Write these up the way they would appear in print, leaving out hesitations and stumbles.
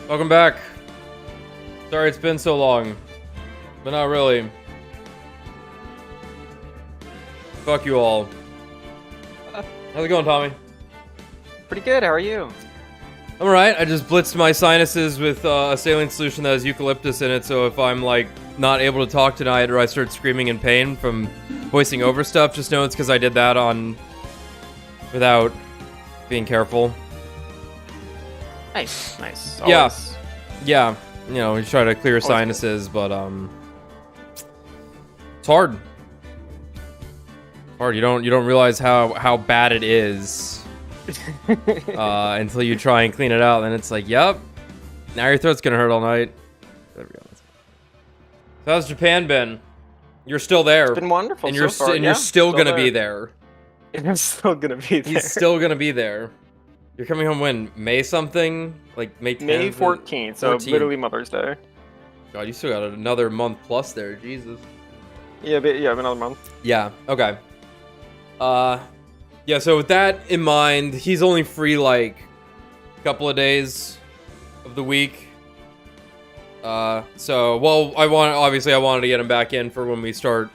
Welcome back. Sorry it's been so long, but not really. Fuck you all. How's it going, Tommy? Pretty good, how are you? I'm alright. I just blitzed my sinuses with a saline solution that has eucalyptus in it, so if I'm, like, not able to talk tonight or I start screaming in pain from voicing over stuff, just know it's because I did that without being careful. Nice. Yeah. You know, you try to clear sinuses, but, it's hard. You don't realize how bad it is until you try and clean it out, and it's like, yep, now your throat's gonna hurt all night. There we go. So how's Japan been? You're still there. It's been wonderful. And you're so far. you're still gonna be there. And I'm still gonna be there. He's still gonna be there. You're coming home when? May something? Like May 10th? May 14th, so literally Mother's Day. God, you still got another month plus there, Jesus. Yeah, another month. Yeah, okay. Yeah, so with that in mind, he's only free like a couple of days of the week. So, well, I wanted to get him back in for when we start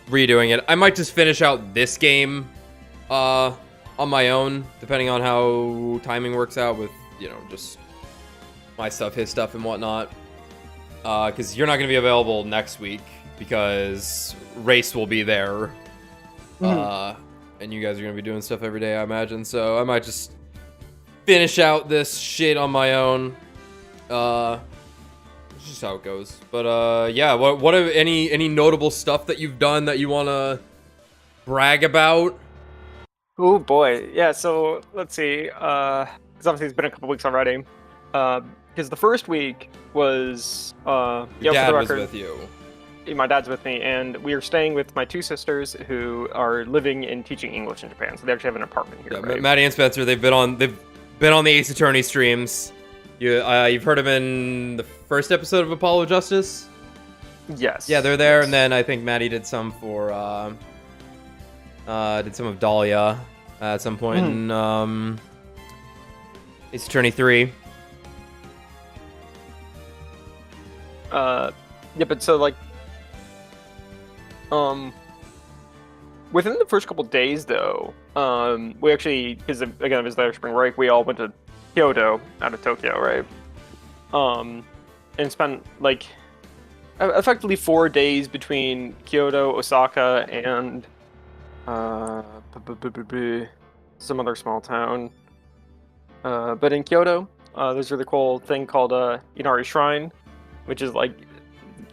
redoing it. I might just finish out this game, on my own, depending on how timing works out with, you know, just my stuff, his stuff, and whatnot. Because you're not going to be available next week, because Race will be there. And you guys are going to be doing stuff every day, I imagine. So I might just finish out this shit on my own. It's just how it goes. But, yeah, what are any notable stuff that you've done that you want to brag about? Oh boy, yeah. So let's see. Because obviously it's been a couple weeks already. Because the first week was Your dad was with you. My dad's with me, and we are staying with my two sisters who are living and teaching English in Japan. So they actually have an apartment here. Yeah, right? Maddie and Spencer, they've been on the Ace Attorney streams. You've heard them in the first episode of Apollo Justice. Yes. Yeah, they're there, and then I think Maddie did some for did some of Dahlia at some point in Ace Attorney 3. Yeah, but so like, within the first couple days though, we actually, because again it was their spring break, we all went to Kyoto out of Tokyo, right? And spent like effectively 4 days between Kyoto, Osaka, and some other small town. But in Kyoto, there's a really cool thing called Inari Shrine, which is like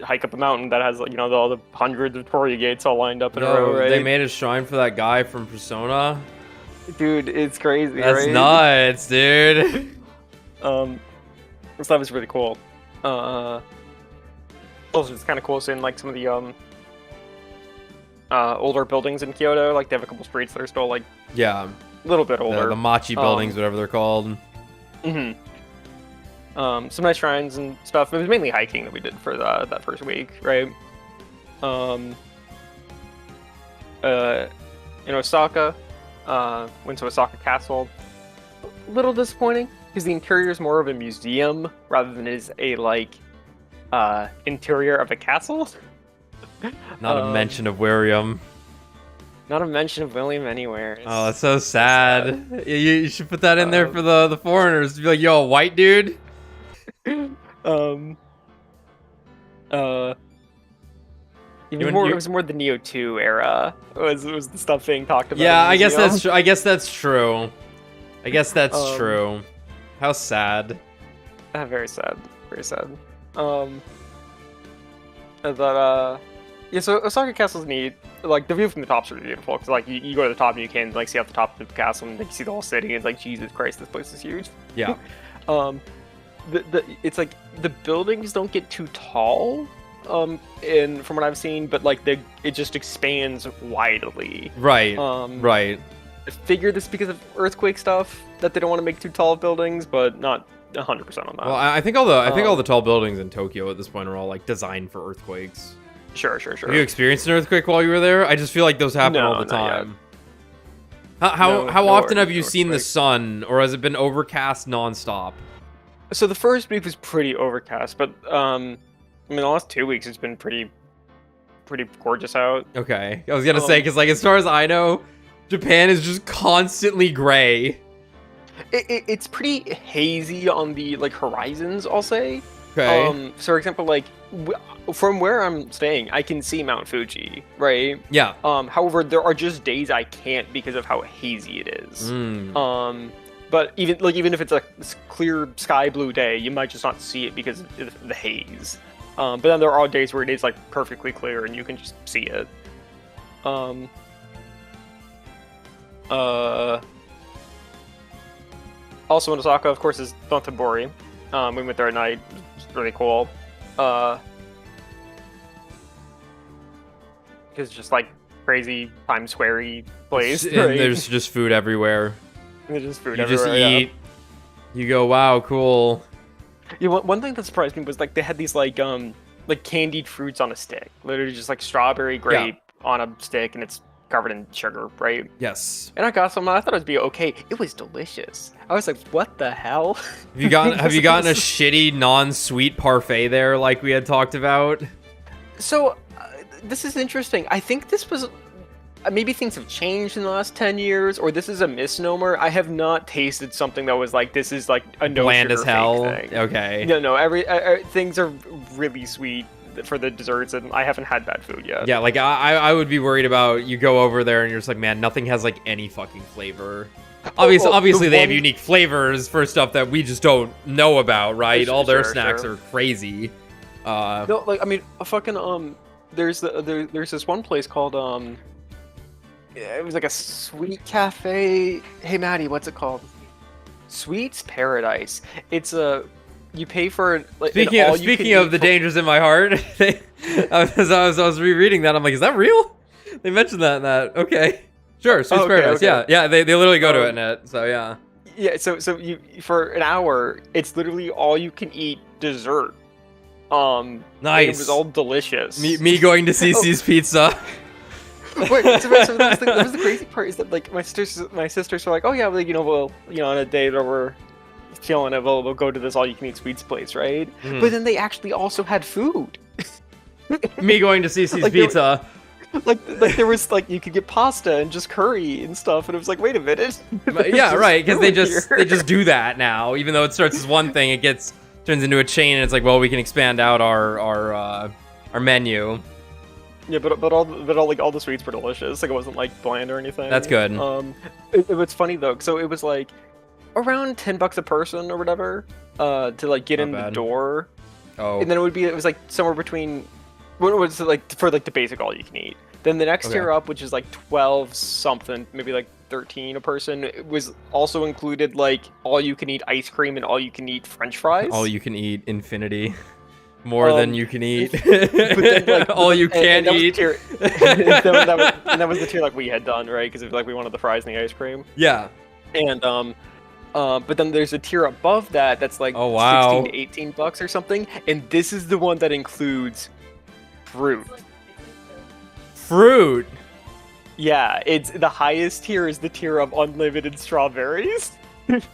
hike up a mountain that has, like, you know, all the hundreds of torii gates all lined up in a row, right? They made a shrine for that guy from Persona. Dude, it's crazy. That's right? nuts, dude. So that was really cool. Also, it's kind of cool seeing like some of the older buildings in Kyoto. Like they have a couple streets that are still like Yeah, a little bit older. the Machi buildings, whatever they're called. Some nice shrines and stuff. It was mainly hiking that we did for that first week, right? In Osaka, went to Osaka Castle. A little disappointing because the interior is more of a museum rather than is a like interior of a castle. Not a mention of William. Not a mention of William anywhere. Oh, that's so sad. You should put that in there for the foreigners to be like, yo, a white dude. It was more the Neo 2 era. Was the stuff being talked about? Yeah, I guess that's true. I guess that's true. How sad. Very sad. Very sad. Yeah, so Osaka Castle's neat. Like, the view from the top's really beautiful, because, like, you go to the top and you can, like, see out the top of the castle, and like, you see the whole city, and it's like, Jesus Christ, this place is huge. Yeah. It's like, the buildings don't get too tall, and from what I've seen, but, like, it just expands widely. Right, right. I figured this because of earthquake stuff, that they don't want to make too tall buildings, but not 100% on that. Well, I think all the tall buildings in Tokyo at this point are all, like, designed for earthquakes. Sure. Have you experienced an earthquake while you were there? I just feel like those happen all the time. How often have you no seen the earthquake. sun, or has it been overcast nonstop? So the first week was pretty overcast, but I mean the last 2 weeks it's been pretty gorgeous out. Okay, I was gonna say, because like as far as I know, Japan is just constantly gray. It's pretty hazy on the like horizons, I'll say. Okay. So for example, like from where I'm staying, I can see Mount Fuji, right? Yeah. However, there are just days I can't because of how hazy it is. Mm. But even if it's a clear sky blue day, you might just not see it because of the haze. But then there are days where it is like perfectly clear and you can just see it. Also in Osaka, of course, is Dotonbori. We went there at night. It's really cool. It's just like crazy Times Square-y place. And right? there's just food everywhere. There's just food You everywhere. just eat. You go, wow, cool. Yeah, one thing that surprised me was like they had these like candied fruits on a stick. Literally just like strawberry grape on a stick, and it's covered in sugar, right? Yes. And I got some. I thought it would be okay. It was delicious. I was like, what the hell? Have you gotten a shitty non-sweet parfait there, like we had talked about? So this is interesting. I think this was maybe things have changed in the last 10 years, or this is a misnomer. I have not tasted something that was like, this is like a no Bland sugar as hell. fake thing. Okay. No, things are really sweet for the desserts, and I haven't had bad food yet. Yeah, like I would be worried about you go over there and you're just like, man, nothing has like any fucking flavor. Obviously they have unique flavors for stuff that we just don't know about, right? All their snacks are crazy. No, like I mean, a fucking there's this one place called it was like a sweet cafe. Hey Maddie, what's it called? Sweets Paradise. It's a you pay for like speaking of the dangers in my heart. As I was rereading that, I'm like, is that real? They mentioned that in that. Okay, sure, Sweets Paradise. Okay. Yeah, they literally go to it in it. So yeah. Yeah, so you for an hour, it's literally all you can eat dessert. Nice. It was all delicious. Me going to CC's Pizza. Wait, so that was the crazy part is that like my sisters were like, oh yeah, well, we'll on a day that we're chilling it, we'll go to this all you can eat sweets place, right? Mm. But then they actually also had food. Me going to CC's Like, Pizza. Like there was like you could get pasta and just curry and stuff, and it was like, wait a minute. Yeah, right, because they food just do that now. Even though it starts as one thing, it turns into a chain, and it's like, well, we can expand out our menu. Yeah, but all the sweets were delicious. Like it wasn't like bland or anything. That's good. It was funny though. So it was like around $10 a person or whatever to like get in the door. Oh. And then it was like somewhere between what was it like for like the basic all you can eat. Then the next tier up, which is like 12 something, maybe like 13 a person, it was also included like all you can eat ice cream and all you can eat French fries. All you can eat infinity. More than you can eat. But then, like, all you can eat. That was the tier like we had done, right? Because like we wanted the fries and the ice cream. Yeah. And but then there's a tier above that's like $16 to $18 or something, and this is the one that includes fruit. Fruit. Yeah, it's the highest tier is the tier of unlimited strawberries. Is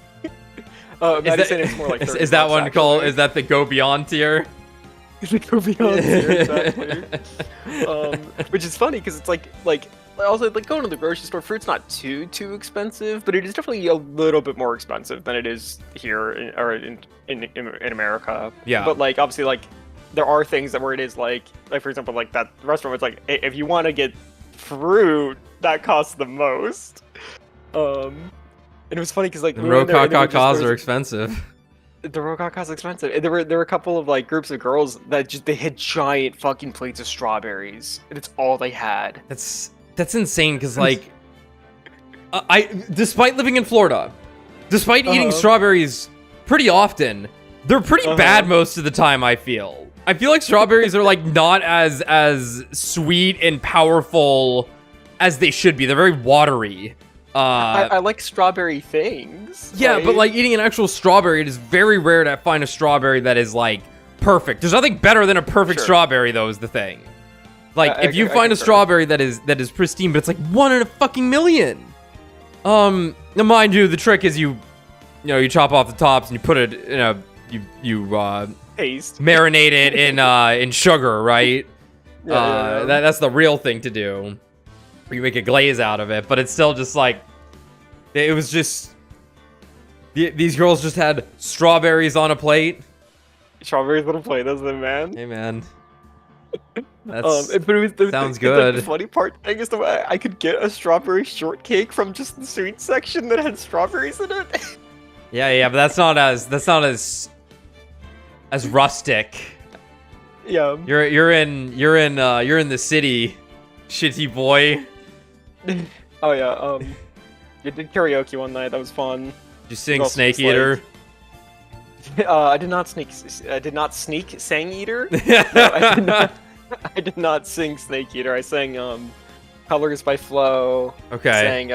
that one called? Is that the Go Beyond tier? The Go Beyond tier, exactly. Which is funny because it's like also like going to the grocery store, fruit's not too expensive, but it is definitely a little bit more expensive than it is here in America. Yeah. But like obviously like there are things that where it is like for example like that restaurant was like if you want to get fruit that costs the most. And it was funny because like the rokakas are expensive. The rokakas expensive. And there were a couple of like groups of girls that they had giant fucking plates of strawberries, and it's all they had. That's insane because like I despite living in Florida, despite eating strawberries pretty often, they're pretty bad most of the time. I feel like strawberries are like not as sweet and powerful as they should be. They're very watery. I like strawberry things. Yeah, right? but like eating an actual strawberry, it is very rare to find a strawberry that is like perfect. There's nothing better than a perfect strawberry, though, is the thing. Like if you find a strawberry that is pristine, but it's like 1 in a fucking million. Now mind you, the trick is you chop off the tops and you put it in a you Paste. marinate it in sugar, right? Yeah. That's the real thing to do. You make a glaze out of it, but it's still just like it was just these girls just had strawberries on a plate. Strawberries on a plate, doesn't it, man? Hey man, but it was sounds good. The funny part thing is the way I could get a strawberry shortcake from just the sweet section that had strawberries in it. Yeah, but that's not as rustic. Yeah. You're in the city, shitty boy. Oh yeah. You did karaoke one night. That was fun. Did you sing Snake Eater? I did not sneak Sang Eater. No, I did not sing Snake Eater. I sang Colors by Flow. Okay. Sang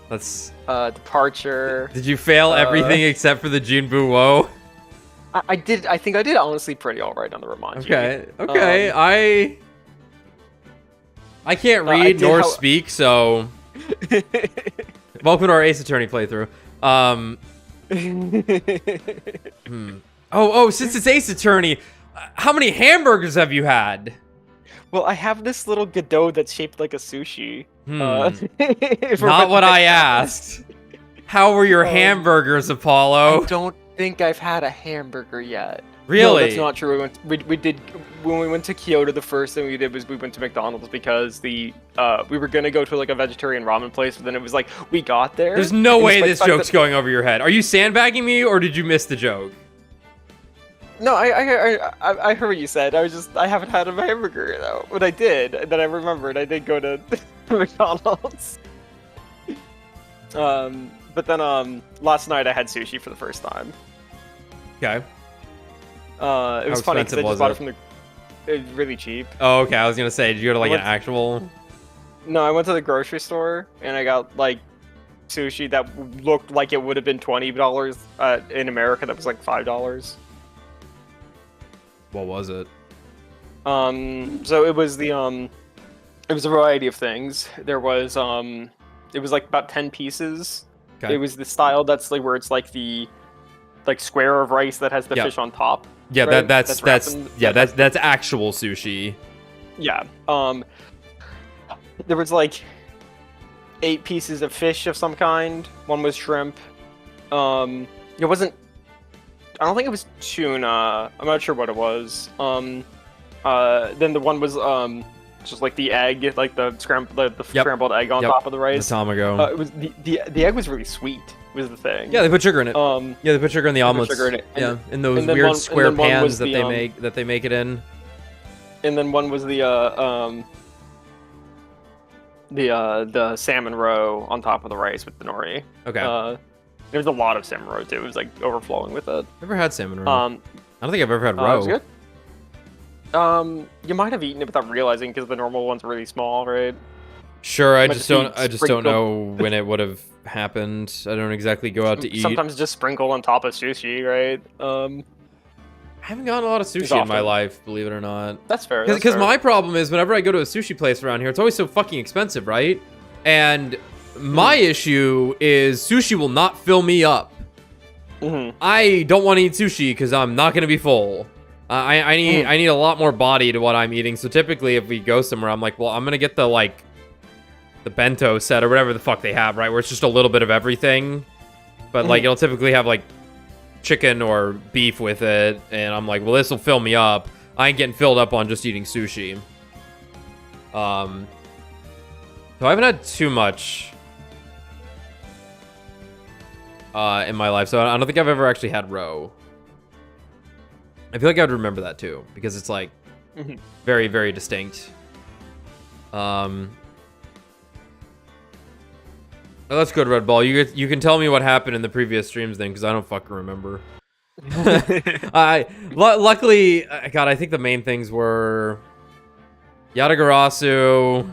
That's Departure. Did you fail everything except for the Junbu Wo? I did. I think I did honestly pretty all right on the Romanji. Okay. I can't read nor speak, so welcome to our Ace Attorney playthrough. Oh, since it's Ace Attorney, how many hamburgers have you had? Well, I have this little Godot that's shaped like a sushi. Not what I asked. How were your hamburgers, Apollo? I don't think I've had a hamburger yet. Really? No, that's not true. We did when we went to Kyoto. The first thing we did was we went to McDonald's because we were gonna go to like a vegetarian ramen place, but then it was like we got there. There's no way this joke's going over your head. Are you sandbagging me, or did you miss the joke? No, I heard what you said. I haven't had a hamburger though. But I did. That I remembered. I did go to McDonald's. But then last night I had sushi for the first time. Okay. It was funny because I just bought it from the. It was really cheap. Oh, okay. I was gonna say, did you go to like an actual? No, I went to the grocery store and I got like sushi that looked like it would have been $20 in America. That was like $5. What was it? So it was it was a variety of things. There was it was like about 10 pieces. Okay. It was the style that's like where it's like the square of rice that has the fish on top. Yeah, right? that's actual sushi. Yeah. There was like 8 pieces of fish of some kind. One was shrimp. It wasn't. I don't think it was tuna. I'm not sure what it was. Then the one was just like the egg, like the scrambled egg on top of the rice. The tamago. It was the egg was really sweet. Was the thing. Yeah, they put sugar in it. Yeah, they put sugar in the omelets. Yeah, in those weird square pans that they make it in. And then one was the salmon roe on top of the rice with the nori. Okay. There's a lot of salmon roe too. It was like overflowing with it. Never had salmon roe. I don't think I've ever had roe. It was good. You might have eaten it without realizing because the normal one's really small, right? Sure, I just don't know when it would have happened. I don't exactly go out to eat. Sometimes just sprinkled on top of sushi, right? I haven't gotten a lot of sushi in my life, believe it or not. That's fair. Because my problem is whenever I go to a sushi place around here, it's always so fucking expensive, right? And my issue is sushi will not fill me up. I don't want to eat sushi because I'm not going to be full. I need a lot more body to what I'm eating. So typically, if we go somewhere, I'm like, well, I'm gonna get the bento set or whatever the fuck they have, right? Where it's just a little bit of everything, but like it'll typically have like chicken or beef with it, and I'm like, well, this will fill me up. I ain't getting filled up on just eating sushi. So I haven't had too much in my life, so I don't think I've ever actually had roe. I feel like I would remember that too, because it's like very, very distinct. Oh, that's good, Red Ball. You can tell me what happened in the previous streams then, because I don't fucking remember. Luckily, God, I think the main things were Yatagarasu,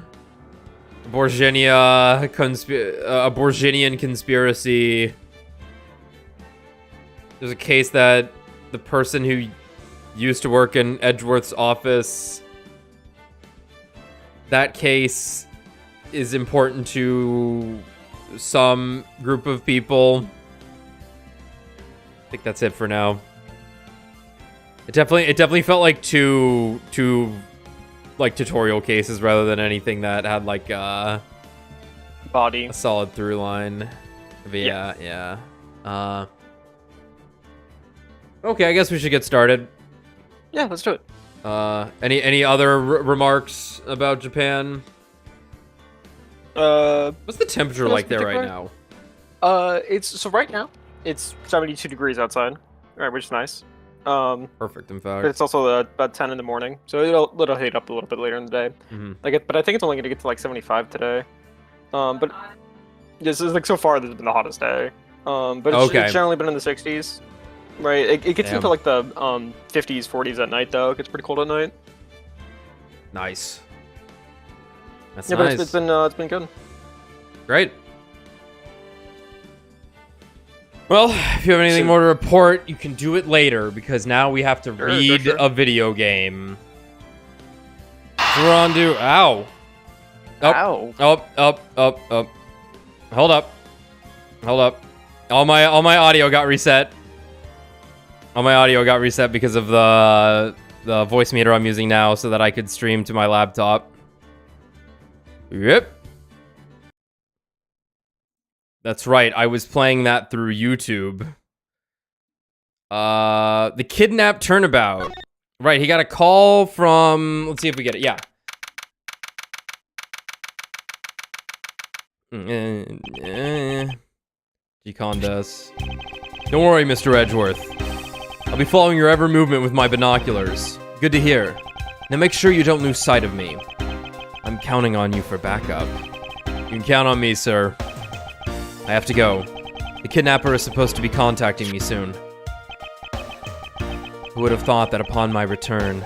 Borginia, a Borginian conspiracy. There's a case that the person who used to work in Edgeworth's office, that case is important to some group of people. I think that's it for now. It definitely felt like two like tutorial cases rather than anything that had like Body. a solid through line. But yeah. Okay, I guess we should get started. Yeah, let's do it. Any other remarks about Japan? What's the temperature like there right now? So right now it's 72 degrees outside, right, which is nice. Perfect, in But fact. it's also about 10 in the morning, so it'll heat up a little bit later in the day. But I think it's only gonna get to like 75 today. But this is like so far this has been the hottest day. But it's generally been in the 60s, right? It gets into like the 50s, 40s at night though. It gets pretty cold at night. Nice. That's nice. But it's been good. Great. Well, if you have anything more to report, you can do it later, because now we have to read a video game. Ow. Up. Hold up. All my audio got reset. Because of the voice meter I'm using now, so that I could stream to my laptop. Yep. That's right, I was playing that through YouTube. The kidnap turnabout. Right, he got a call from... Let's see if we get it, yeah. G-Condes. Don't worry, Mr. Edgeworth. I'll be following your every movement with my binoculars. Good to hear. Now make sure you don't lose sight of me. I'm counting on you for backup. You can count on me, sir. I have to go. The kidnapper is supposed to be contacting me soon. Who would have thought that upon my return,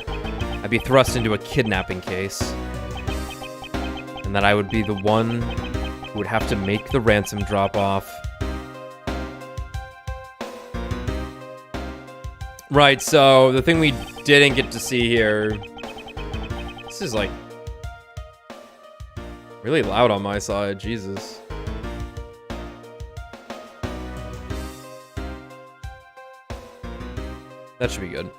I'd be thrust into a kidnapping case, and that I would be the one who would have to make the ransom drop off. Right, so the thing we didn't get to see here... This is like... really loud on my side, Jesus. That should be good.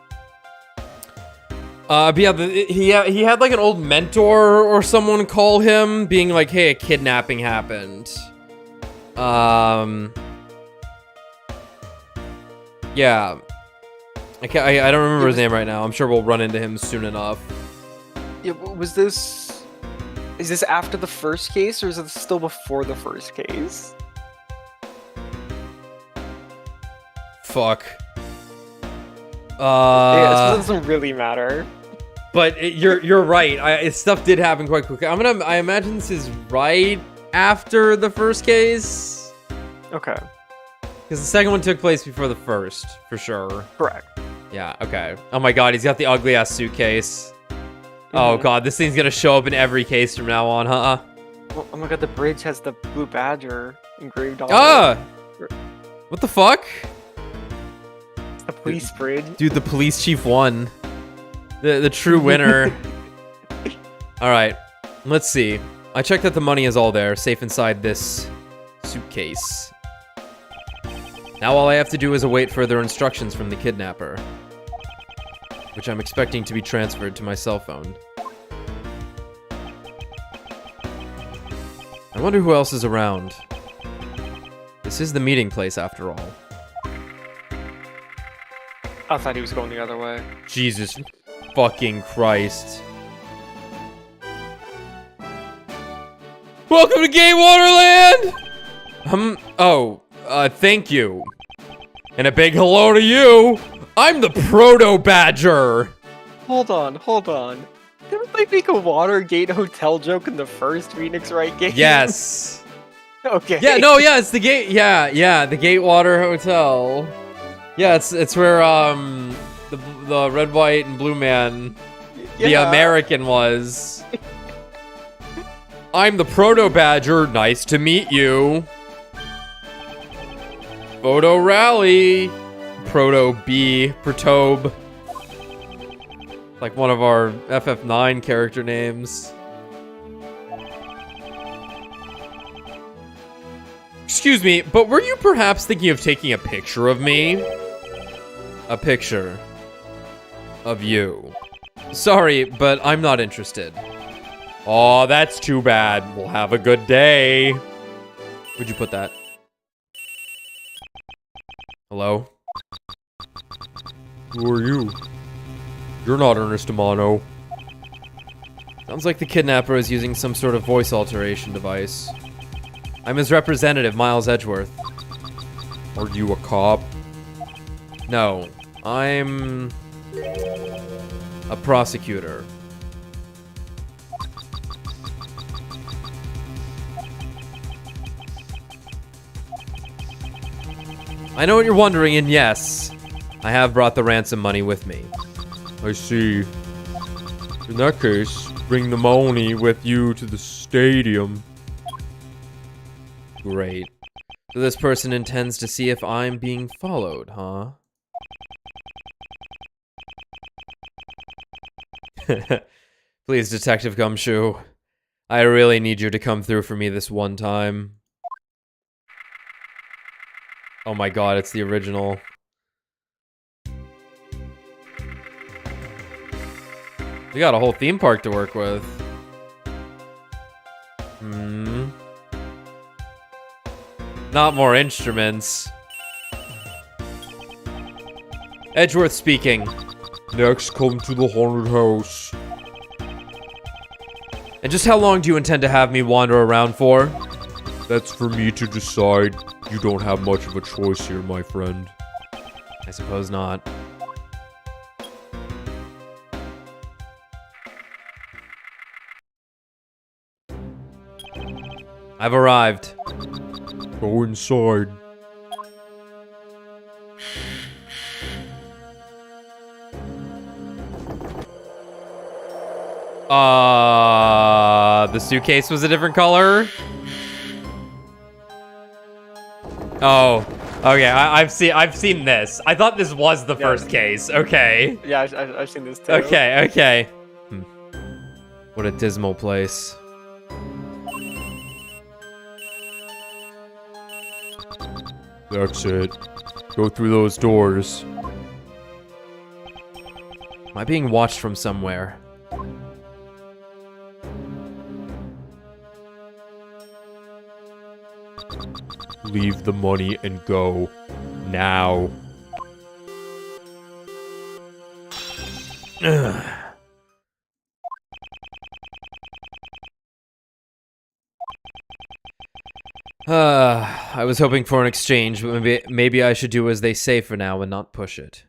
But yeah, he had like an old mentor or someone call him, being like, "Hey, a kidnapping happened." Yeah. I don't remember his name right now. I'm sure we'll run into him soon enough. Yeah, was this... Is this after the first case, or is it still before the first case? Fuck. Yeah, it doesn't really matter. But you're right. Stuff did happen quite quickly. I imagine this is right after the first case. Okay. Because the second one took place before the first, for sure. Correct. Yeah. Okay. Oh my God, he's got the ugly ass suitcase. Oh God, this thing's gonna show up in every case from now on, huh? Oh my God, the bridge has the blue badger engraved on it. Ah! What the fuck? The police bridge. Dude, the police chief won. The true winner. Alright, let's see. I checked that the money is all there, safe inside this suitcase. Now all I have to do is await further instructions from the kidnapper, which I'm expecting to be transferred to my cell phone. I wonder who else is around. This is the meeting place after all. I thought he was going the other way. Jesus fucking Christ. Welcome to Gay Waterland! Thank you. And a big hello to you! I'm the Proto Badger! Hold on. Didn't they make a Watergate Hotel joke in the first Phoenix Wright game? Yes. Okay. Yeah, no, yeah, it's the Gate, yeah, the Gatewater Hotel. Yeah, it's where, the red, white, and blue man, the American was. I'm the Proto Badger, nice to meet you. Photo Rally. Proto B, Protobe. Like one of our FF9 character names. Excuse me, but were you perhaps thinking of taking a picture of me? A picture of you. Sorry, but I'm not interested. Oh, that's too bad. We'll have a good day. Where'd you put that? Hello? Who are you? You're not Ernest Amano. Sounds like the kidnapper is using some sort of voice alteration device. I'm his representative, Miles Edgeworth. Are you a cop? No, I'm a prosecutor. I know what you're wondering, and yes, I have brought the ransom money with me. I see. In that case, bring the money with you to the stadium. Great. So this person intends to see if I'm being followed, huh? Please, Detective Gumshoe. I really need you to come through for me this one time. Oh my god, it's the original. We got a whole theme park to work with. Not more instruments. Edgeworth speaking. Next, come to the haunted house. And just how long do you intend to have me wander around for? That's for me to decide. You don't have much of a choice here, my friend. I suppose not. I've arrived. Go inside. The suitcase was a different color? Oh, okay. I've seen this. I thought this was the first case. Okay. Yeah, I've seen this too. Okay, okay. What a dismal place. That's it. Go through those doors. Am I being watched from somewhere? Leave the money and go. Now. Ugh. I was hoping for an exchange, but maybe I should do as they say for now and not push it.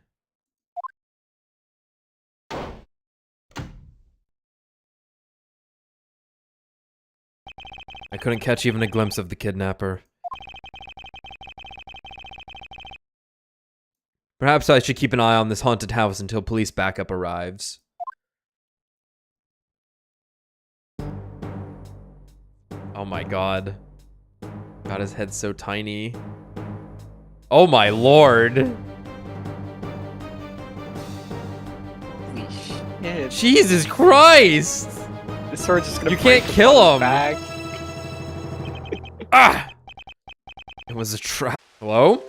I couldn't catch even a glimpse of the kidnapper. Perhaps I should keep an eye on this haunted house until police backup arrives. Oh my god. God, his head's so tiny. Oh my lord. Holy shit. Jesus Christ! This sword's just gonna You can't kill him! back. Ah! It was a trap. Hello?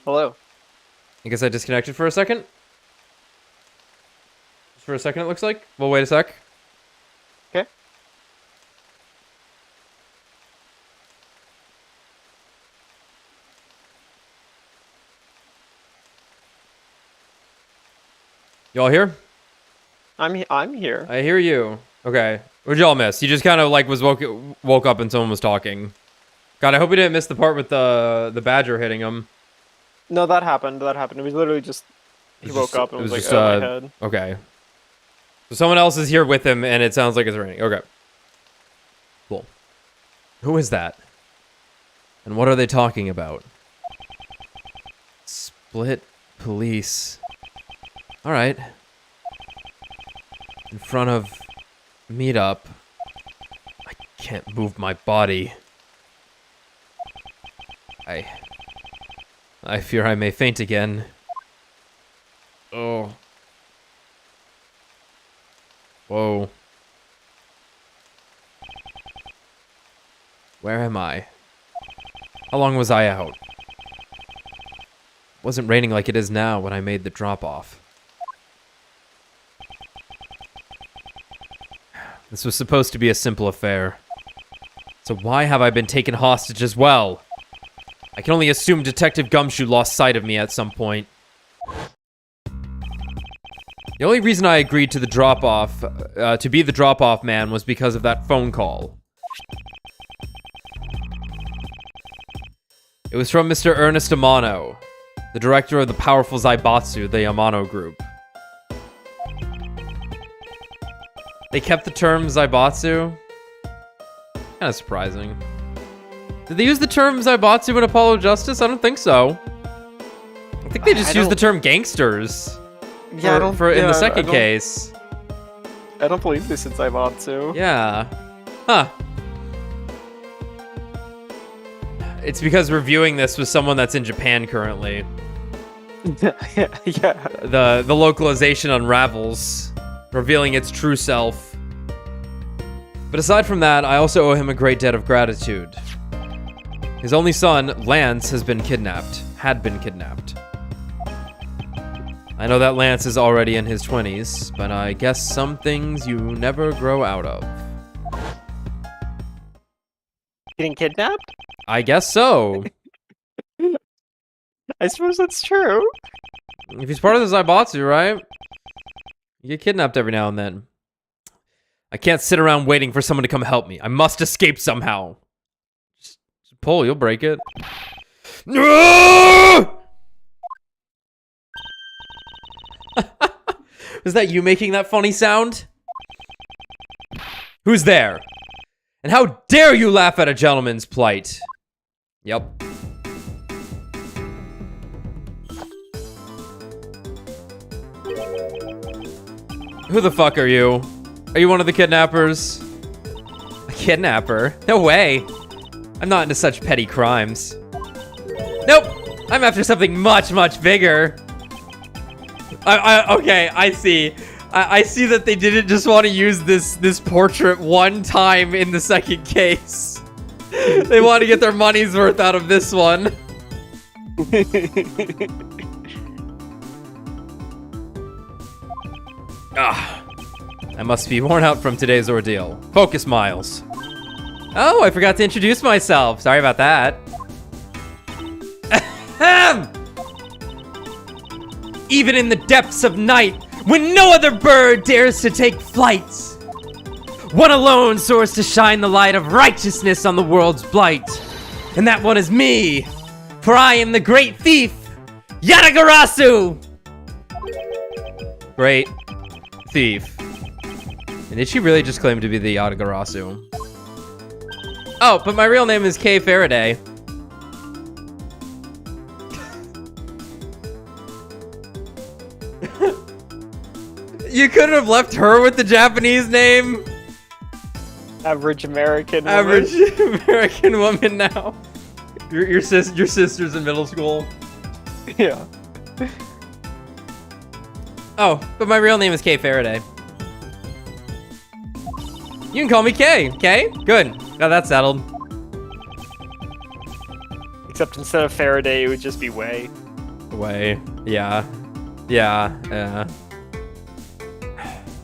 Hello. I guess I disconnected for a second. Just for a second, it looks like. Well, wait a sec. Okay. Y'all here? I'm here. I hear you. Okay. What'd y'all miss? You just kind of like was woke up and someone was talking. God, I hope we didn't miss the part with the badger hitting him. No, that happened. That happened. It was literally just he woke up and was like, just, "Oh, my head." Okay. So someone else is here with him, and it sounds like it's raining. Okay. Cool. Who is that? And what are they talking about? Split police. All right. In front of meetup. I can't move my body. I fear I may faint again. Oh. Whoa. Where am I? How long was I out? It wasn't raining like it is now when I made the drop-off. This was supposed to be a simple affair. So why have I been taken hostage as well? I can only assume Detective Gumshoe lost sight of me at some point. The only reason I agreed to the drop-off, to be the drop-off man was because of that phone call. It was from Mr. Ernest Amano, the director of the powerful Zaibatsu, the Amano group. They kept the term Zaibatsu? Kind of surprising. Did they use the term Zaibatsu in Apollo Justice? I don't think so. I think they just used the term gangsters. Yeah, in the second case. I don't believe this in Zaibatsu. Yeah. Huh. It's because we're viewing this with someone that's in Japan currently. Yeah. The localization unravels, revealing its true self. But aside from that, I also owe him a great debt of gratitude. His only son, Lance, had been kidnapped. I know that Lance is already in his 20s, but I guess some things you never grow out of. Getting kidnapped? I guess so. I suppose that's true. If he's part of the Zaibatsu, right? You get kidnapped every now and then. I can't sit around waiting for someone to come help me. I must escape somehow. Just pull, you'll break it. Is that you making that funny sound? Who's there? And how dare you laugh at a gentleman's plight? Yep. Who the fuck are you? Are you one of the kidnappers? A kidnapper? No way. I'm not into such petty crimes. Nope. I'm after something much, much bigger. Okay, I see. I see that they didn't just want to use this portrait one time in the second case. They want to get their money's worth out of this one. I must be worn out from today's ordeal. Focus, Miles. Oh, I forgot to introduce myself. Sorry about that. Even in the depths of night, when no other bird dares to take flight, one alone soars to shine the light of righteousness on the world's blight. And that one is me, for I am the great thief, Yatagarasu! Great thief. And did she really just claim to be the Yatagarasu? Oh, but my real name is Kay Faraday. You couldn't have left her with the Japanese name? Average American woman. Average American woman now. Your sister's in middle school. Yeah. Oh, but my real name is Kay Faraday. You can call me Kay. Kay? Good. Got that settled. Except instead of Faraday, it would just be Way. Way. Yeah. Yeah.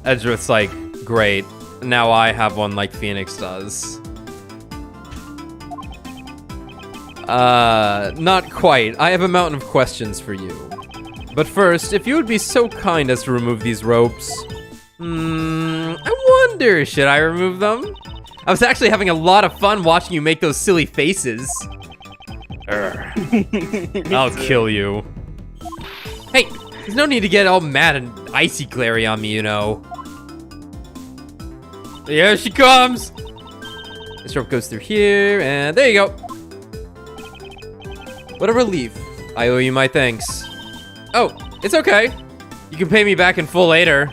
Edgeworth's like, great. Now I have one like Phoenix does. Not quite. I have a mountain of questions for you. But first, if you would be so kind as to remove these ropes. I wonder, should I remove them? I was actually having a lot of fun watching you make those silly faces. I'll kill you. Hey, there's no need to get all mad and icy glary on me, you know. Here she comes! This rope goes through here, and there you go. What a relief. I owe you my thanks. Oh, it's okay. You can pay me back in full later.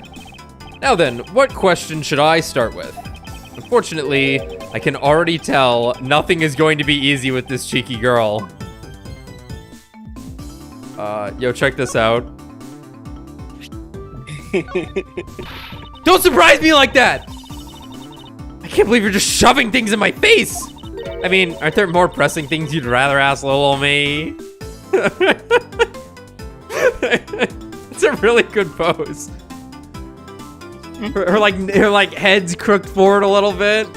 Now then, what question should I start with? Unfortunately, I can already tell nothing is going to be easy with this cheeky girl. Yo, check this out. Don't surprise me like that! I can't believe you're just shoving things in my face! I mean, aren't there more pressing things you'd rather ask little old me? It's a really good pose. Her like head's crooked forward a little bit.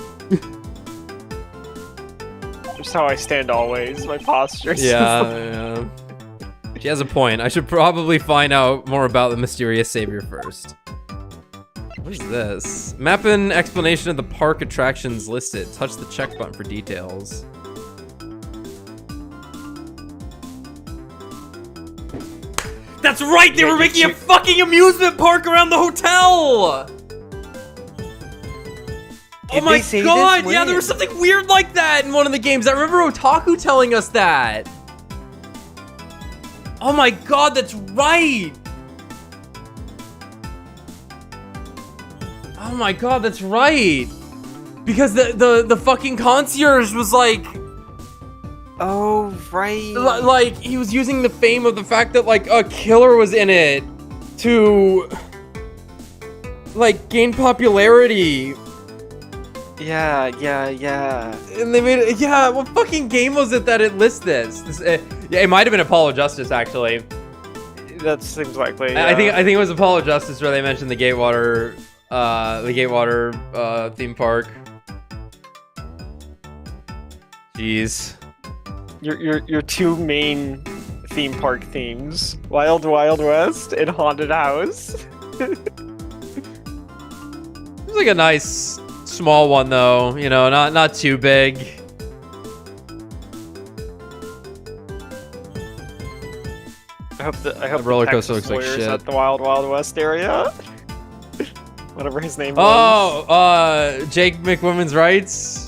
That's how I stand always. My posture. Yeah. She has a point. I should probably find out more about the mysterious savior first. What is this? Map and explanation of the park attractions listed. Touch the check button for details. That's right! They were making a fucking amusement park around the hotel! Oh my god! Yeah, there was something weird like that in one of the games. I remember Otaku telling us that. Oh my god, that's right! Oh my god, that's right! Because the fucking concierge was like... Oh, right. Like, he was using the fame of the fact that, like, a killer was in it to, like, gain popularity. Yeah. And they made it, yeah, what fucking game was it that it lists this? Yeah, it might have been Apollo Justice, actually. That seems likely. Yeah. I think it was Apollo Justice where they mentioned the Gatewater theme park. Jeez. Your two main theme park themes: Wild Wild West and Haunted House. It was like a nice small one though, you know, not too big. I hope the roller coaster looks like shit at the Wild Wild West area. Whatever his name was. Oh, Jake McWomen's Rights.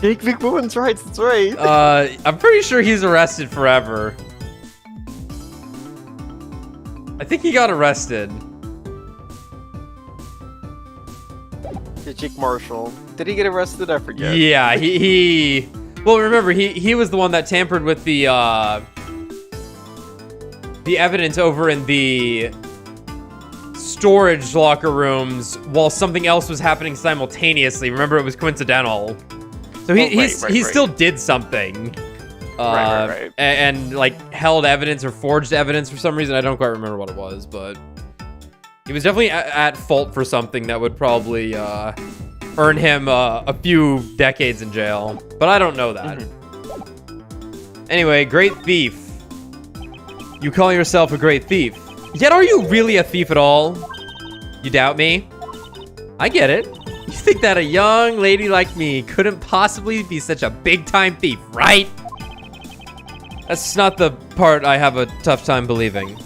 Jake McWomen's Rights, that's right. I'm pretty sure he's arrested forever. I think he got arrested. Jake Marshall. Did he get arrested? I forget. Yeah, he well, remember, he was the one that tampered with the evidence over in the storage locker rooms while something else was happening simultaneously. Remember, it was coincidental. So he still did something. Right. And like held evidence or forged evidence for some reason. I don't quite remember what it was, but he was definitely at fault for something that would probably earn him a few decades in jail. But I don't know that. Anyway, great thief. You call yourself a great thief. Yet are you really a thief at all? You doubt me? I get it. You think that a young lady like me couldn't possibly be such a big-time thief, right? That's not the part I have a tough time believing.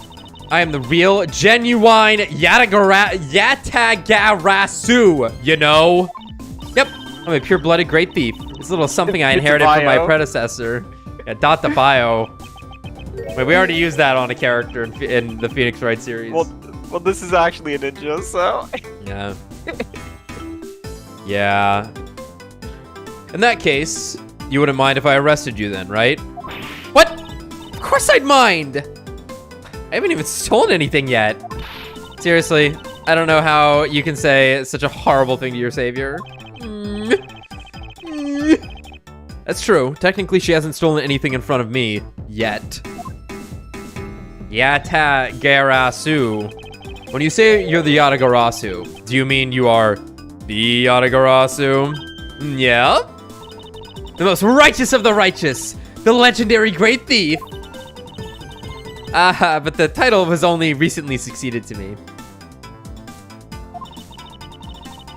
I am the real, genuine Yatagarasu, you know? Yep, I'm a pure-blooded great thief. It's a little something I inherited from my predecessor. Yeah, dot the bio. Wait, we already used that on a character in the Phoenix Wright series. Well, this is actually a ninja, so... Yeah. Yeah. In that case, you wouldn't mind if I arrested you then, right? What? Of course I'd mind! I haven't even stolen anything yet. Seriously, I don't know how you can say such a horrible thing to your savior. That's true. Technically, she hasn't stolen anything in front of me yet. Yatagarasu. When you say you're the Yatagarasu, do you mean you are the Yatagarasu? Yeah? The most righteous of the righteous. The legendary great thief. But the title has only recently succeeded to me.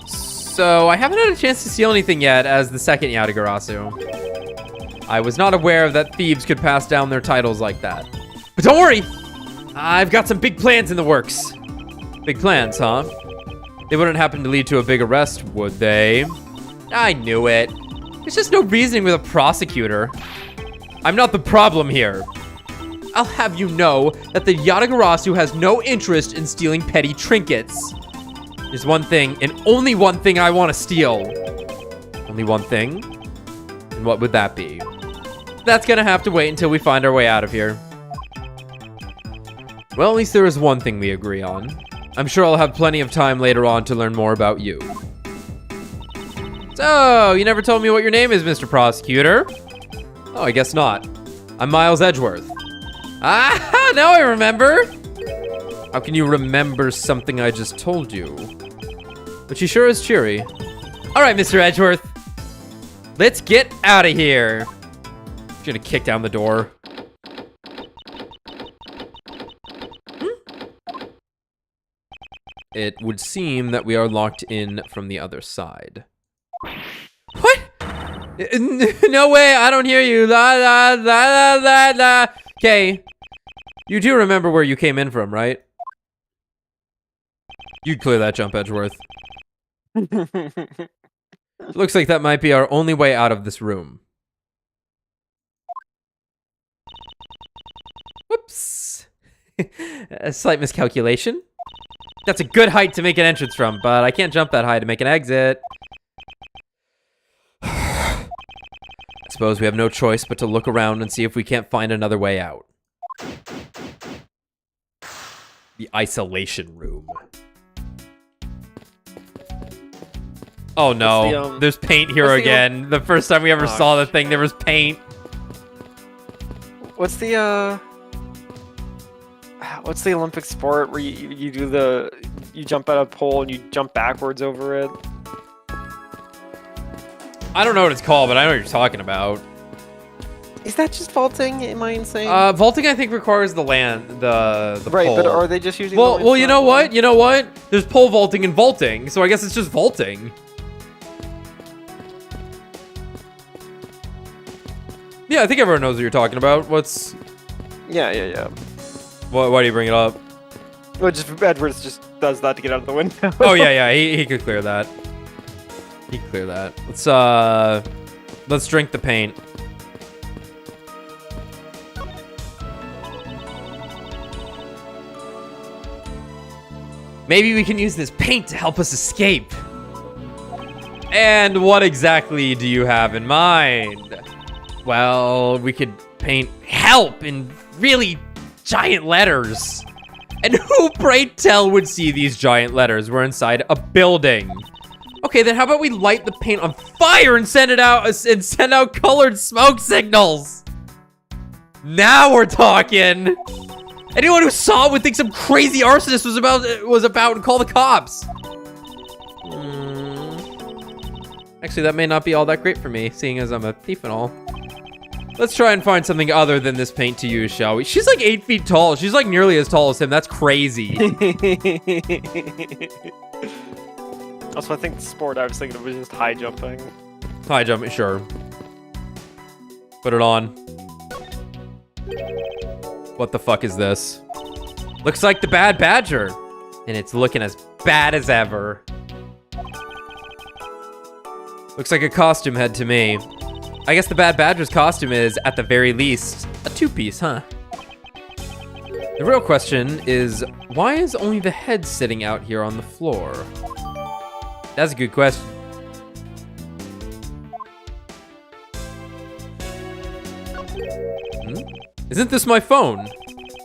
So I haven't had a chance to steal anything yet as the second Yatagarasu. I was not aware that thieves could pass down their titles like that. But don't worry! I've got some big plans in the works. Big plans, huh? They wouldn't happen to lead to a big arrest, would they? I knew it. There's just no reasoning with a prosecutor. I'm not the problem here. I'll have you know that the Yatagarasu has no interest in stealing petty trinkets. There's one thing, and only one thing I want to steal. Only one thing? And what would that be? That's gonna have to wait until we find our way out of here. Well, at least there is one thing we agree on. I'm sure I'll have plenty of time later on to learn more about you. So, you never told me what your name is, Mr. Prosecutor. Oh, I guess not. I'm Miles Edgeworth. Ah, now I remember. How can you remember something I just told you? But she sure is cheery. All right, Mr. Edgeworth. Let's get out of here. I'm gonna kick down the door. It would seem that we are locked in from the other side. What? No way, I don't hear you. La la la la la la. Okay. You do remember where you came in from, right? You'd clear that jump, Edgeworth. Looks like that might be our only way out of this room. Whoops. A slight miscalculation. That's a good height to make an entrance from, but I can't jump that high to make an exit. I suppose we have no choice but to look around and see if we can't find another way out. The isolation room. Oh no, there's paint here again. The first time we ever saw the thing, there was paint. What's the Olympic sport where you do you jump at a pole and you jump backwards over it? I don't know what it's called, but I know what you're talking about. Is that just vaulting? Am I insane? Vaulting I think requires the right, pole. But are they just using? Well, you know what? You know what? There's pole vaulting and vaulting, so I guess it's just vaulting. Yeah, I think everyone knows what you're talking about. What's? Yeah. Why do you bring it up? Well, just Edwards just does that to get out of the window. Oh yeah, he could clear that. He could clear that. Let's drink the paint. Maybe we can use this paint to help us escape. And what exactly do you have in mind? Well, we could paint help in really giant letters. And who, pray tell, would see these giant letters? We're inside a building. Okay, then how about we light the paint on fire and send it out and send out colored smoke signals? Now we're talking. Anyone who saw it would think some crazy arsonist was about to call the cops. Actually, that may not be all that great for me, seeing as I'm a thief and all. Let's try and find something other than this paint to use, shall we? She's like 8 feet tall. She's like nearly as tall as him. That's crazy. Also, I think the sport I was thinking of was just high jumping. High jumping, sure. Put it on. What the fuck is this? Looks like the Bad Badger. And it's looking as bad as ever. Looks like a costume head to me. I guess the Bad Badger's costume is, at the very least, a two-piece, huh? The real question is, why is only the head sitting out here on the floor? That's a good question. Isn't this my phone?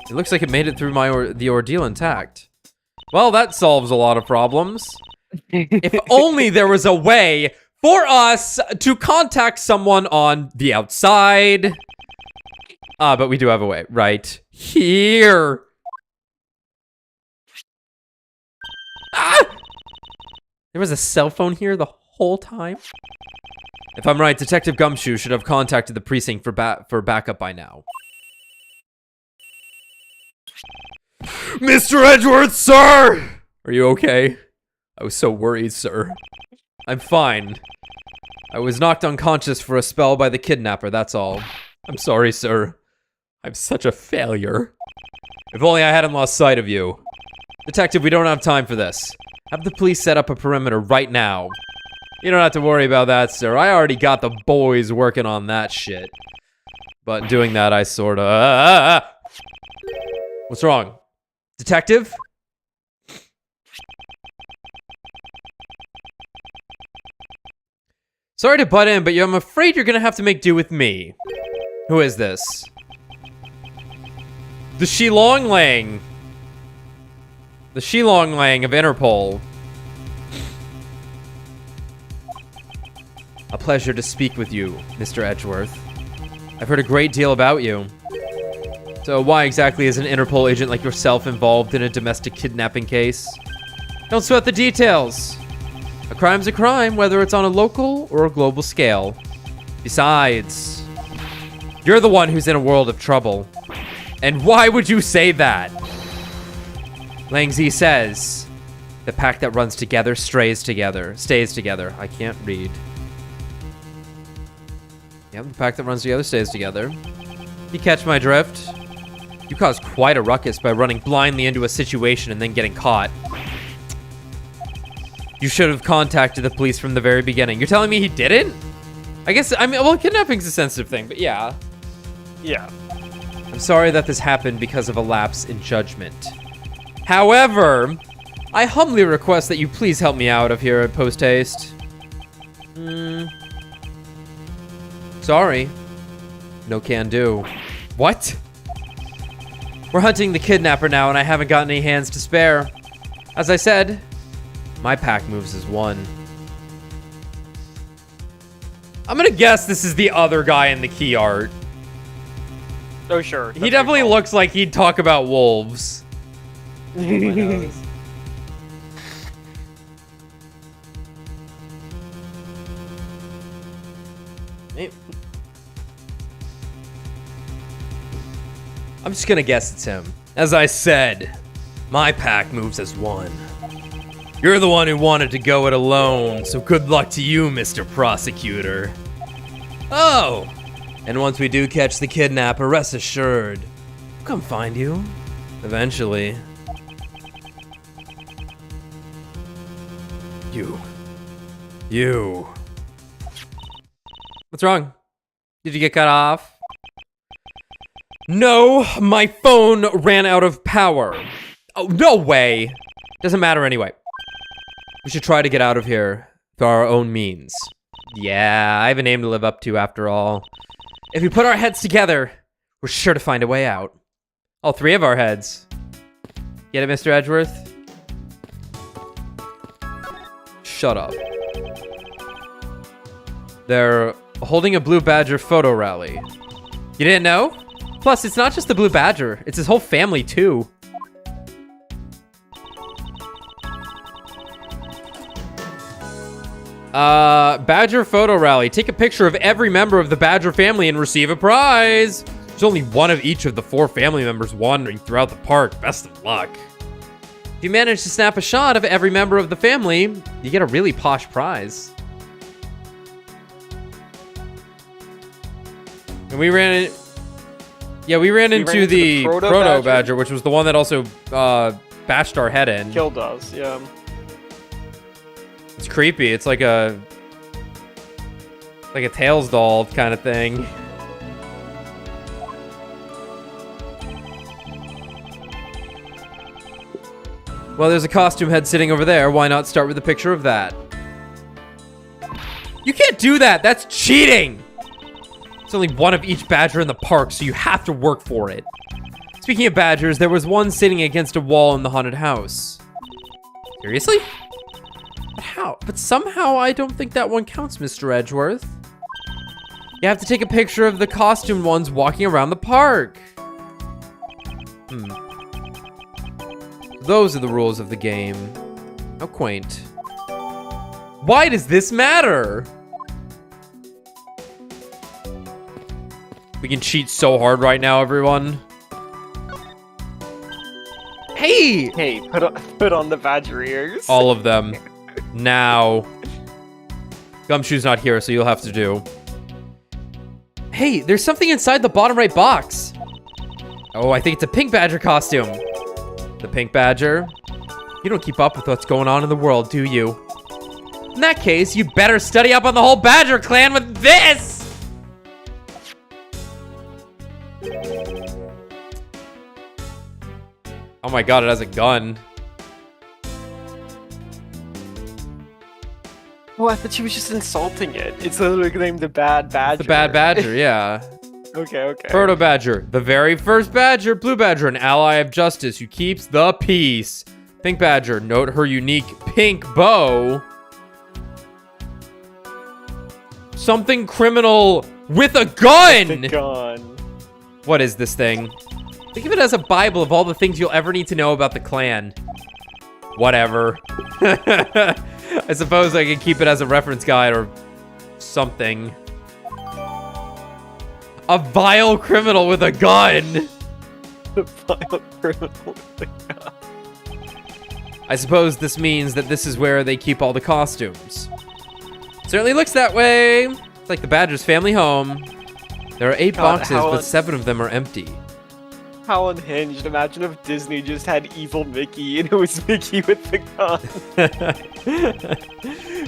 It looks like it made it through the ordeal intact. Well, that solves a lot of problems. If only there was a way for us to contact someone on the outside. But we do have a way. Right here. Ah! There was a cell phone here the whole time? If I'm right, Detective Gumshoe should have contacted the precinct for backup by now. Mr. Edgeworth, sir! Are you okay? I was so worried, sir. I'm fine. I was knocked unconscious for a spell by the kidnapper, that's all. I'm sorry, sir. I'm such a failure. If only I hadn't lost sight of you. Detective, we don't have time for this. Have the police set up a perimeter right now. You don't have to worry about that, sir. I already got the boys working on that shit. But doing that, I sorta... What's wrong? Detective? Sorry to butt in, but I'm afraid you're gonna have to make do with me. Who is this? The Shilong Lang. The Shilong Lang of Interpol. pleasure to speak with you, Mr. Edgeworth. I've heard a great deal about you. So why exactly is an Interpol agent like yourself involved in a domestic kidnapping case? Don't sweat the details. A crime's a crime, whether it's on a local or a global scale. Besides, you're the one who's in a world of trouble. And why would you say that? Langzi says, the pack that runs together stays together. I can't read. Yep, the pack that runs together stays together. You catch my drift? You caused quite a ruckus by running blindly into a situation and then getting caught. You should have contacted the police from the very beginning. You're telling me he didn't? I mean, well, kidnapping's a sensitive thing, but yeah. Yeah. I'm sorry that this happened because of a lapse in judgment. However, I humbly request that you please help me out of here at post haste. Sorry. No can do. What? We're hunting the kidnapper now, and I haven't got any hands to spare. As I said, my pack moves as one. I'm gonna guess this is the other guy in the key art. Oh, sure. He definitely looks like he'd talk about wolves. I'm just gonna guess it's him. As I said, my pack moves as one. You're the one who wanted to go it alone, so good luck to you, Mr. Prosecutor. Oh, and once we do catch the kidnapper, rest assured, we'll come find you. Eventually. You. What's wrong? Did you get cut off? No, my phone ran out of power. Oh, no way. Doesn't matter anyway. We should try to get out of here through our own means. Yeah, I have a name to live up to after all. If we put our heads together, we're sure to find a way out. All three of our heads. Get it, Mr. Edgeworth? Shut up. They're holding a Blue Badger photo rally. You didn't know? Plus, it's not just the Blue Badger. It's his whole family, too. Badger photo rally. Take a picture of every member of the Badger family and receive a prize. There's only one of each of the 4 family members wandering throughout the park. Best of luck. If you manage to snap a shot of every member of the family, you get a really posh prize. And we ran into the Proto Badger, which was the one that also bashed our head in. Killed us, yeah. It's creepy. It's like a Tails doll kind of thing. Well, there's a costume head sitting over there. Why not start with a picture of that? You can't do that. That's cheating. There's only one of each badger in the park, so you have to work for it. Speaking of badgers, there was one sitting against a wall in the haunted house. Seriously? How? But somehow I don't think that one counts, Mr. Edgeworth. You have to take a picture of the costumed ones walking around the park. Those are the rules of the game. How quaint. Why does this matter? We can cheat so hard right now, everyone. Hey! Hey, put on the badger ears. All of them. Now. Gumshoe's not here, so you'll have to do. Hey, there's something inside the bottom right box. Oh, I think it's a pink badger costume. The pink badger? You don't keep up with what's going on in the world, do you? In that case, you better study up on the whole badger clan with this! Oh my god, it has a gun. Oh, I thought she was just insulting it. It's literally named the Bad Badger. The Bad Badger, yeah. Okay. Proto Badger, the very first Badger. Blue Badger, an ally of justice who keeps the peace. Pink Badger, note her unique pink bow. Something criminal with a gun! The gun. What is this thing? Think of it as a Bible of all the things you'll ever need to know about the clan. Whatever. I suppose I could keep it as a reference guide or something. A vile criminal with a gun! The vile criminal with a gun. I suppose this means that this is where they keep all the costumes. Certainly looks that way. It's like the Badger's family home. There are 8 boxes, but 7 of them are empty. How unhinged. Imagine if Disney just had evil Mickey and it was Mickey with the gun.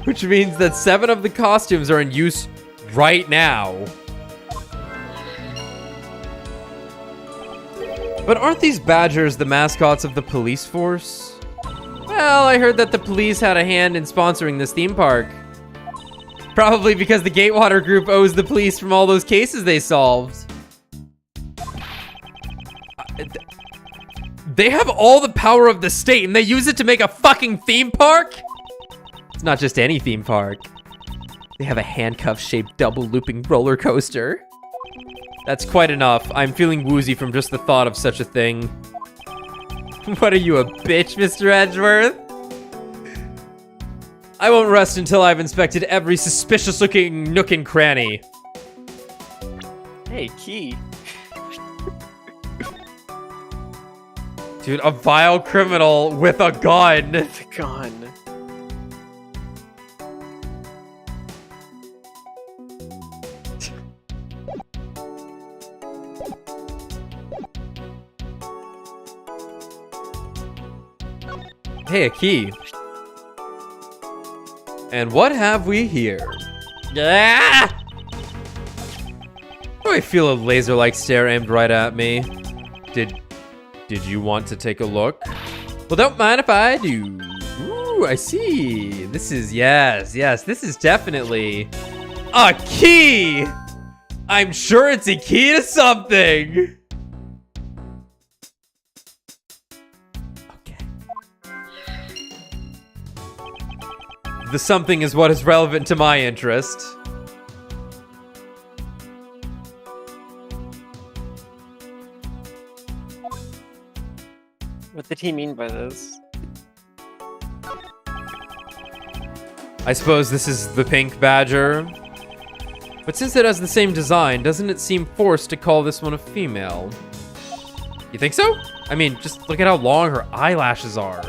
Which means that 7 of the costumes are in use right now. But aren't these Badgers the mascots of the police force? Well, I heard that the police had a hand in sponsoring this theme park. Probably because the Gatewater group owes the police from all those cases they solved. They have all the power of the state and they use it to make a fucking theme park? It's not just any theme park. They have a handcuff-shaped double-looping roller coaster. That's quite enough. I'm feeling woozy from just the thought of such a thing. What are you, a bitch, Mr. Edgeworth? I won't rest until I've inspected every suspicious-looking nook and cranny. Hey, Key. Dude, a vile criminal with a gun. The gun. Hey, a key. And what have we here? Ah! Oh, I feel a laser-like stare aimed right at me. Did you want to take a look? Well, don't mind if I do. Ooh, I see. This is, yes, this is definitely a key. I'm sure it's a key to something. The something is what is relevant to my interest. What did he mean by this? I suppose this is the pink badger. But since it has the same design, doesn't it seem forced to call this one a female? You think so? I mean, just look at how long her eyelashes are.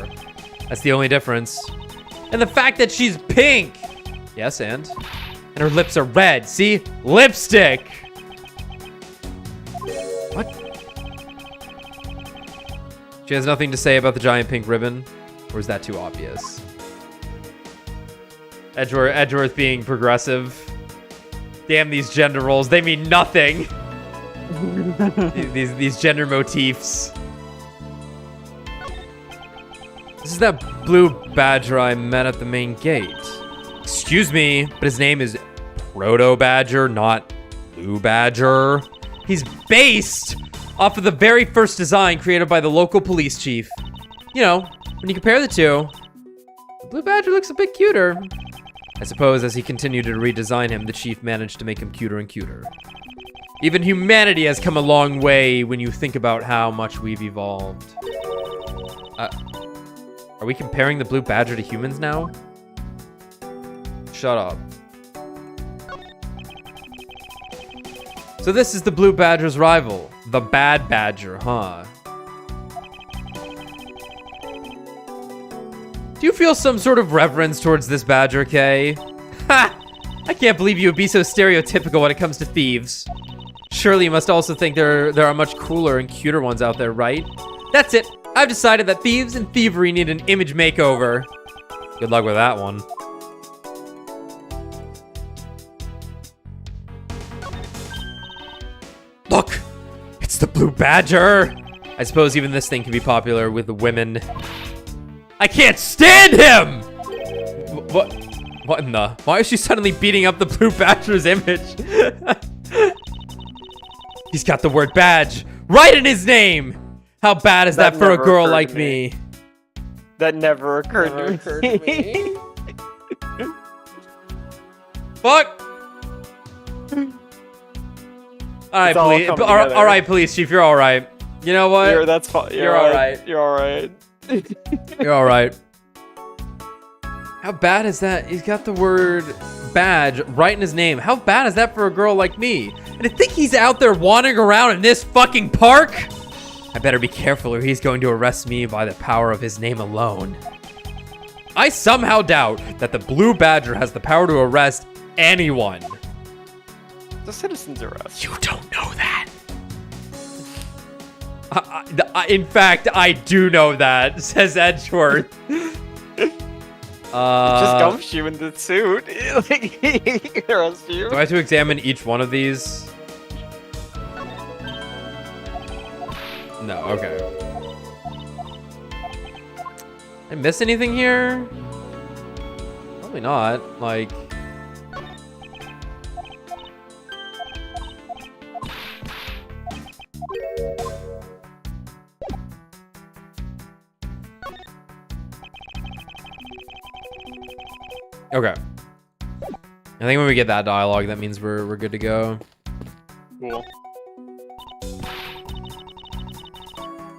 That's the only difference. And the fact that she's pink! Yes, and her lips are red. See? Lipstick! What? She has nothing to say about the giant pink ribbon? Or is that too obvious? Edgeworth being progressive. Damn these gender roles, they mean nothing! these gender motifs. This is that blue badger I met at the main gate. Excuse me, but his name is Proto Badger, not Blue Badger. He's based off of the very first design created by the local police chief. You know, when you compare the two, the Blue Badger looks a bit cuter. I suppose as he continued to redesign him, the chief managed to make him cuter and cuter. Even humanity has come a long way when you think about how much we've evolved. Are we comparing the Blue Badger to humans now? Shut up. So this is the Blue Badger's rival, the Bad Badger, huh? Do you feel some sort of reverence towards this badger, Kay? Ha! I can't believe you would be so stereotypical when it comes to thieves. Surely you must also think there are much cooler and cuter ones out there, right? That's it. I've decided that thieves and thievery need an image makeover. Good luck with that one. Look! It's the Blue Badger! I suppose even this thing can be popular with the women. I can't stand him! What in the... Why is she suddenly beating up the Blue Badger's image? He's got the word badge right in his name! How bad is that for a girl like me? That never occurred to me. Fuck! right, all police. coming All together. right, police chief. You're all right. You know what? That's fine. You're all right. You're all right. You're all right. How bad is that? He's got the word badge right in his name. How bad is that for a girl like me? And to think he's out there wandering around in this fucking park? I better be careful or he's going to arrest me by the power of his name alone. I somehow doubt that the Blue Badger has the power to arrest anyone. The citizen's arrest. You don't know that. In fact, I do know that, says Edgeworth. Just gumps you in the suit. Like, he can arrest you. Do I have to examine each one of these? No, okay. Did I miss anything here? Probably not. Like... Okay. I think when we get that dialogue, that means we're good to go. Cool.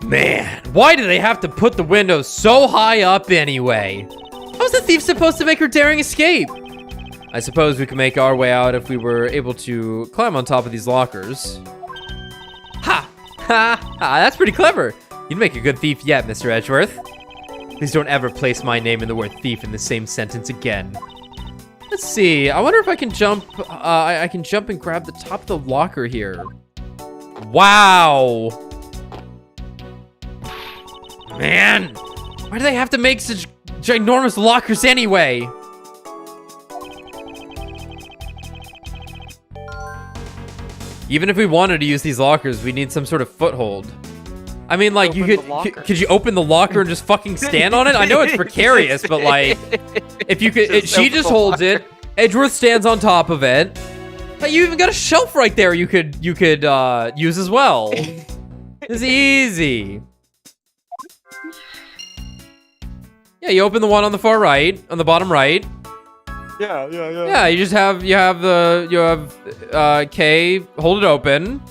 Man, why do they have to put the windows so high up anyway? How's the thief supposed to make her daring escape? I suppose we could make our way out if we were able to climb on top of these lockers. Ha! Ha! Ha! That's pretty clever. You'd make a good thief yet, Mr. Edgeworth. Please don't ever place my name and the word thief in the same sentence again. Let's see. I wonder if I can jump. I can jump and grab the top of the locker here. Wow. Man, why do they have to make such ginormous lockers anyway? Even if we wanted to use these lockers, we need some sort of foothold. I mean, like, you could you open the locker and just fucking stand on it? I know it's precarious, but like, if you could, she just holds it. Edgeworth stands on top of it. Like, you even got a shelf right there you could use as well. It's easy. Yeah, you open the one on the far right, on the bottom right. Yeah. Yeah, you just have Kay hold it open.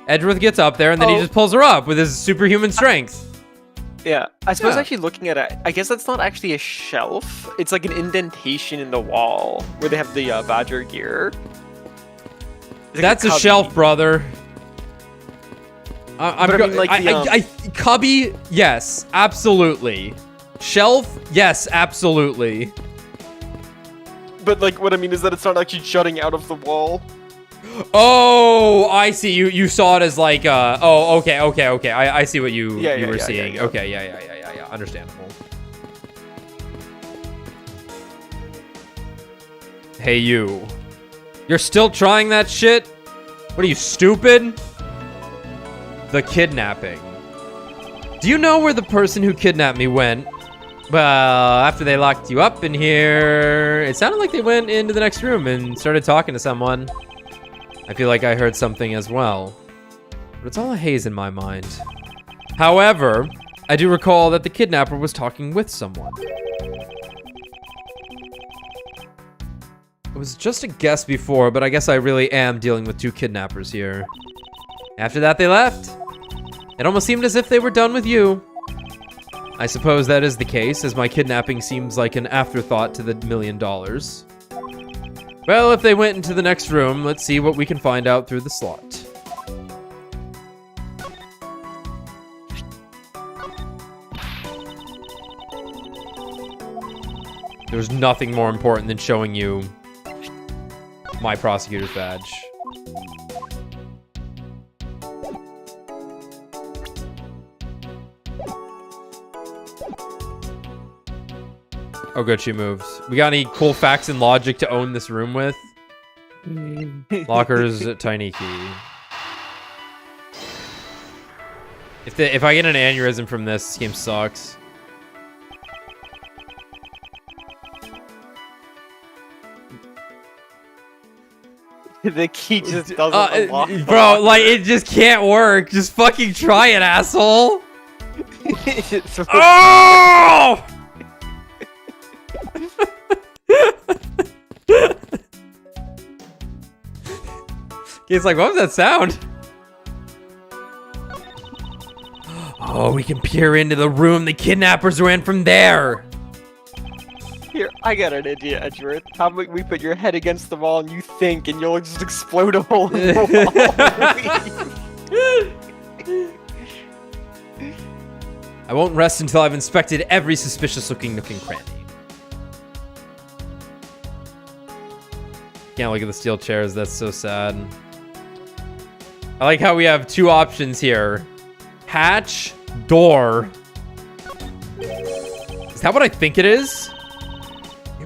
Edgeworth gets up there and then he just pulls her up with his superhuman strength. Yeah, I suppose Yeah. actually looking at it, I guess that's not actually a shelf. It's like an indentation in the wall where they have the Badger gear. It's like That's a cubby. shelf, brother. Cubby, yes, absolutely. Shelf, yes, absolutely. But like, what I mean is that it's not actually jutting out of the wall. Oh, I see. You saw it as like, oh, okay. I see what you were seeing. Yeah. Okay, yeah. Understandable. Hey, you. You're still trying that shit? What are you, stupid? The kidnapping. Do you know where the person who kidnapped me went? Well, after they locked you up in here, it sounded like they went into the next room and started talking to someone. I feel like I heard something as well, but it's all a haze in my mind. However, I do recall that the kidnapper was talking with someone. It was just a guess before, but I guess I really am dealing with two kidnappers here. After that, they left. It almost seemed as if they were done with you. I suppose that is the case, as my kidnapping seems like an afterthought to the $1 million. Well, if they went into the next room, let's see what we can find out through the slot. There's nothing more important than showing you my prosecutor's badge. Oh, good, she moves. We got any cool facts and logic to own this room with? Lockers, tiny key. If I get an aneurysm from this game sucks. The key just doesn't unlock. Bro, like, it just can't work. Just fucking try it, asshole. Oh! It's like, what was that sound? Oh, we can peer into the room the kidnappers were in from there. Here, I got an idea, Edgeworth. How about we put your head against the wall and you think, and you'll just explode a hole in the wall. I won't rest until I've inspected every suspicious-looking nook and cranny. Can't look at the steel chairs. That's so sad. I like how we have two options here. Hatch, door. Is that what I think it is?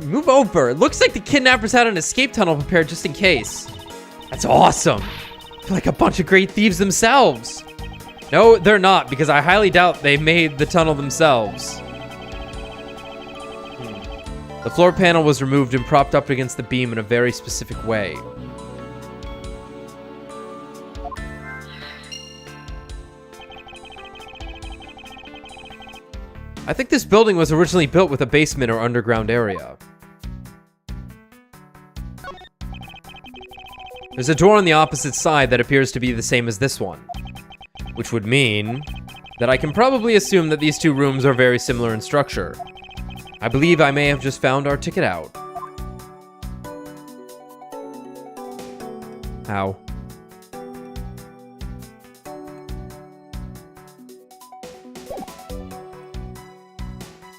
Move over. It looks like the kidnappers had an escape tunnel prepared just in case. That's awesome. They're like a bunch of great thieves themselves. No, they're not, because I highly doubt they made the tunnel themselves. The floor panel was removed and propped up against the beam in a very specific way. I think this building was originally built with a basement or underground area. There's a door on the opposite side that appears to be the same as this one, which would mean that I can probably assume that these two rooms are very similar in structure. I believe I may have just found our ticket out. Ow.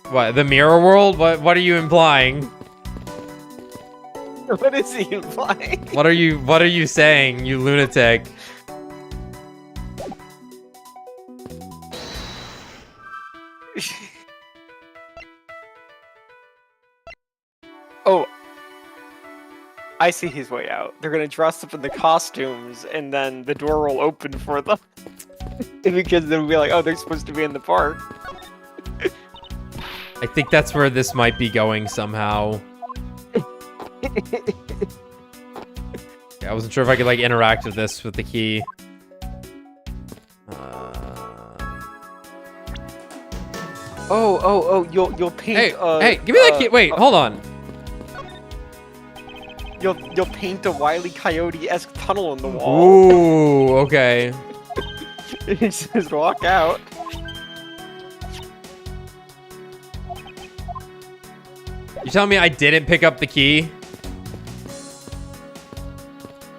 What, the mirror world? What are you implying? What is he implying? What are you saying, you lunatic? Oh, I see his way out. They're gonna dress up in the costumes, and then the door will open for them. Because they'll be like, oh, they're supposed to be in the park. I think that's where this might be going somehow. I wasn't sure if I could like interact with this with the key. Oh, you'll paint. Hey, give me that key. Wait, hold on. You'll paint a Wile E. Coyote-esque tunnel in the wall. Ooh, okay. Just walk out. You telling me I didn't pick up the key?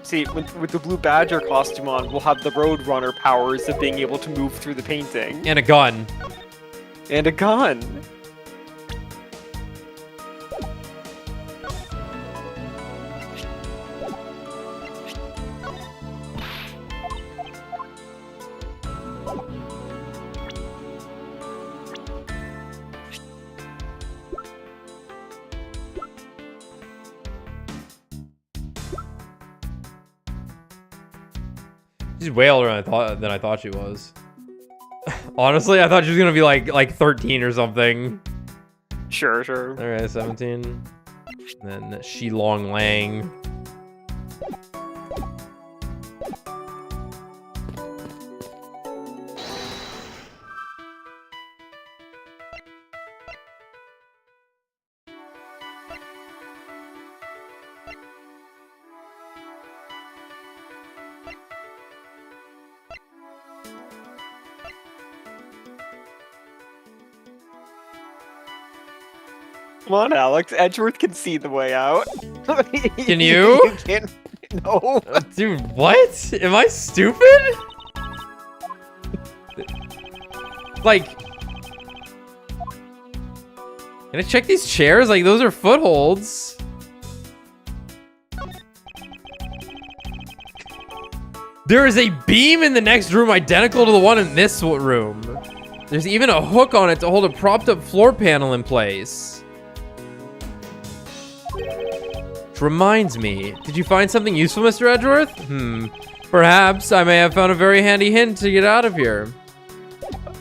See, with the blue badger costume on, we'll have the Roadrunner powers of being able to move through the painting. And a gun. And a gun. She's way older than I thought she was. Honestly, I thought she was gonna be like 13 or something. Sure. Alright, 17. And then Shi Long Lang. Come on, Alex. Edgeworth can see the way out. Can you? You can't. No. Dude, what? Am I stupid? Like, can I check these chairs? Like, those are footholds. There is a beam in the next room identical to the one in this room. There's even a hook on it to hold a propped up floor panel in place. Which reminds me, did you find something useful, Mr. Edgeworth? Perhaps I may have found a very handy hint to get out of here.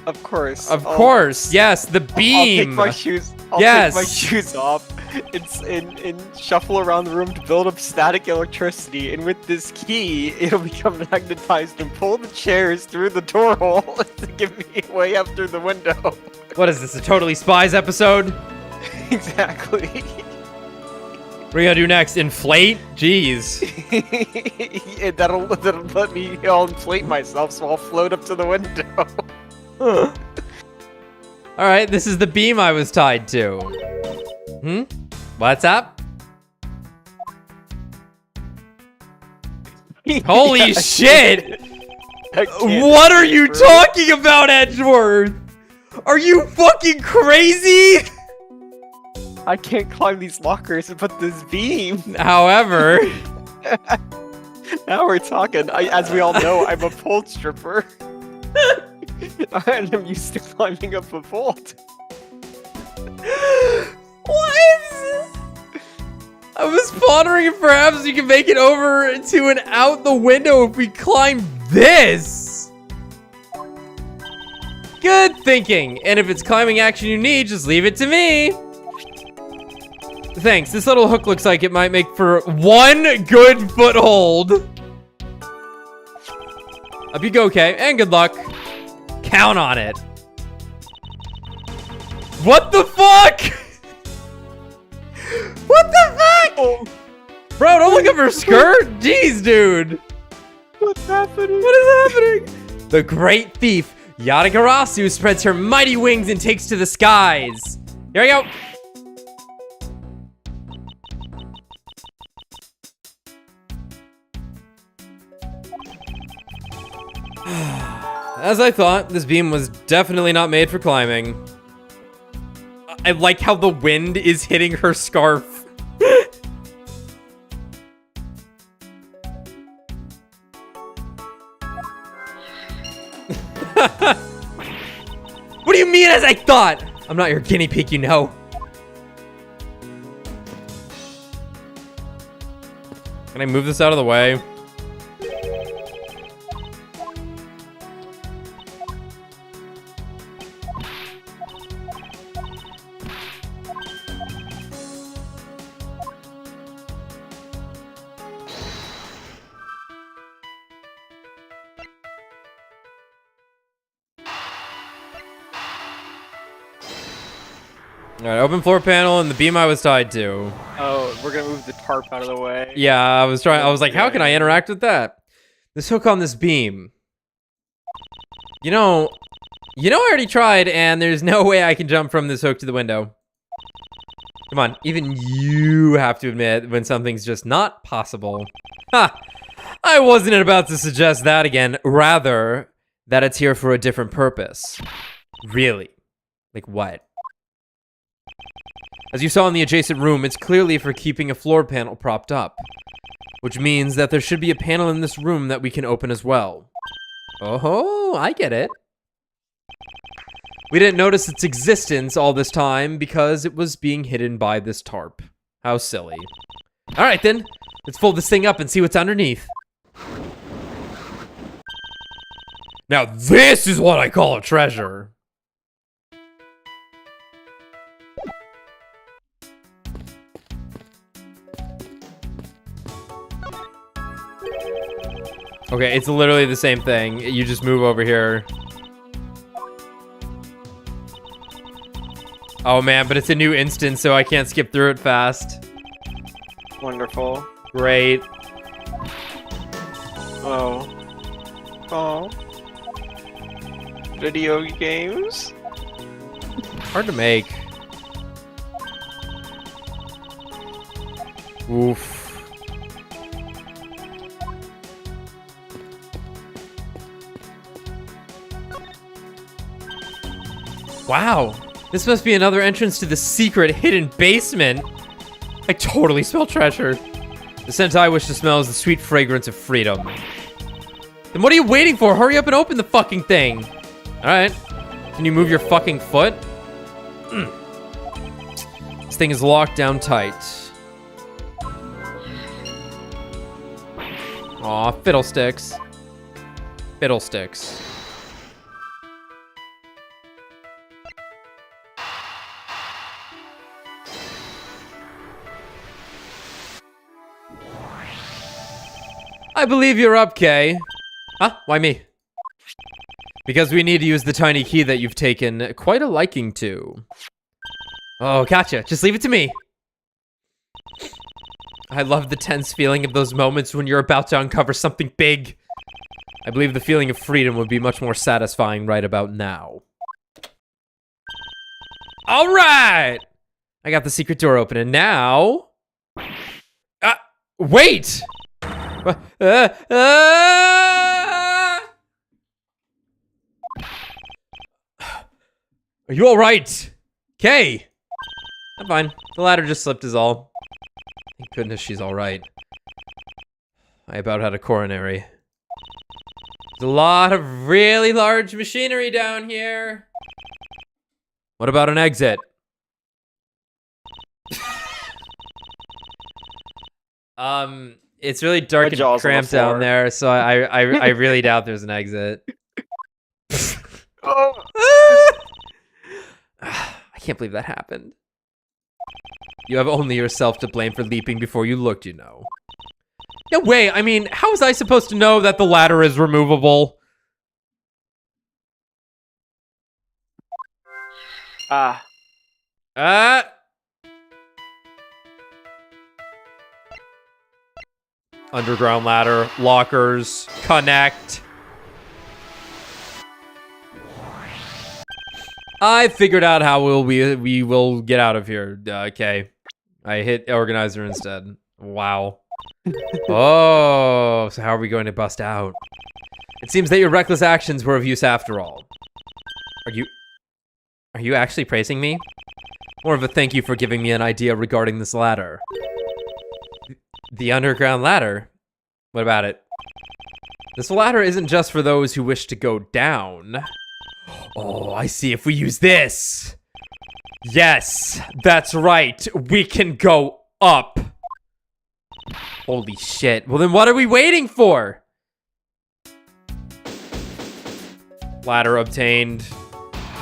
Of course. Of course, yes, the beam. I'll take my shoes. I'll take my shoes off. And shuffle around the room to build up static electricity. And with this key, it'll become magnetized and pull the chairs through the door hole to give me a way up through the window. What is this, a Totally Spies episode? Exactly. What are you gonna do next? Inflate? Jeez. Yeah, that'll let me I'll inflate myself, so I'll float up to the window. Alright, this is the beam I was tied to. What's up? Holy shit! What are you talking about, Edgeworth? Are you fucking crazy? I can't climb these lockers but this beam. However... Now we're talking. As we all know, I'm a pole stripper. And I'm used to climbing up a vault. What? I was pondering if perhaps you can make it over to and out the window if we climb this. Good thinking. And if it's climbing action you need, just leave it to me. Thanks. This little hook looks like it might make for one good foothold. Up you go, Kay, and good luck. Count on it. What the fuck? What the fuck? Oh. Bro, don't look at her skirt. Jeez, dude. What's happening? What is happening? The great thief, Yatagarasu, spreads her mighty wings and takes to the skies. Here we go. As I thought, this beam was definitely not made for climbing. I like how the wind is hitting her scarf. What do you mean, as I thought? I'm not your guinea pig, you know. Can I move this out of the way? Alright, open floor panel and the beam I was tied to. Oh, we're gonna move the tarp out of the way. Yeah, I was like, how can I interact with that? This hook on this beam. You know, I already tried and there's no way I can jump from this hook to the window. Come on, even you have to admit when something's just not possible. Ha! I wasn't about to suggest that again, rather that it's here for a different purpose. Really? Like what? As you saw in the adjacent room, it's clearly for keeping a floor panel propped up. Which means that there should be a panel in this room that we can open as well. Oh, I get it. We didn't notice its existence all this time because it was being hidden by this tarp. How silly. Alright then, let's fold this thing up and see what's underneath. Now this is what I call a treasure. Okay, it's literally the same thing. You just move over here. Oh man, but it's a new instance, so I can't skip through it fast. Wonderful. Great. Oh. Oh. Video games? Hard to make. Oof. Wow, this must be another entrance to the secret hidden basement. I totally smell treasure. The scent I wish to smell is the sweet fragrance of freedom. Then what are you waiting for? Hurry up and open the fucking thing. All right, can you move your fucking foot? This thing is locked down tight. Aw, fiddlesticks. Fiddlesticks. I believe you're up, Kay. Huh? Why me? Because we need to use the tiny key that you've taken quite a liking to. Oh, gotcha. Just leave it to me. I love the tense feeling of those moments when you're about to uncover something big. I believe the feeling of freedom would be much more satisfying right about now. All right! I got the secret door open, and now... wait! Are you alright? Okay. I'm fine. The ladder just slipped is all. Thank goodness she's alright. I about had a coronary. There's a lot of really large machinery down here. What about an exit? It's really dark and cramped down there, so I really doubt there's an exit. Oh. I can't believe that happened. You have only yourself to blame for leaping before you looked, you know. No way, I mean, how was I supposed to know that the ladder is removable? Underground ladder, lockers, connect. I figured out how we will get out of here. Okay. I hit organizer instead. Wow. Oh, so how are we going to bust out? It seems that your reckless actions were of use after all. Are you actually praising me? More of a thank you for giving me an idea regarding this ladder. The underground ladder? What about it? This ladder isn't just for those who wish to go down. Oh, I see. If we use this. Yes, that's right. We can go up. Holy shit. Well, then what are we waiting for? Ladder obtained.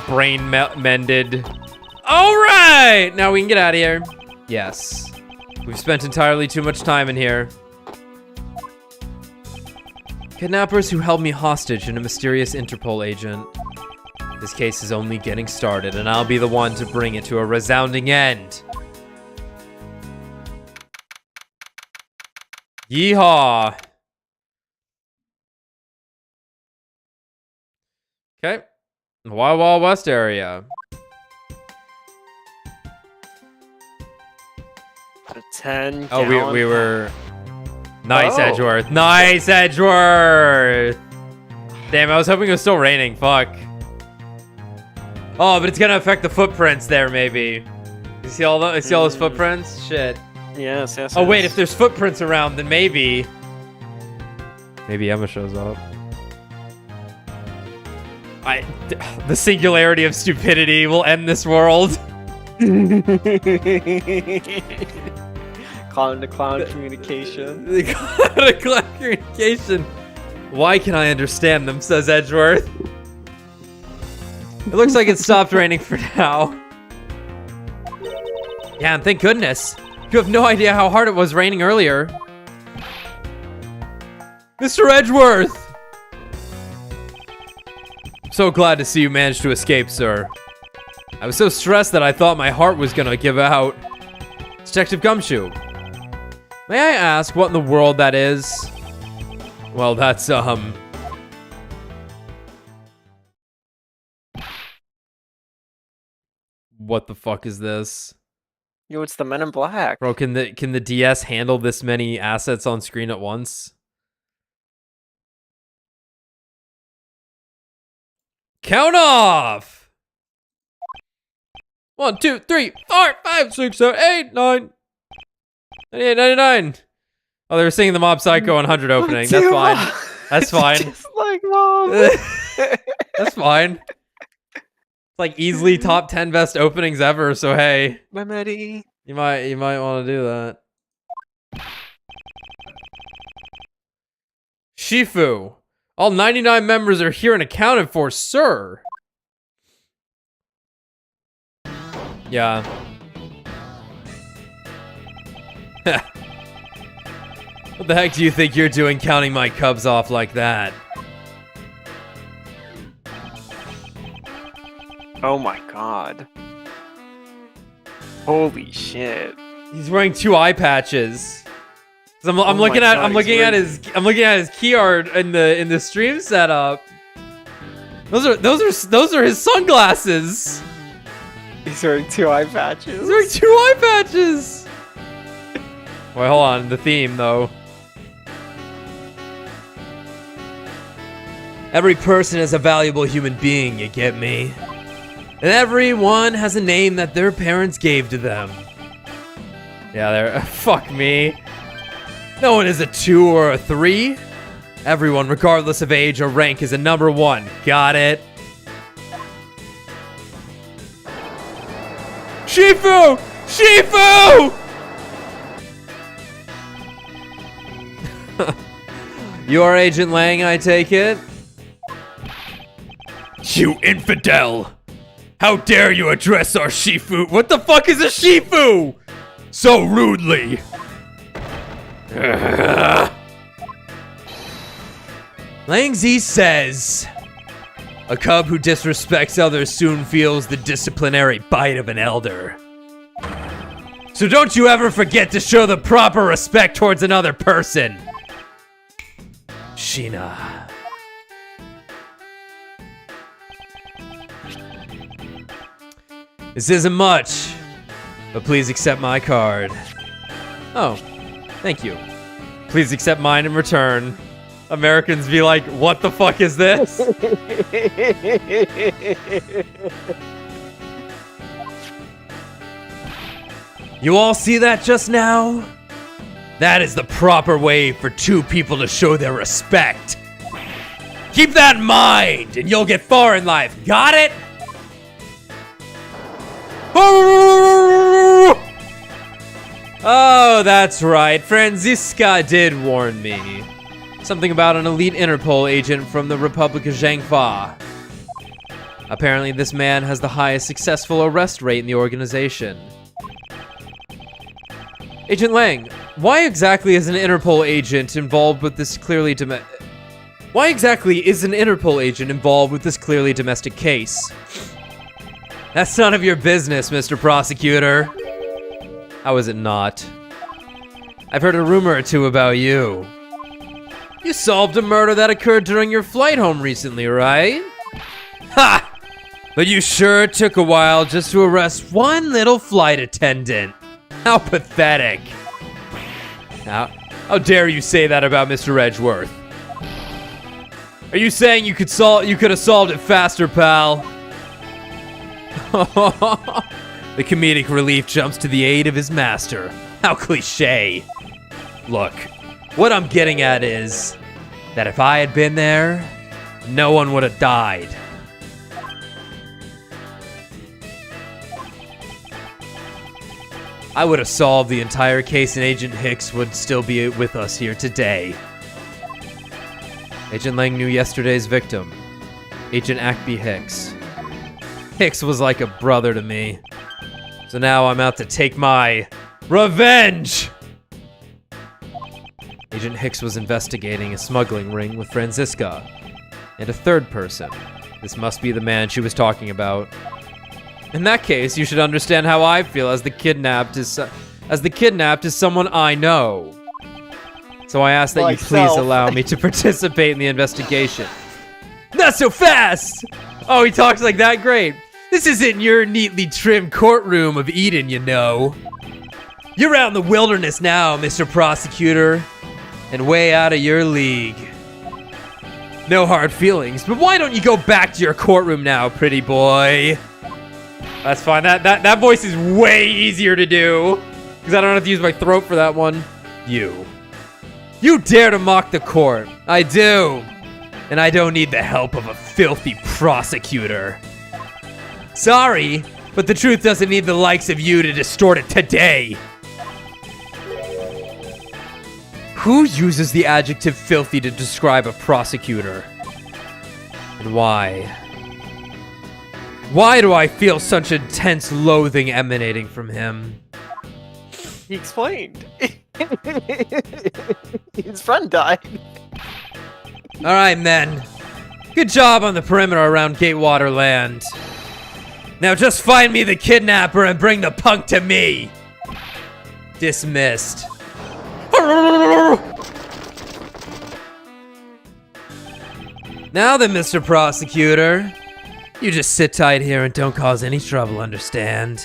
Brain mended. All right. Now we can get out of here. Yes. We've spent entirely too much time in here. Kidnappers who held me hostage and a mysterious Interpol agent. This case is only getting started, and I'll be the one to bring it to a resounding end. Yeehaw. Okay. Wild Wild West area. A 10 Oh, we were... Nice, Edgeworth. Nice, Edgeworth! Damn, I was hoping it was still raining. Fuck. Oh, but it's gonna affect the footprints there, maybe. You see all those footprints? Shit. Yes. Oh, wait, if there's footprints around, then maybe... Maybe Emma shows up. The singularity of stupidity will end this world. Clown to clown communication. The clown to clown communication. Why can I understand them, says Edgeworth. It looks like it stopped raining for now. Yeah, and thank goodness. You have no idea how hard it was raining earlier. Mr. Edgeworth! I'm so glad to see you managed to escape, sir. I was so stressed that I thought my heart was gonna give out. Detective Gumshoe. May I ask what in the world that is? Well, that's, What the fuck is this? Yo, it's the Men in Black. Bro, can the DS handle this many assets on screen at once? Count off! 1, 2, 3, 4, 5, 6, 7, 8, 9, 98, 99. Oh, they were singing the Mob Psycho 100 opening. That's fine. That's fine. Just like Mom. That's fine. It's like easily top 10 best openings ever, so hey. Remedy. You might want to do that. Shifu. All 99 members are here and accounted for, sir. Yeah. What the heck do you think you're doing counting my cubs off like that? Oh my god. Holy shit. He's wearing 2 eye patches. I'm Oh my looking at God, I'm looking he's at his key art in the stream setup. Those are his sunglasses. He's wearing 2 eye patches. He's wearing 2 eye patches. Wait, hold on. The theme though. Every person is a valuable human being, you get me? And everyone has a name that their parents gave to them. Yeah, they're fuck me. No one is a 2 or a 3. Everyone, regardless of age or rank, is a number 1. Got it? Shifu! Shifu! You are Agent Lang, I take it? You infidel! How dare you address our Shifu? What the fuck is a Shifu? So rudely! Langzi says, a cub who disrespects others soon feels the disciplinary bite of an elder. So don't you ever forget to show the proper respect towards another person. Sheena. This isn't much, but please accept my card. Oh, thank you. Please accept mine in return. Americans be like, what the fuck is this? You all see that just now? That is the proper way for 2 people to show their respect. Keep that in mind, and you'll get far in life. Got it? Oh, that's right. Franziska did warn me. Something about an elite Interpol agent from the Republic of Zhangfa. Apparently, this man has the highest successful arrest rate in the organization. Agent Lang, why exactly is an Interpol agent involved with this clearly domestic case? That's none of your business, Mr. Prosecutor. How is it not? I've heard a rumor or two about you. You solved a murder that occurred during your flight home recently, right? Ha! But you sure took a while just to arrest one little flight attendant. How pathetic. How dare you say that about Mr. Edgeworth? Are you saying you could have solved it faster, pal? The comedic relief jumps to the aid of his master. How cliche. Look, what I'm getting at is that if I had been there, no one would have died. I would have solved the entire case and Agent Hicks would still be with us here today. Agent Lang knew yesterday's victim, Agent Ackby Hicks. Hicks was like a brother to me. So now I'm out to take my revenge! Agent Hicks was investigating a smuggling ring with Franziska and a third person. This must be the man she was talking about. In that case, you should understand how I feel as the kidnapped is someone I know. So I ask that you please allow me to participate in the investigation. Not so fast! Oh, he talks like that? Great. This isn't your neatly trimmed courtroom of Eden, you know. You're out in the wilderness now, Mr. Prosecutor, and way out of your league. No hard feelings, but why don't you go back to your courtroom now, pretty boy? That's fine. That voice is way easier to do, because I don't have to use my throat for that one. You dare to mock the court. I do. And I don't need the help of a filthy prosecutor. Sorry, but the truth doesn't need the likes of you to distort it today. Who uses the adjective filthy to describe a prosecutor? And why? Why do I feel such intense loathing emanating from him? He explained. His friend died. Alright, men. Good job on the perimeter around Gatewater Land. Now just find me the kidnapper and bring the punk to me. Dismissed. Now then, Mr. Prosecutor, you just sit tight here and don't cause any trouble, understand?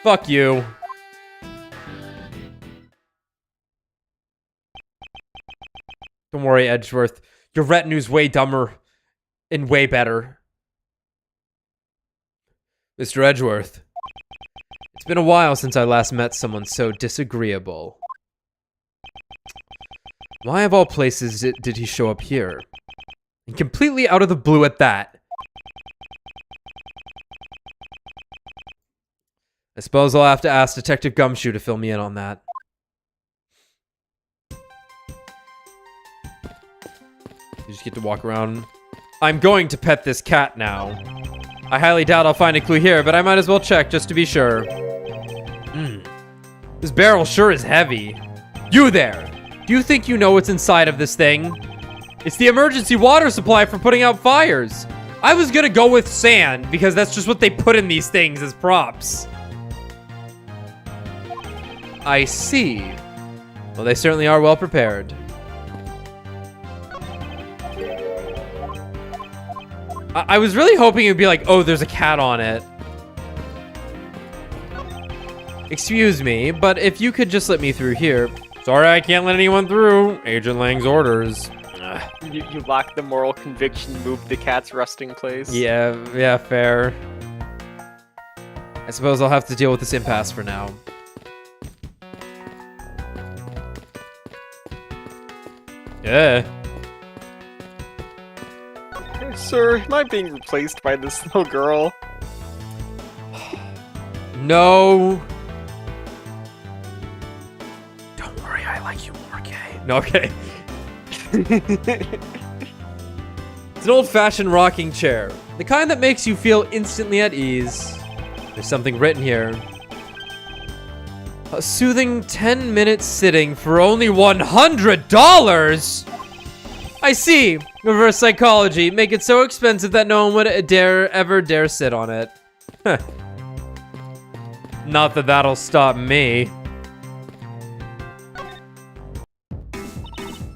Fuck you. Don't worry, Edgeworth. Your retinue's way dumber and way better. Mr. Edgeworth, it's been a while since I last met someone so disagreeable. Why of all places did he show up here? And completely out of the blue at that. I suppose I'll have to ask Detective Gumshoe to fill me in on that. You just get to walk around. I'm going to pet this cat now. I highly doubt I'll find a clue here, but I might as well check just to be sure. This barrel sure is heavy. You there! Do you think you know what's inside of this thing? It's the emergency water supply for putting out fires. I was gonna go with sand, because that's just what they put in these things as props. I see. Well, they certainly are well prepared. I was really hoping it would be like, oh, there's a cat on it. Excuse me, but if you could just let me through here. Sorry, I can't let anyone through. Agent Lang's orders. You lack the moral conviction to move the cat's resting place. Yeah, fair. I suppose I'll have to deal with this impasse for now. Yeah. Sir, am I being replaced by this little girl? No. Don't worry, I like you more, Kay. No, okay. It's an old-fashioned rocking chair. The kind that makes you feel instantly at ease. There's something written here. A soothing 10-minute sitting for only $100! I see. Reverse psychology. Make it so expensive that no one would ever dare sit on it. Not that that'll stop me.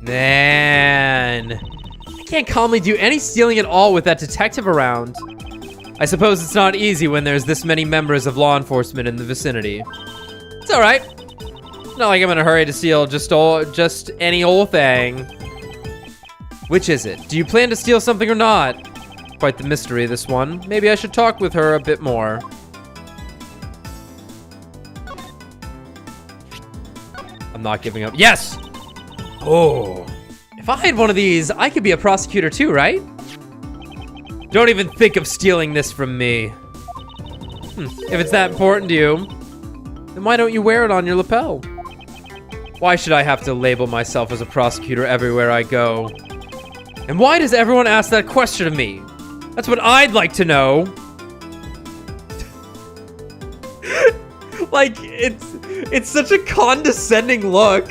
Man. I can't calmly do any stealing at all with that detective around. I suppose it's not easy when there's this many members of law enforcement in the vicinity. It's alright. Not like I'm in a hurry to steal just any old thing. Which is it? Do you plan to steal something or not? Quite the mystery, this one. Maybe I should talk with her a bit more. I'm not giving up. Yes! Oh. If I had one of these, I could be a prosecutor too, right? Don't even think of stealing this from me. If it's that important to you, then why don't you wear it on your lapel? Why should I have to label myself as a prosecutor everywhere I go? And why does everyone ask that question of me? That's what I'd like to know. Like, it's such a condescending look.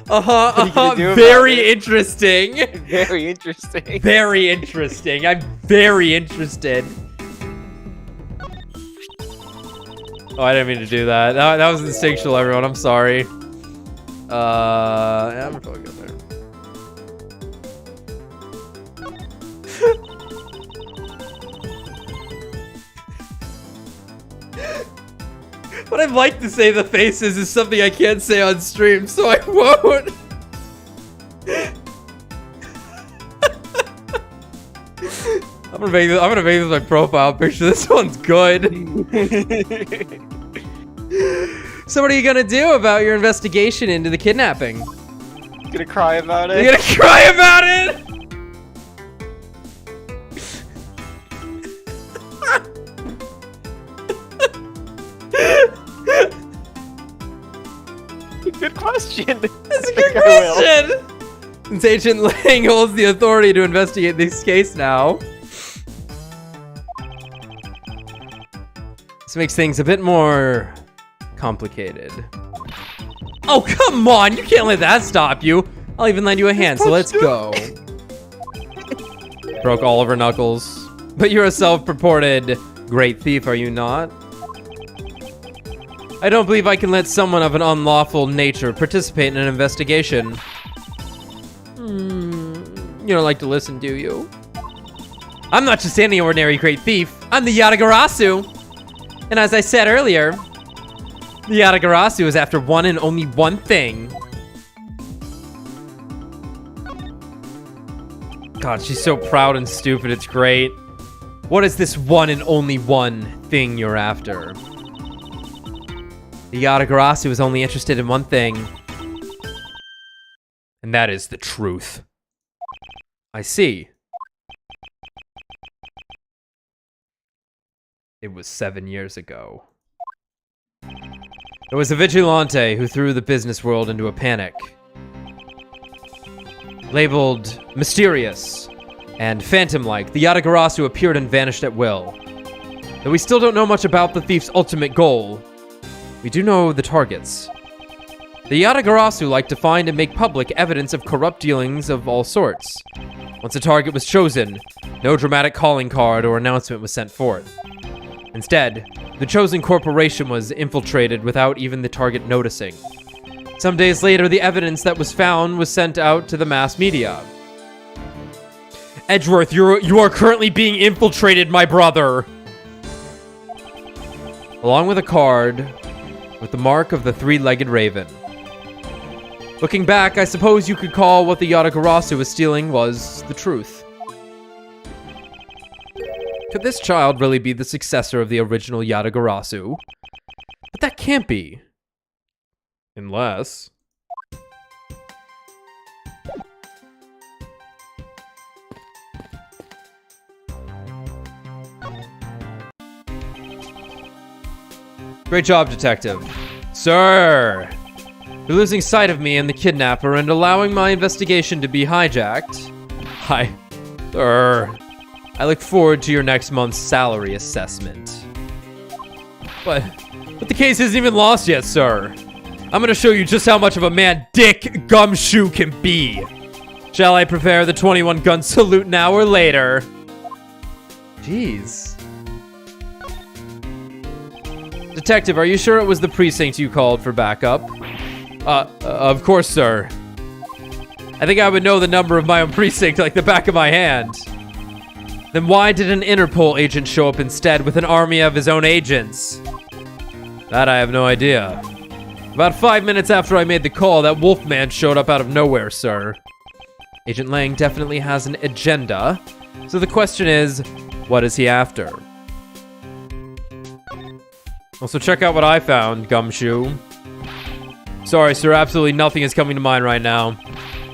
Very interesting. Very interesting. Very interesting. I'm very interested. Oh, I didn't mean to do that. That was instinctual, everyone. I'm sorry. Yeah, I'm probably good there. What I'd like to say the faces is something I can't say on stream, so I won't. I'm gonna make this my profile picture. This one's good. So what are you gonna do about your investigation into the kidnapping? Gonna cry about it. You're gonna cry about it? Good question. That's a good question. Since Agent Lang holds the authority to investigate this case now, this makes things a bit more complicated. Oh, come on! You can't let that stop you. I'll even lend you a hand, so let's go. Broke all of her knuckles. But you're a self-purported great thief, are you not? I don't believe I can let someone of an unlawful nature participate in an investigation. You don't like to listen, do you? I'm not just any ordinary great thief. I'm the Yatagarasu. And as I said earlier, the Yatagarasu is after one and only one thing. God, she's so proud and stupid, it's great. What is this one and only one thing you're after? The Yatagarasu is only interested in one thing. And that is the truth. I see. It was 7 years ago. There was a vigilante who threw the business world into a panic. Labeled mysterious and phantom-like, the Yatagarasu appeared and vanished at will. Though we still don't know much about the thief's ultimate goal, we do know the targets. The Yatagarasu like to find and make public evidence of corrupt dealings of all sorts. Once a target was chosen, no dramatic calling card or announcement was sent forth. Instead, the chosen corporation was infiltrated without even the target noticing. Some days later, the evidence that was found was sent out to the mass media. Edgeworth, you are currently being infiltrated, my brother! Along with a card with the mark of the three-legged raven. Looking back, I suppose you could call what the Yatagarasu was stealing was the truth. Could this child really be the successor of the original Yatagarasu? But that can't be. Unless... Great job, detective. Sir! You're losing sight of me and the kidnapper and allowing my investigation to be hijacked. Hi. Sir. I look forward to your next month's salary assessment. But the case isn't even lost yet, sir. I'm gonna show you just how much of a man Dick Gumshoe can be. Shall I prepare the 21-gun salute now or later? Jeez. Detective, are you sure it was the precinct you called for backup? Of course, sir. I think I would know the number of my own precinct like the back of my hand. Then why did an Interpol agent show up instead with an army of his own agents? That I have no idea. About 5 minutes after I made the call, that Wolfman showed up out of nowhere, sir. Agent Lang definitely has an agenda. So the question is, what is he after? Also, check out what I found, Gumshoe. Sorry, sir, absolutely nothing is coming to mind right now.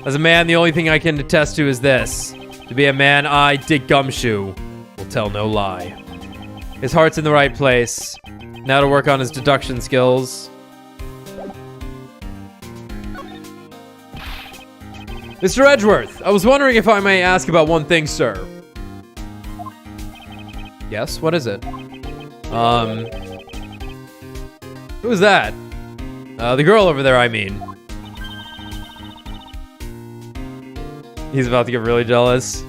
As a man, the only thing I can attest to is this. To be a man, I, Dick Gumshoe, will tell no lie. His heart's in the right place. Now to work on his deduction skills. Mr. Edgeworth, I was wondering if I may ask about one thing, sir. Yes, what is it? Who's that? The girl over there, I mean. He's about to get really jealous.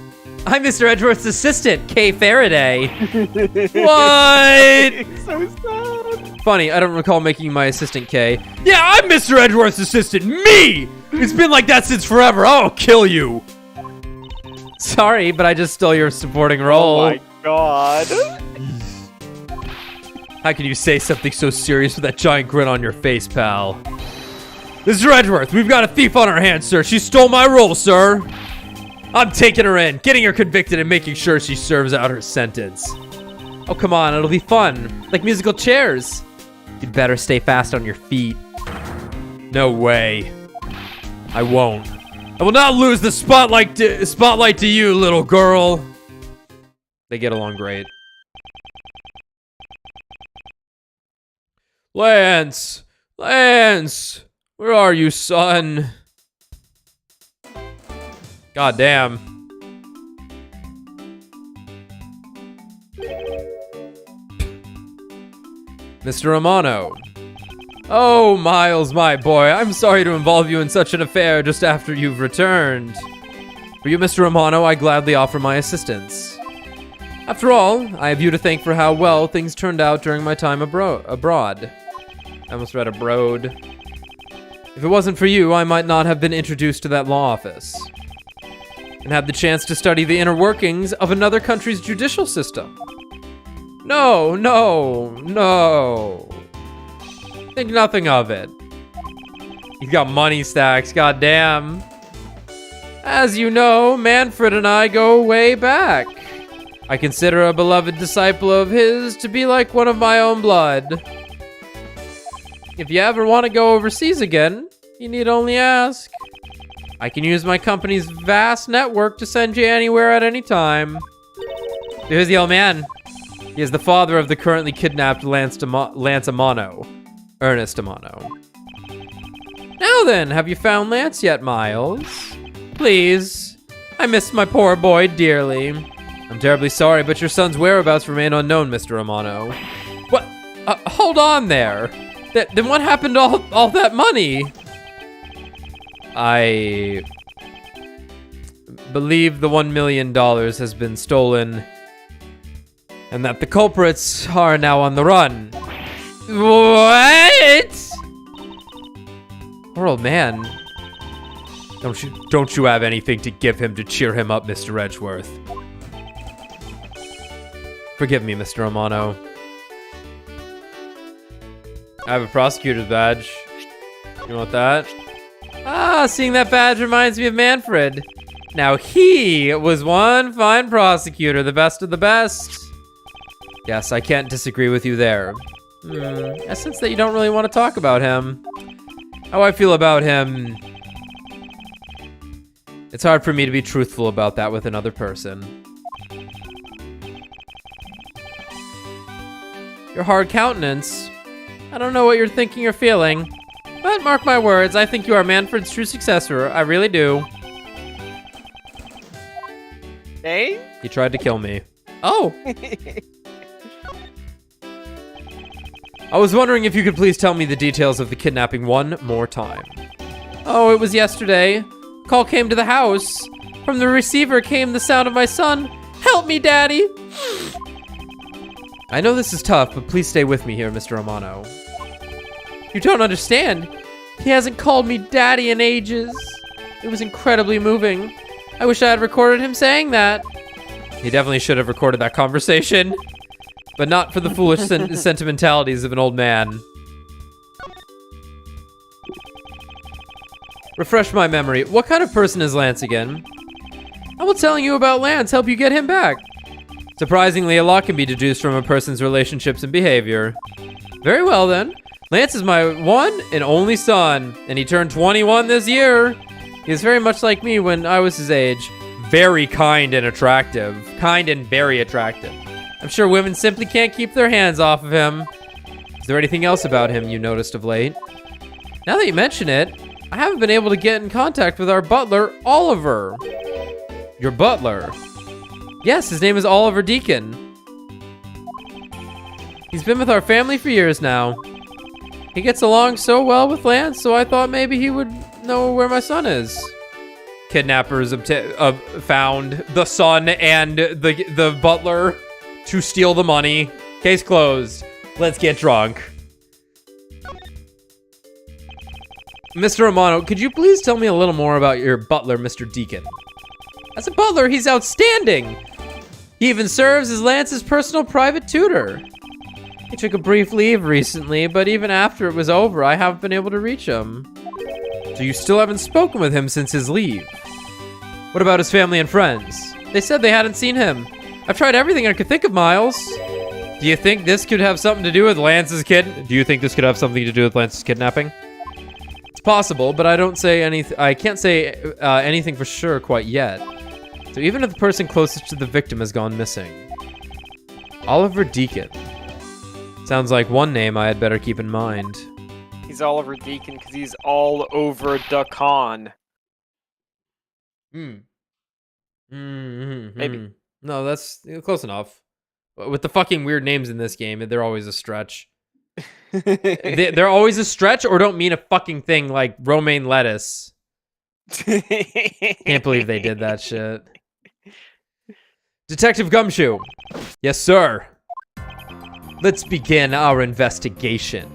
I'm Mr. Edgeworth's assistant, Kay Faraday. What? So sad. Funny, I don't recall making my assistant Kay. Yeah, I'm Mr. Edgeworth's assistant, me! It's been like that since forever, I'll kill you. Sorry, but I just stole your supporting role. Oh my god. How can you say something so serious with that giant grin on your face, pal? Mr. Edgeworth, we've got a thief on our hands, sir. She stole my role, sir. I'm taking her in, getting her convicted, and making sure she serves out her sentence. Oh, come on, it'll be fun. Like musical chairs. You'd better stay fast on your feet. No way. I won't. I will not lose the spotlight to you, little girl. They get along great. Lance! Lance! Where are you, son? God damn. Mr. Romano. Oh, Miles, my boy. I'm sorry to involve you in such an affair just after you've returned. For you, Mr. Romano, I gladly offer my assistance. After all, I have you to thank for how well things turned out during my time abroad. I almost read abroad. If it wasn't for you, I might not have been introduced to that law office. and had the chance to study the inner workings of another country's judicial system. No, no, no. Think nothing of it. He's got money stacks, goddamn. As you know, Manfred and I go way back. I consider a beloved disciple of his to be like one of my own blood. If you ever want to go overseas again, you need only ask. I can use my company's vast network to send you anywhere at any time. Here's the old man. He is the father of the currently kidnapped Ernest Amano. Now then, have you found Lance yet, Miles? Please. I miss my poor boy dearly. I'm terribly sorry, but your son's whereabouts remain unknown, Mr. Amano. What? Hold on there. Then what happened to all that money? I believe the $1 million has been stolen and that the culprits are now on the run. What? Poor old man. Don't you have anything to give him to cheer him up, Mr. Edgeworth? Forgive me, Mr. Amano. I have a prosecutor's badge. You want that? Ah, seeing that badge reminds me of Manfred. Now he was one fine prosecutor, the best of the best. Yes, I can't disagree with you there. I sense that you don't really want to talk about him. How I feel about him... It's hard for me to be truthful about that with another person. Your hard countenance. I don't know what you're thinking or feeling, but mark my words, I think you are Manfred's true successor. I really do. Hey? He tried to kill me. Oh! I was wondering if you could please tell me the details of the kidnapping one more time. Oh, it was yesterday. Call came to the house. From the receiver came the sound of my son. Help me, Daddy! I know this is tough, but please stay with me here, Mr. Amano. You don't understand. He hasn't called me Daddy in ages. It was incredibly moving. I wish I had recorded him saying that. He definitely should have recorded that conversation, but not for the foolish sentimentalities of an old man. Refresh my memory. What kind of person is Lance again? How will telling you about Lance help you get him back? Surprisingly, a lot can be deduced from a person's relationships and behavior. Very well then. Lance is my one and only son, and he turned 21 this year. He is very much like me when I was his age. Very kind and attractive. Kind and very attractive. I'm sure women simply can't keep their hands off of him. Is there anything else about him you noticed of late? Now that you mention it, I haven't been able to get in contact with our butler, Oliver. Your butler? Yes, his name is Oliver Deacon. He's been with our family for years now. He gets along so well with Lance, so I thought maybe he would know where my son is. Kidnappers found the son and the butler to steal the money. Case closed. Let's get drunk. Mr. Amano, could you please tell me a little more about your butler, Mr. Deacon? As a butler, he's outstanding. He even serves as Lance's personal private tutor. He took a brief leave recently, but even after it was over, I haven't been able to reach him. So you still haven't spoken with him since his leave? What about his family and friends? They said they hadn't seen him. I've tried everything I could think of, Miles. Do you think this could have something to do with Lance's kidnapping? It's possible, but I can't say anything for sure quite yet. So even if the person closest to the victim has gone missing. Oliver Deacon. Sounds like one name I had better keep in mind. He's Oliver Deacon because he's all over the con. Maybe. No, that's close enough. With the fucking weird names in this game, they're always a stretch. They're always a stretch or don't mean a fucking thing like romaine lettuce. Can't believe they did that shit. Detective Gumshoe. Yes, sir. Let's begin our investigation.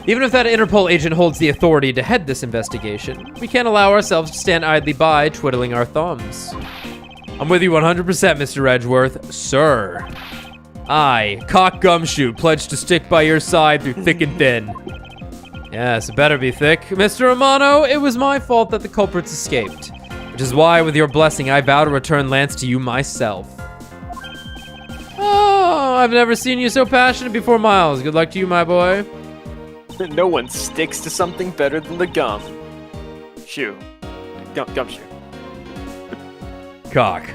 Even if that Interpol agent holds the authority to head this investigation, we can't allow ourselves to stand idly by, twiddling our thumbs. I'm with you 100%, Mr. Edgeworth. Sir. I, Cock Gumshoe, pledge to stick by your side through thick and thin. Yes, it better be thick. Mr. Romano, it was my fault that the culprits escaped. Which is why, with your blessing, I vow to return Lance to you myself. Oh, I've never seen you so passionate before, Miles. Good luck to you, my boy. No one sticks to something better than the gum. Shoe. Gumshoe. Cock.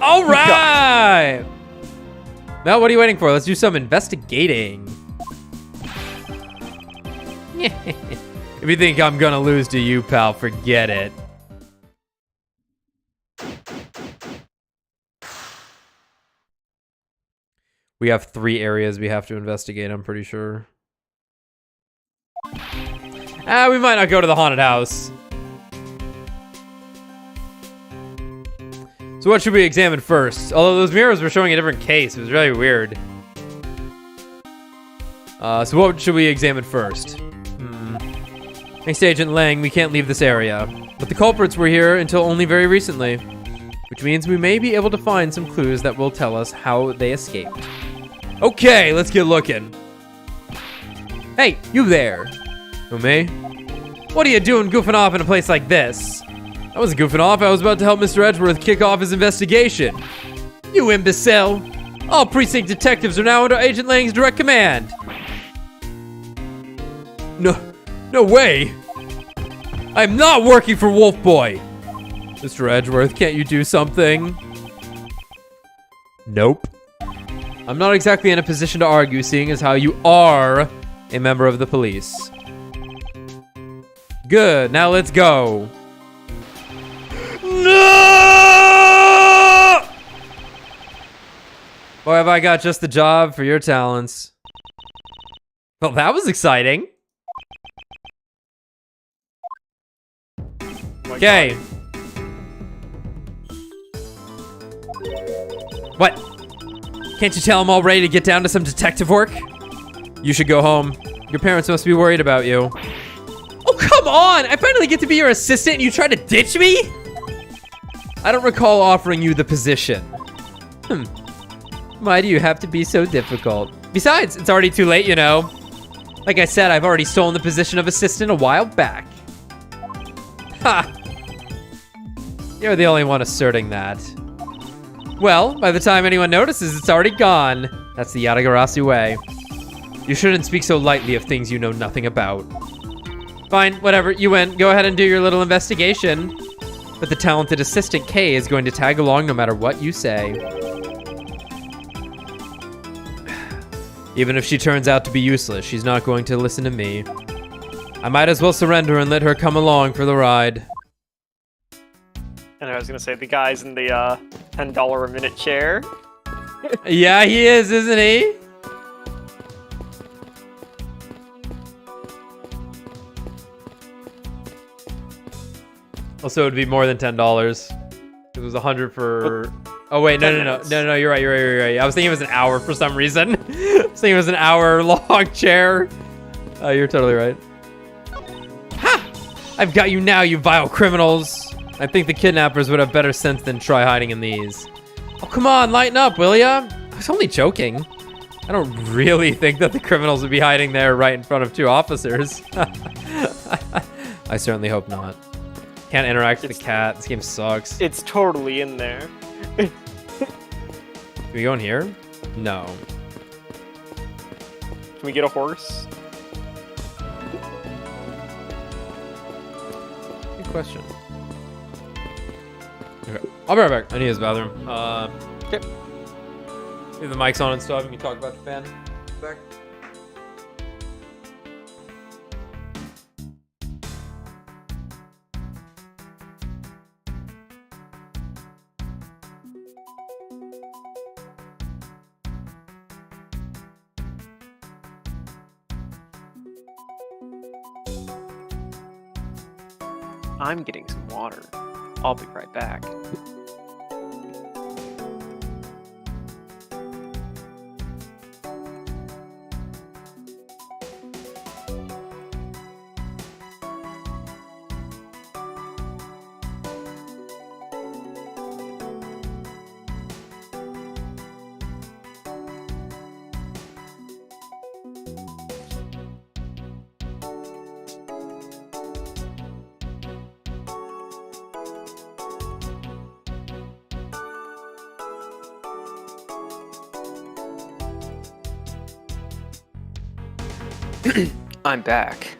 All right! Now, what are you waiting for? Let's do some investigating. If you think I'm gonna lose to you, pal, forget it. We have 3 areas we have to investigate, I'm pretty sure. We might not go to the haunted house. So what should we examine first? Although those mirrors were showing a different case. It was really weird. So what should we examine first? Thanks to Agent Lang, we can't leave this area. But the culprits were here until only very recently. Which means we may be able to find some clues that will tell us how they escaped. Okay, let's get looking. Hey, you there. Who, me? What are you doing goofing off in a place like this? I wasn't goofing off. I was about to help Mr. Edgeworth kick off his investigation. You imbecile. All precinct detectives are now under Agent Lang's direct command. No way. I'm not working for Wolf Boy. Mr. Edgeworth, can't you do something? Nope. I'm not exactly in a position to argue, seeing as how you are a member of the police. Good, now let's go. No! Boy, have I got just the job for your talents. Well, that was exciting. Okay. What? Can't you tell I'm all ready to get down to some detective work? You should go home. Your parents must be worried about you. Oh, come on! I finally get to be your assistant and you try to ditch me? I don't recall offering you the position. Why do you have to be so difficult? Besides, it's already too late, you know. Like I said, I've already stolen the position of assistant a while back. Ha! You're the only one asserting that. Well, by the time anyone notices, it's already gone. That's the Yatagarasu way. You shouldn't speak so lightly of things you know nothing about. Fine, whatever, you win. Go ahead and do your little investigation. But the talented assistant Kay is going to tag along no matter what you say. Even if she turns out to be useless, she's not going to listen to me. I might as well surrender and let her come along for the ride. And I was gonna say, the guy's in the $10 a minute chair. Yeah, he is, isn't he? Also, it would be more than $10. It was 100 for... Oh, wait, no, you're right. I was thinking it was an hour for some reason. I was thinking it was an hour-long chair. You're totally right. Ha! I've got you now, you vile criminals. I think the kidnappers would have better sense than try hiding in these. Oh, come on, lighten up, will ya? I was only joking. I don't really think that the criminals would be hiding there right in front of 2 officers. I certainly hope not. Can't interact with the cat. This game sucks. It's totally in there. Can we go in here? No. Can we get a horse? Good question. Okay, I'll be right back. I need his bathroom. Okay. Leave the mics on and stuff. You can talk about Japan. Back. I'm getting some water. I'll be right back. I'm back.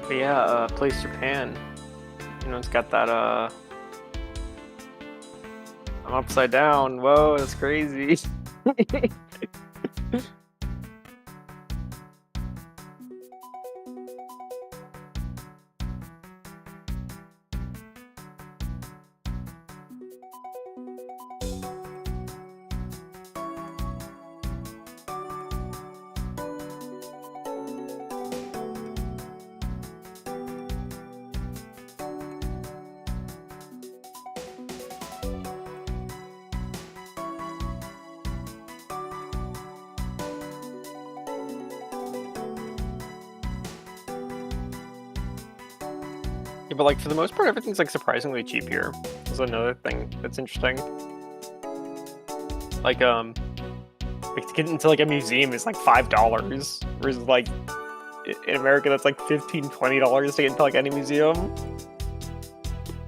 But yeah, Place Japan. You know, it's got that, I'm upside down. Whoa, that's crazy. Yeah, but like for the most part, everything's like surprisingly cheap here. That's another thing that's interesting. Like to get into like a museum is like $5, whereas like in America that's like $15-$20 to get into like any museum.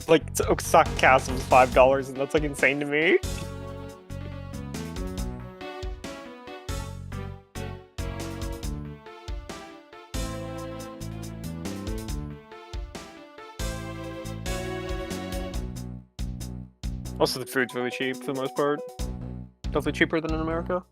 Like Osaka Castle is $5, and that's like insane to me. Also, the food's really cheap for the most part. Definitely cheaper than in America.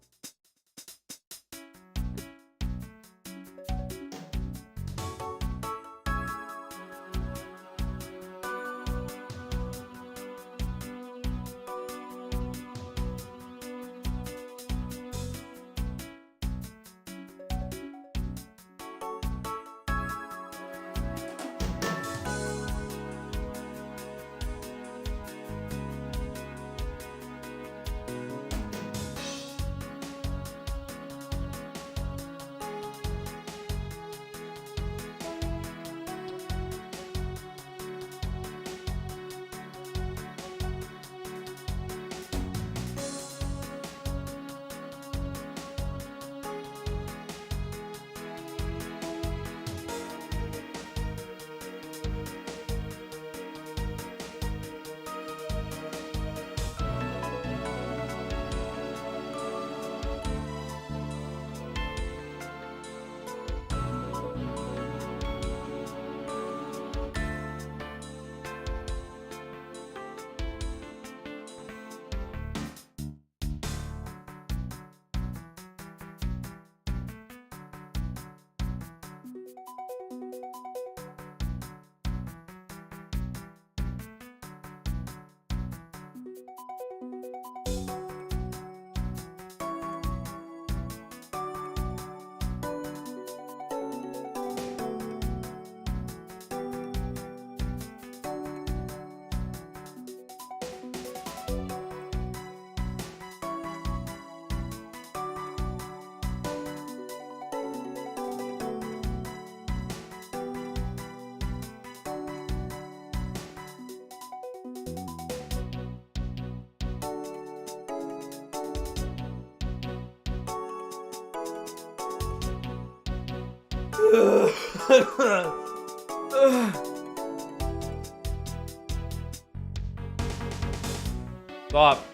Stop.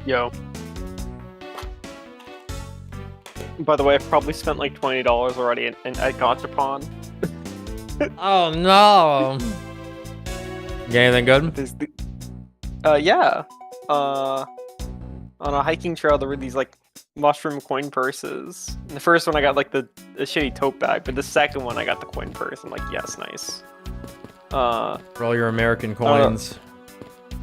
Yo. By the way, I've probably spent like $20 already at Gachapon. Oh no. Get anything good? There's the, yeah. On a hiking trail, there were these like mushroom coin purses. And the first one I got like the shitty tote bag, but the second one I got the coin purse. I'm like, yes, nice. For all your American coins.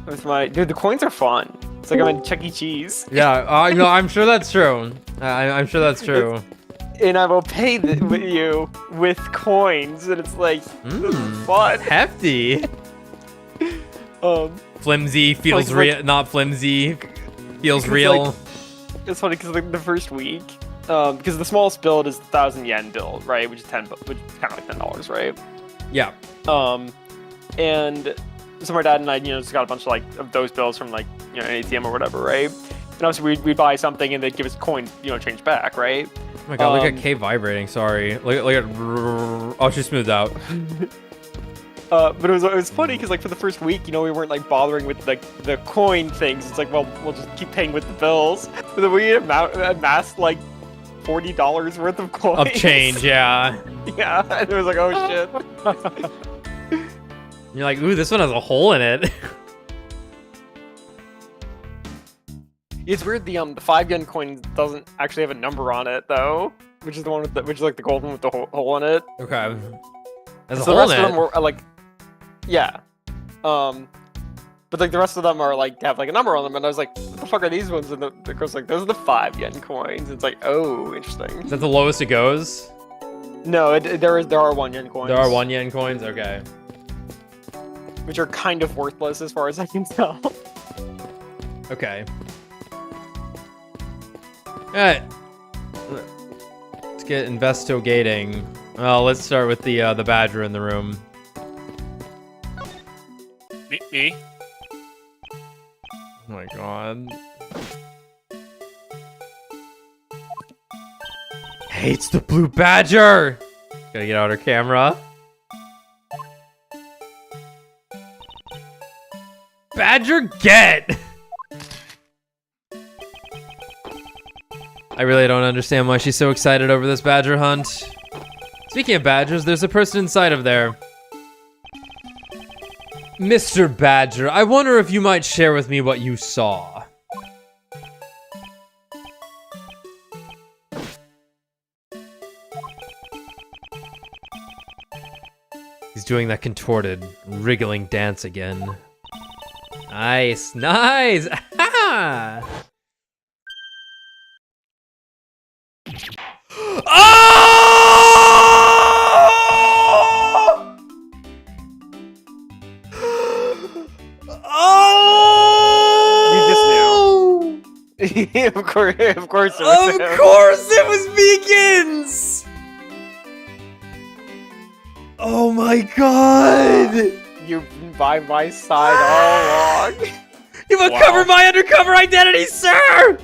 With my dude, the coins are fun. It's like I'm in Chuck E. Cheese. Yeah, no, I'm sure that's true. I'm sure that's true. And I will pay you with coins, and it's like this is fun. Hefty. Flimsy feels like- real, not flimsy. Feels real. Like, it's funny because like the first week, because the smallest build is 1,000 yen build, right? Which is which is kind of like $10, right? Yeah. And so my dad and I, just got a bunch of those bills from an ATM or whatever, right? And obviously we'd buy something and they'd give us coins, change back, right? Oh my god, look at Kay vibrating. Sorry. Look at. Oh, she smoothed out. But it was funny because for the first week, we weren't bothering with the coin things. It's well, we'll just keep paying with the bills. But then we amassed $40 worth of coins. Of change, yeah. Yeah, and it was oh shit. You're like, ooh, this one has a hole in it. It's weird. The 5 yen coin doesn't actually have a number on it though, which is the one with which is the gold one with the hole in it. Okay. There's a So hole the rest in of it. them were yeah. But the rest of them are have a number on them, and I was like, what the fuck are these ones? And the girl's like, those are the 5 yen coins. It's oh, interesting. Is that the lowest it goes? No, there are 1 yen coins. There are 1 yen coins? Okay. Which are kind of worthless as far as I can tell. Okay. Alright. Let's get investigating. Well, let's start with the badger in the room. Me? Oh my god. Hates the blue badger! Gotta get out her camera. Badger, get! I really don't understand why she's so excited over this badger hunt. Speaking of badgers, there's a person inside of there. Mr. Badger, I wonder if you might share with me what you saw. He's doing that contorted, wriggling dance again. Nice, nice! Ah! Oh! Oh! You just knew. Of course it was Of him. course it was Beacons! Oh my god! You've been by my side all along. You've uncovered my undercover identity, sir!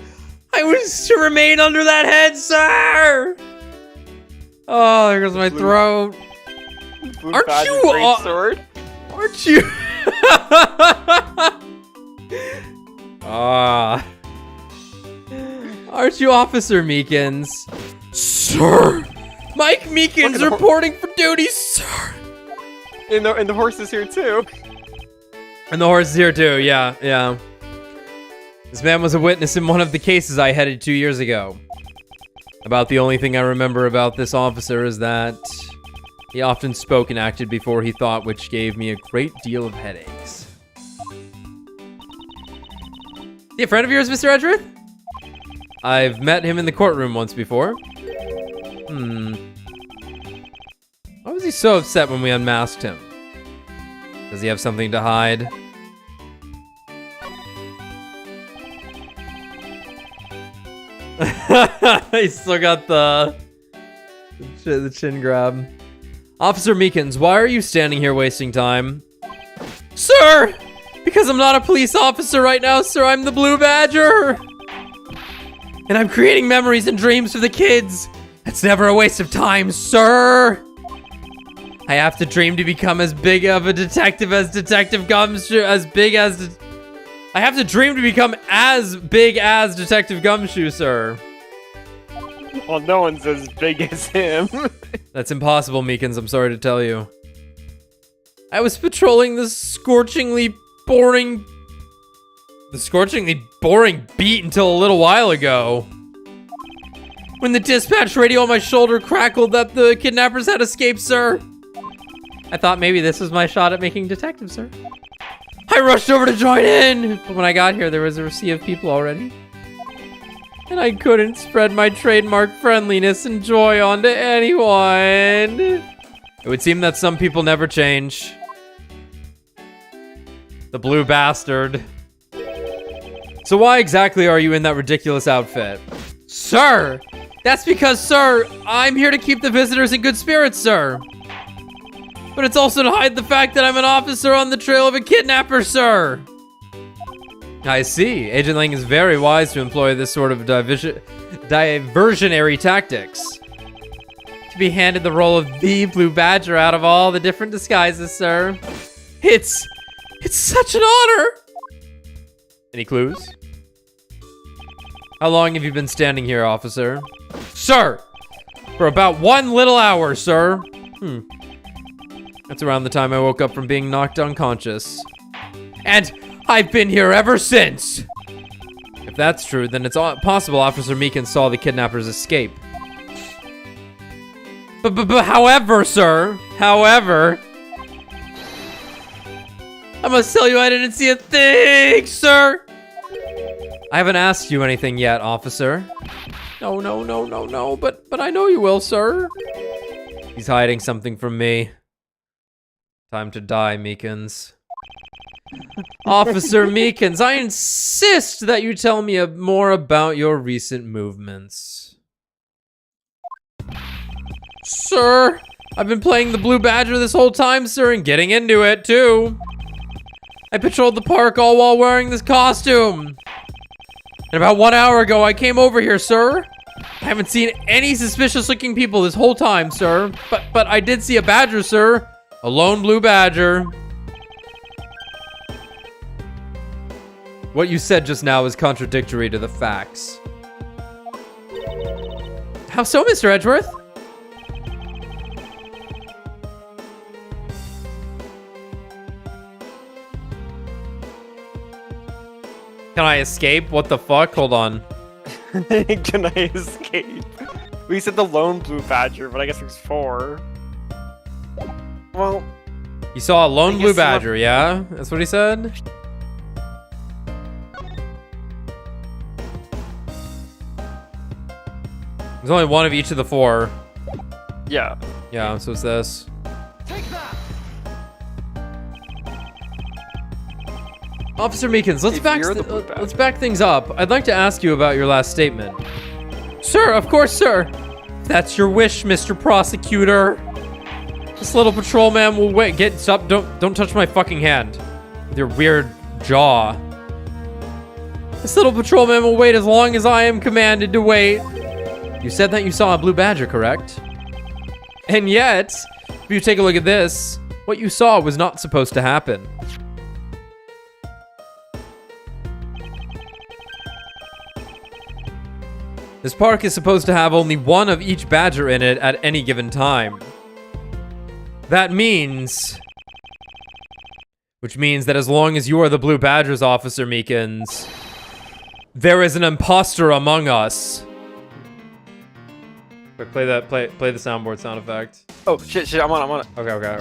I was to remain under that head, sir! Oh, there goes my throat. Blue Aren't badge you and great all- sword? Aren't you? Ah. Aren't you Officer Meekins? Sir! Mike Meekins Look at the reporting for duty, sir! And the horse is here too. And the horse is here too, yeah. This man was a witness in one of the cases I headed 2 years ago. About the only thing I remember about this officer is that he often spoke and acted before he thought, which gave me a great deal of headaches. Is he a friend of yours, Mr. Edgeworth? I've met him in the courtroom once before. Why was he so upset when we unmasked him? Does he have something to hide? He's still got the chin grab. Officer Meekins, why are you standing here wasting time? Sir! Because I'm not a police officer right now, sir. I'm the Blue Badger. And I'm creating memories and dreams for the kids. It's never a waste of time, sir. I have to dream to become as big of a detective as Detective Gumshoe, as big as I have to dream to become as big as Detective Gumshoe, sir. Well, no one's as big as him. That's impossible, Meekins, I'm sorry to tell you. I was patrolling the scorchingly boring beat until a little while ago. When the dispatch radio on my shoulder crackled that the kidnappers had escaped, sir. I thought maybe this was my shot at making detective, sir. I rushed over to join in, but when I got here, there was a sea of people already. And I couldn't spread my trademark friendliness and joy onto anyone. It would seem that some people never change. The blue bastard. So why exactly are you in that ridiculous outfit? Sir! That's because, sir, I'm here to keep the visitors in good spirits, sir. But it's also to hide the fact that I'm an officer on the trail of a kidnapper, sir. I see. Agent Lang is very wise to employ this sort of diversionary tactics. To be handed the role of the Blue Badger out of all the different disguises, sir. It's such an honor. Any clues? How long have you been standing here, officer? Sir! For about 1 little hour, sir. That's around the time I woke up from being knocked unconscious. And I've been here ever since! If that's true, then it's possible Officer Meekins saw the kidnappers escape. But however, sir, however... I must tell you I didn't see a thing, sir! I haven't asked you anything yet, officer. No, but I know you will, sir. He's hiding something from me. Time to die, Meekins. Officer Meekins, I insist that you tell me more about your recent movements. Sir, I've been playing the Blue Badger this whole time, sir, and getting into it, too. I patrolled the park all while wearing this costume. And about 1 hour ago, I came over here, sir. I haven't seen any suspicious-looking people this whole time, sir. But I did see a badger, sir. A lone blue badger. What you said just now is contradictory to the facts. How so, Mr. Edgeworth? Can I escape? What the fuck? Hold on. Can I escape? We said the lone blue badger, but I guess there's 4. Well, You saw a lone blue badger, yeah? That's what he said? There's only one of each of the 4. yeah. Yeah, so it's this. Officer Meekins, let's back things up. I'd like to ask you about your last statement. Sir, of course, sir. If that's your wish, Mr. Prosecutor. This little patrolman will wait. Stop! Don't touch my fucking hand with your weird jaw. This little patrolman will wait as long as I am commanded to wait. You said that you saw a blue badger, correct? And yet, if you take a look at this, what you saw was not supposed to happen. This park is supposed to have only one of each badger in it at any given time. That means... Which means that as long as you are the Blue Badgers, Officer Meekins, there is an imposter among us. Quick, play the soundboard sound effect. Oh, shit, I'm on it. Okay. Okay,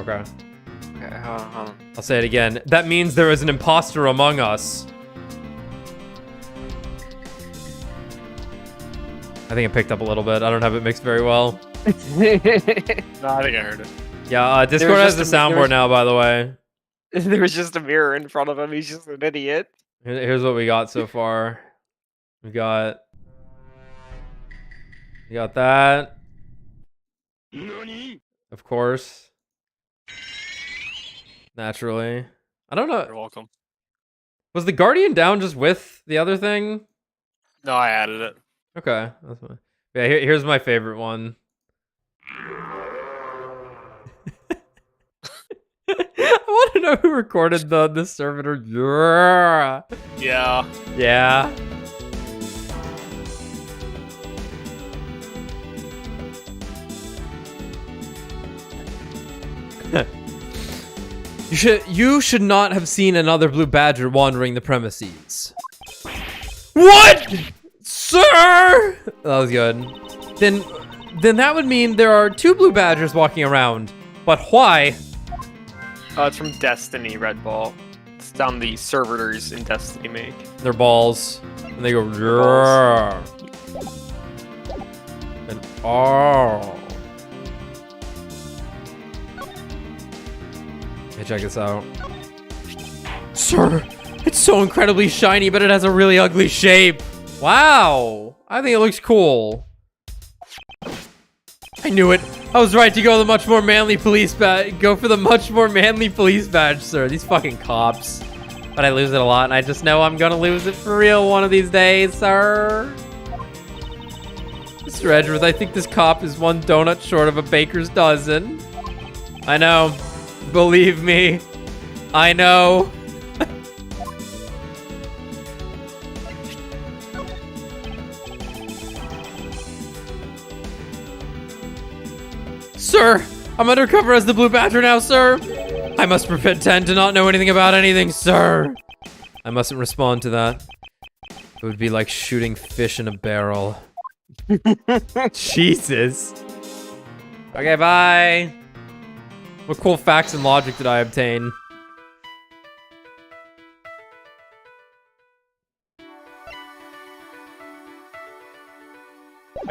hold on. I'll say it again. That means there is an imposter among us. I think it picked up a little bit. I don't have it mixed very well. No, I think I heard it. Yeah, Discord has the soundboard now, by the way. There was just a mirror in front of him. He's just an idiot. Here's what we got so far. We got that. Of course. Naturally. I don't know. You're welcome. Was the Guardian down just with the other thing? No, I added it. Okay. That's fine. Yeah, here's my favorite one. I want to know who recorded the servitor? Yeah. Yeah. You should not have seen another blue badger wandering the premises. What? Sir! That was good. Then that would mean there are 2 blue badgers walking around. But why? It's from Destiny, Red Ball. It's down the servitors in Destiny make. Their balls. And they go. balls. And oh. Hey, check this out. Sir, it's so incredibly shiny, but it has a really ugly shape. Wow. I think it looks cool. I knew it. I was right to go the much more manly police badge. Go for the much more manly police badge, sir. These fucking cops. But I lose it a lot, and I just know I'm gonna lose it for real one of these days, sir. Mr. Edgeworth, I think this cop is 1 donut short of a baker's dozen. I know. Believe me. I know. Sir, I'm undercover as the Blue Badger now, sir. I must pretend to not know anything about anything, sir. I mustn't respond to that. It would be like shooting fish in a barrel. Jesus. Okay, bye. What cool facts and logic did I obtain?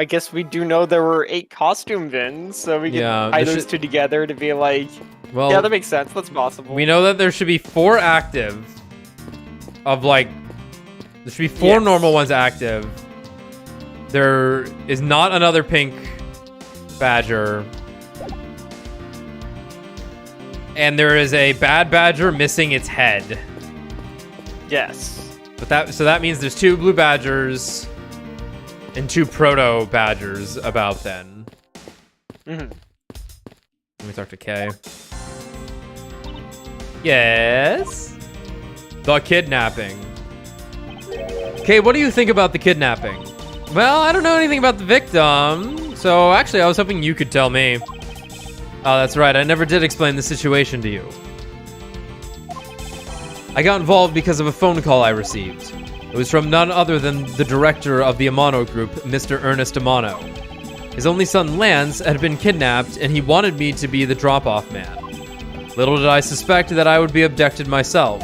I guess we do know there were 8 costume bins, so we can tie those 2 together to be like, well, yeah, that makes sense. That's possible. We know that there should be 4 active. Of like, there should be 4 normal ones active. There is not another pink badger. And there is a bad badger missing its head. Yes. But so that means there's 2 blue badgers and 2 proto badgers about then. Mm-hmm. Let me talk to Kay. Yes? The kidnapping. Kay, what do you think about the kidnapping? Well, I don't know anything about the victim, so actually I was hoping you could tell me. Oh, that's right. I never did explain the situation to you. I got involved because of a phone call I received. It was from none other than the director of the Amano Group, Mr. Ernest Amano. His only son, Lance, had been kidnapped, and he wanted me to be the drop-off man. Little did I suspect that I would be abducted myself.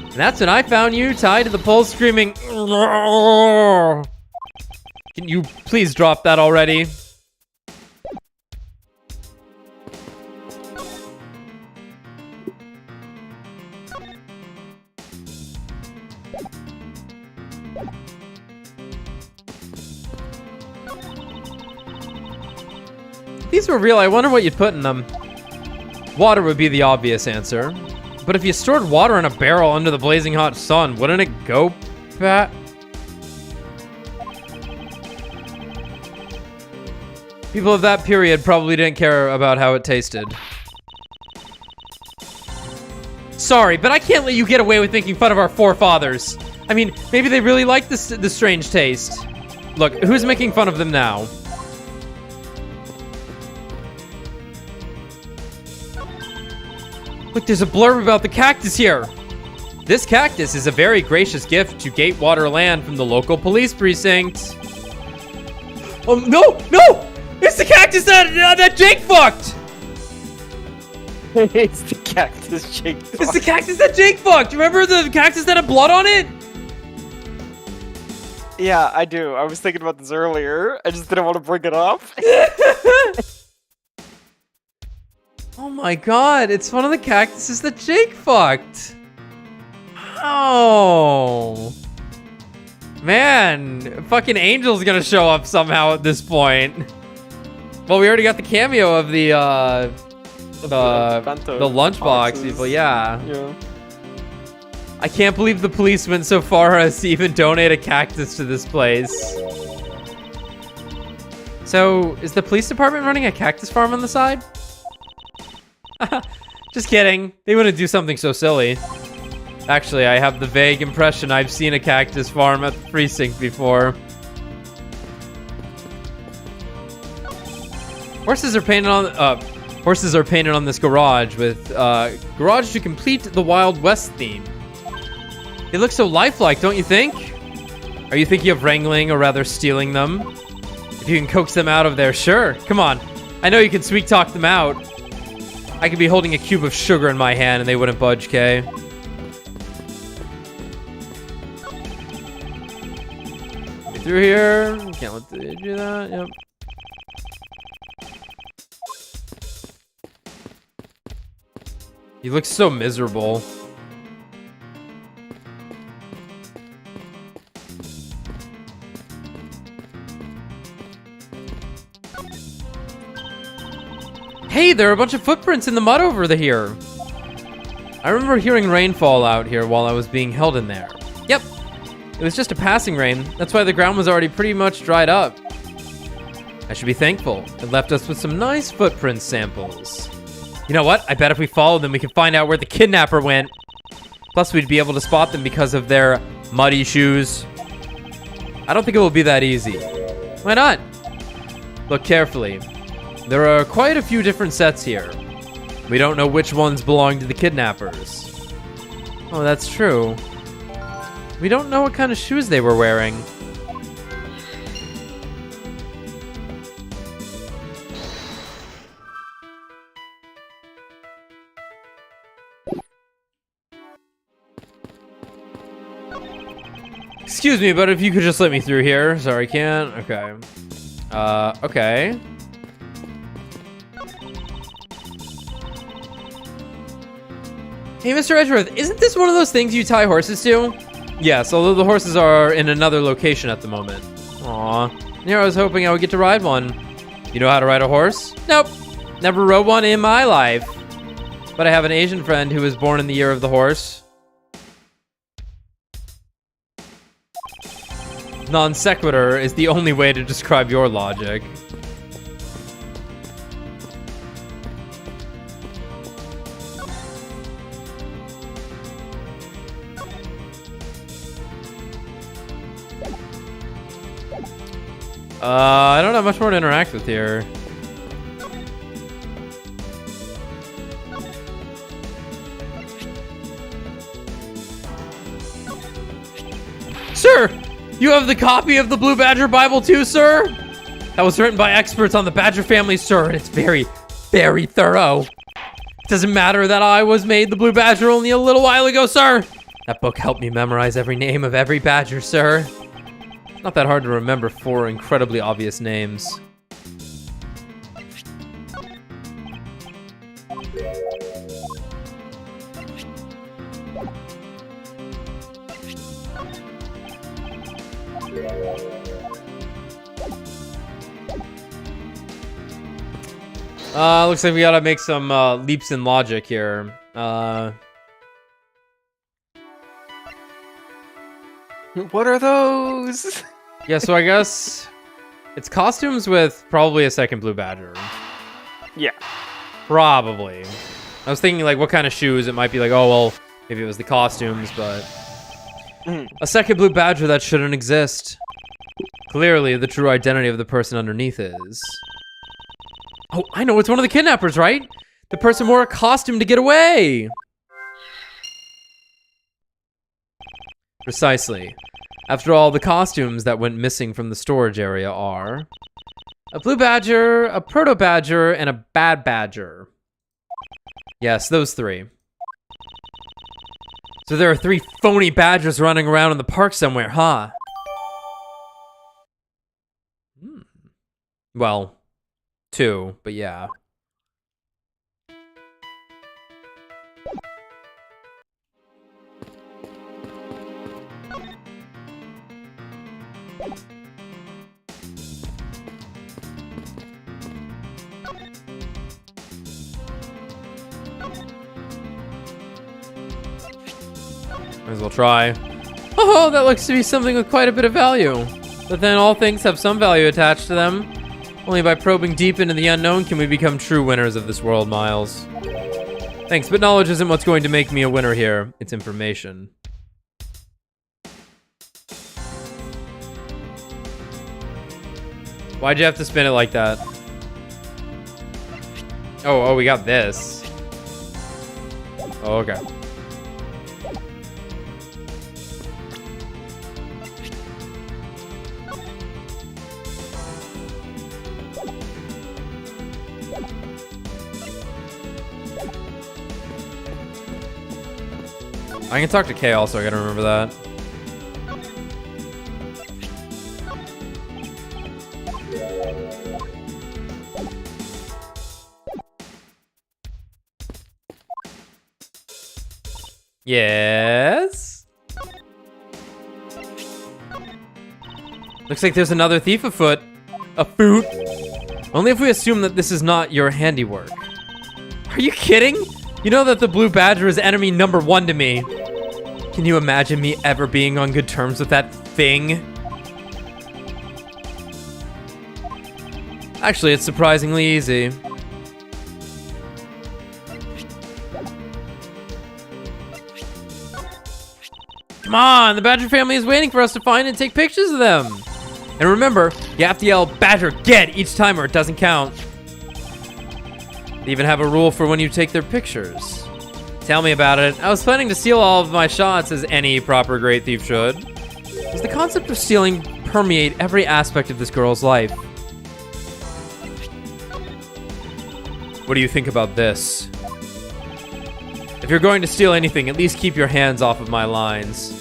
And that's when I found you tied to the pole screaming, Can you please drop that already? If these were real, I wonder what you'd put in them. Water would be the obvious answer. But if you stored water in a barrel under the blazing hot sun, wouldn't it go bad? People of that period probably didn't care about how it tasted. Sorry, but I can't let you get away with making fun of our forefathers. I mean, maybe they really like the strange taste. Look, who's making fun of them now? Look, there's a blurb about the cactus here. This cactus is a very gracious gift to Gatewater Land from the local police precinct. Oh, no! It's the cactus that Jake fucked! It's the cactus Jake fucked. It's the cactus that Jake fucked! Remember the cactus that had blood on it? Yeah, I do. I was thinking about this earlier. I just didn't want to bring it up. Oh my god, it's one of the cactuses that Jake fucked. Oh. Man, fucking Angel's gonna show up somehow at this point. Well, we already got the cameo of the lunchbox people, yeah. I can't believe the police went so far as to even donate a cactus to this place. So, is the police department running a cactus farm on the side? Just kidding. They wouldn't do something so silly. Actually, I have the vague impression I've seen a cactus farm at the precinct before. Horses are painted on this garage with garage to complete the Wild West theme. They look so lifelike, don't you think? Are you thinking of wrangling or rather stealing them? If you can coax them out of there, sure. Come on. I know you can sweet talk them out. I could be holding a cube of sugar in my hand and they wouldn't budge, Kay. Through here. Can't let the do that. Yep. He looks so miserable. Hey, there are a bunch of footprints in the mud over here. I remember hearing rainfall out here while I was being held in there. Yep. It was just a passing rain. That's why the ground was already pretty much dried up. I should be thankful. It left us with some nice footprint samples. You know what? I bet if we follow them, we can find out where the kidnapper went. Plus, we'd be able to spot them because of their muddy shoes. I don't think it will be that easy. Why not? Look carefully. There are quite a few different sets here. We don't know which ones belong to the kidnappers. Oh, that's true. We don't know what kind of shoes they were wearing. Excuse me, but if you could just let me through here. Sorry, can't. Okay. Okay. Hey, Mr. Edgeworth, isn't this one of those things you tie horses to? Yes, although the horses are in another location at the moment. Aw. Here I was hoping I would get to ride one. You know how to ride a horse? Nope. Never rode one in my life. But I have an Asian friend who was born in the year of the horse. Non sequitur is the only way to describe your logic. I don't have much more to interact with here. Sir, you have the copy of the Blue Badger Bible too, sir? That was written by experts on the Badger family, sir, and it's very, very thorough. It doesn't matter that I was made the Blue Badger only a little while ago, sir. That book helped me memorize every name of every badger, sir. Not that hard to remember 4 incredibly obvious names. Looks like we gotta make some leaps in logic here. What are those? Yeah, so I guess it's costumes with probably a second Blue Badger. Yeah. Probably. I was thinking like what kind of shoes. It might be like, oh, well, maybe it was the costumes, but a second Blue Badger that shouldn't exist. Clearly, the true identity of the person underneath is... Oh, I know, it's one of the kidnappers, right? The person wore a costume to get away. Precisely. After all, the costumes that went missing from the storage area are a Blue Badger, a Proto Badger, and a Bad Badger. Yes, those 3. So there are 3 phony badgers running around in the park somewhere, huh? Well, 2, but yeah. Might as well try. Oh, that looks to be something with quite a bit of value. But then all things have some value attached to them. Only by probing deep into the unknown can we become true winners of this world, Miles. Thanks, but knowledge isn't what's going to make me a winner here. It's information. Why'd you have to spin it like that? Oh, we got this. Oh, okay. I can talk to Kay also, I gotta remember that. Yes? Looks like there's another thief afoot. Afoot? Only if we assume that this is not your handiwork. Are you kidding? You know that the blue badger is enemy number 1 to me. Can you imagine me ever being on good terms with that thing? Actually, it's surprisingly easy. Come on, the Badger family is waiting for us to find and take pictures of them. And remember, you have to yell Badger get each time or it doesn't count. They even have a rule for when you take their pictures. Tell me about it. I was planning to steal all of my shots as any proper great thief should. Does the concept of stealing permeate every aspect of this girl's life? What do you think about this? If you're going to steal anything, at least keep your hands off of my lines.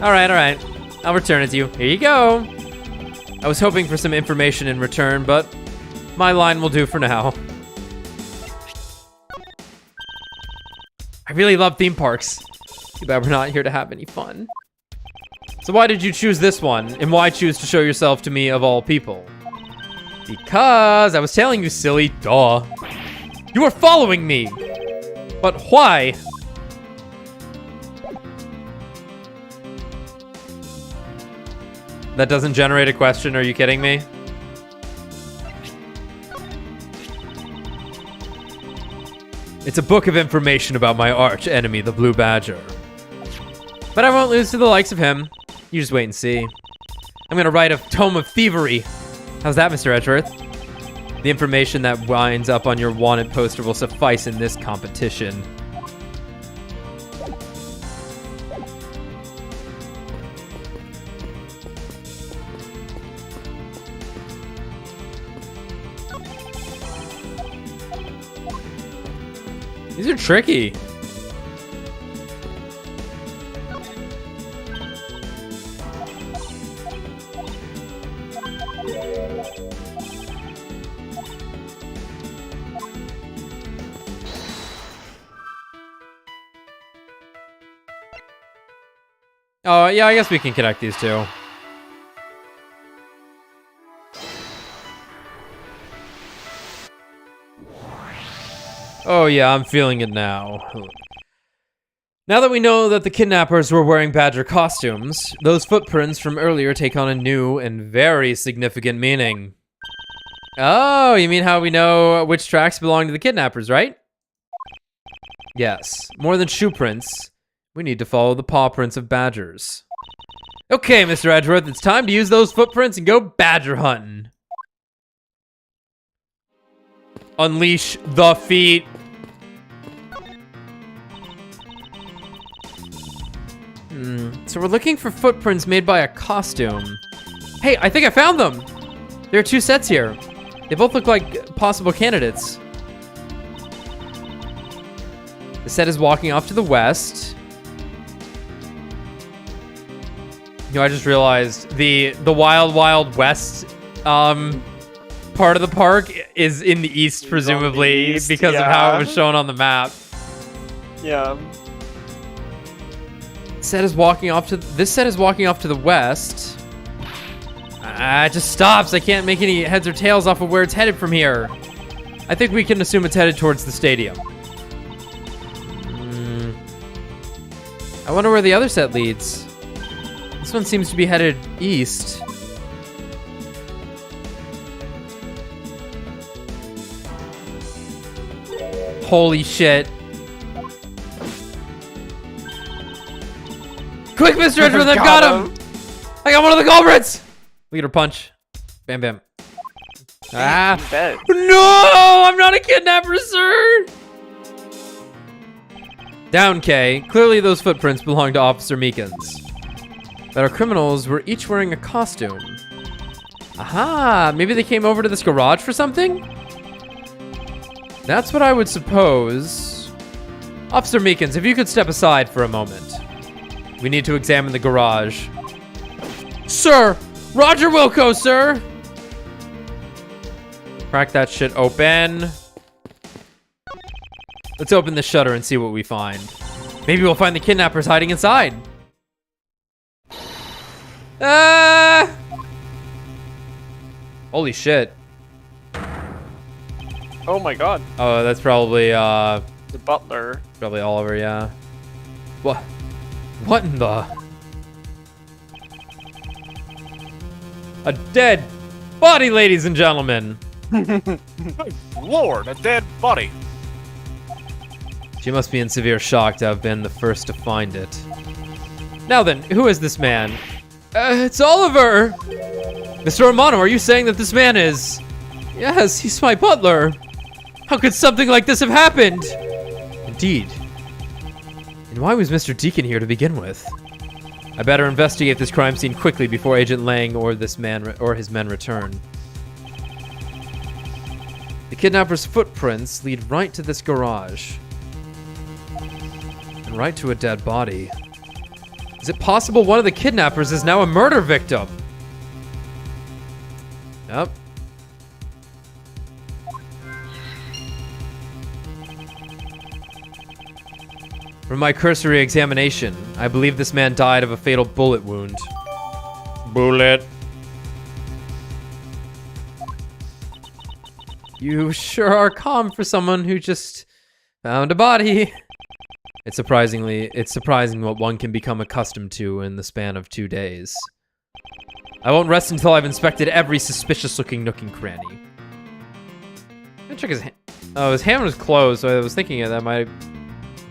All right. I'll return it to you. Here you go. I was hoping for some information in return, but my line will do for now. I really love theme parks. Too bad we're not here to have any fun. So why did you choose this one? And why choose to show yourself to me of all people? Because I was telling you, silly. Duh. You were following me. But why? That doesn't generate a question, are you kidding me? It's a book of information about my arch enemy, the Blue Badger. But I won't lose to the likes of him. You just wait and see. I'm gonna write a tome of thievery. How's that, Mr. Edgeworth? The information that winds up on your wanted poster will suffice in this competition. These are tricky. Oh, yeah, I guess we can connect these two. Oh yeah, I'm feeling it now. Now that we know that the kidnappers were wearing badger costumes, those footprints from earlier take on a new and very significant meaning. Oh, you mean how we know which tracks belong to the kidnappers, right? Yes, more than shoe prints, we need to follow the paw prints of badgers. Okay, Mr. Edgeworth, it's time to use those footprints and go badger hunting. Unleash the feet. So we're looking for footprints made by a costume. Hey, I think I found them. There are 2 sets here. They both look like possible candidates. The set is walking off to the west. You know, I just realized the Wild Wild West part of the park is in the east, presumably, the east, because of how it was shown on the map. Yeah. This set is walking off to the west. It just stops. I can't make any heads or tails off of where it's headed from here. I think we can assume it's headed towards the stadium. I wonder where the other set leads. This one seems to be headed east. Holy shit. Quick, Mr. Edgeworth, I've got him! I got one of the culprits! Leader punch. Bam, bam. Ah! Bet. No! I'm not a kidnapper, sir! Down, K. Clearly those footprints belong to Officer Meekins. But our criminals were each wearing a costume. Aha! Maybe they came over to this garage for something? That's what I would suppose. Officer Meekins, if you could step aside for a moment. We need to examine the garage. Sir! Roger Wilco, sir! Crack that shit open. Let's open the shutter and see what we find. Maybe we'll find the kidnappers hiding inside. Ah! Holy shit. Oh my god. Oh, that's probably, The butler. probably Oliver, yeah. What? What in the? A dead body, ladies and gentlemen. Lord, a dead body. She must be in severe shock to have been the first to find it. Now then, who is this man? It's Oliver! Mr. Romano, are you saying that this man is... Yes, he's my butler. How could something like this have happened? Indeed. And why was Mr. Deacon here to begin with? I better investigate this crime scene quickly before Agent Lang or his men return. The kidnapper's footprints lead right to this garage. And right to a dead body. Is it possible one of the kidnappers is now a murder victim? Yep. From my cursory examination, I believe this man died of a fatal bullet wound. Bullet. You sure are calm for someone who just found a body. It's surprising what one can become accustomed to in the span of 2 days. I won't rest until I've inspected every suspicious-looking nook and cranny. I'm gonna check his hand. Oh, his hand was closed, so I was thinking that might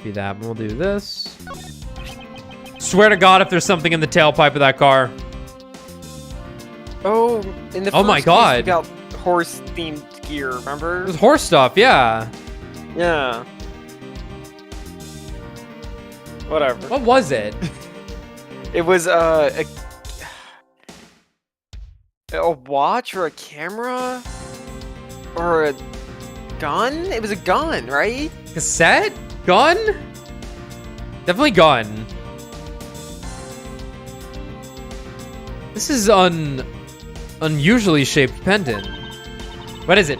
be that. But we'll do this. Swear to God, if there's something in the tailpipe of that car. Oh, in the Oh my first case, God. we got horse-themed gear, remember? It was horse stuff, yeah. Yeah. Whatever. What was it? It was a watch or a camera or a gun? It was a gun, right? Cassette? Gun? Definitely gun. This is unusually shaped pendant. What is it?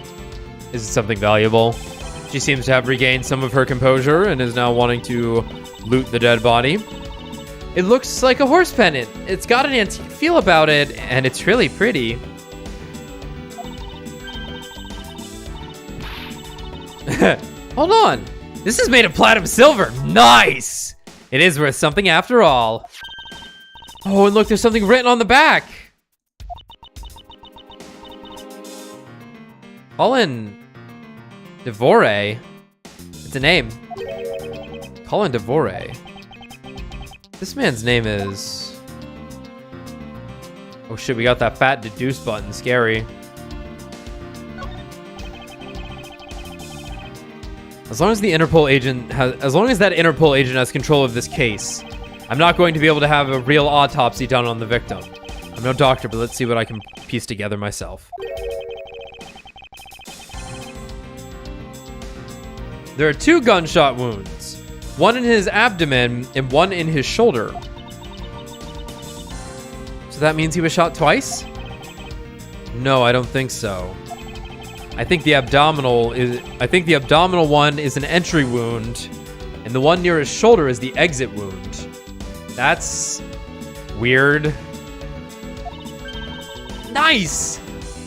Is it something valuable? She seems to have regained some of her composure and is now wanting to loot the dead body. It looks like a horse pendant. It's got an antique feel about it, and it's really pretty. Hold on. This is made of platinum silver. Nice! It is worth something after all. Oh, and look, there's something written on the back. Colin Devore. It's a name. Colin Devore. This man's name is... Oh shit, we got that fat deduce button. Scary. As long as that Interpol agent has control of this case, I'm not going to be able to have a real autopsy done on the victim. I'm no doctor, but let's see what I can piece together myself. There are 2 gunshot wounds. One in his abdomen and one in his shoulder. So that means he was shot twice? No, I don't think so. I think the abdominal one is an entry wound, and the one near his shoulder is the exit wound. That's weird. Nice!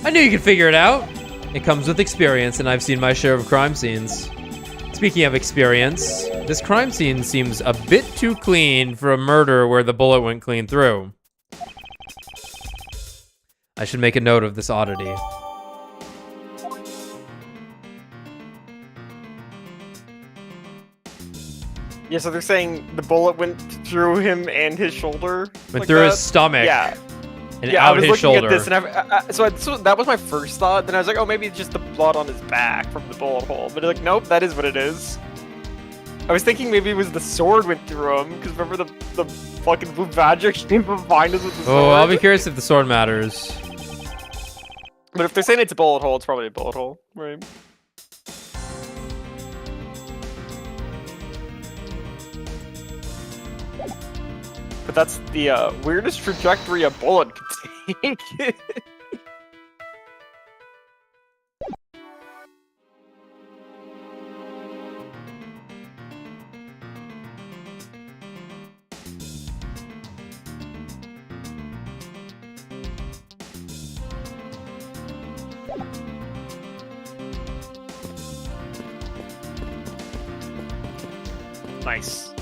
I knew you could figure it out. It comes with experience, and I've seen my share of crime scenes. Speaking of experience, this crime scene seems a bit too clean for a murder where the bullet went clean through. I should make a note of this oddity. Yeah, so they're saying the bullet went through him and his shoulder. Went like through that. his stomach. Yeah. And Yeah, I out was his looking shoulder. at this, and so that was my first thought. Then I was like, oh, maybe it's just the blood on his back from the bullet hole. But like, nope, that is what it is. I was thinking maybe it was the sword went through him, because remember the fucking blue badger came from behind us with the sword? Oh, I'll be curious if the sword matters. But if they're saying it's a bullet hole, it's probably a bullet hole, right? But that's the weirdest trajectory a bullet could take. Nice.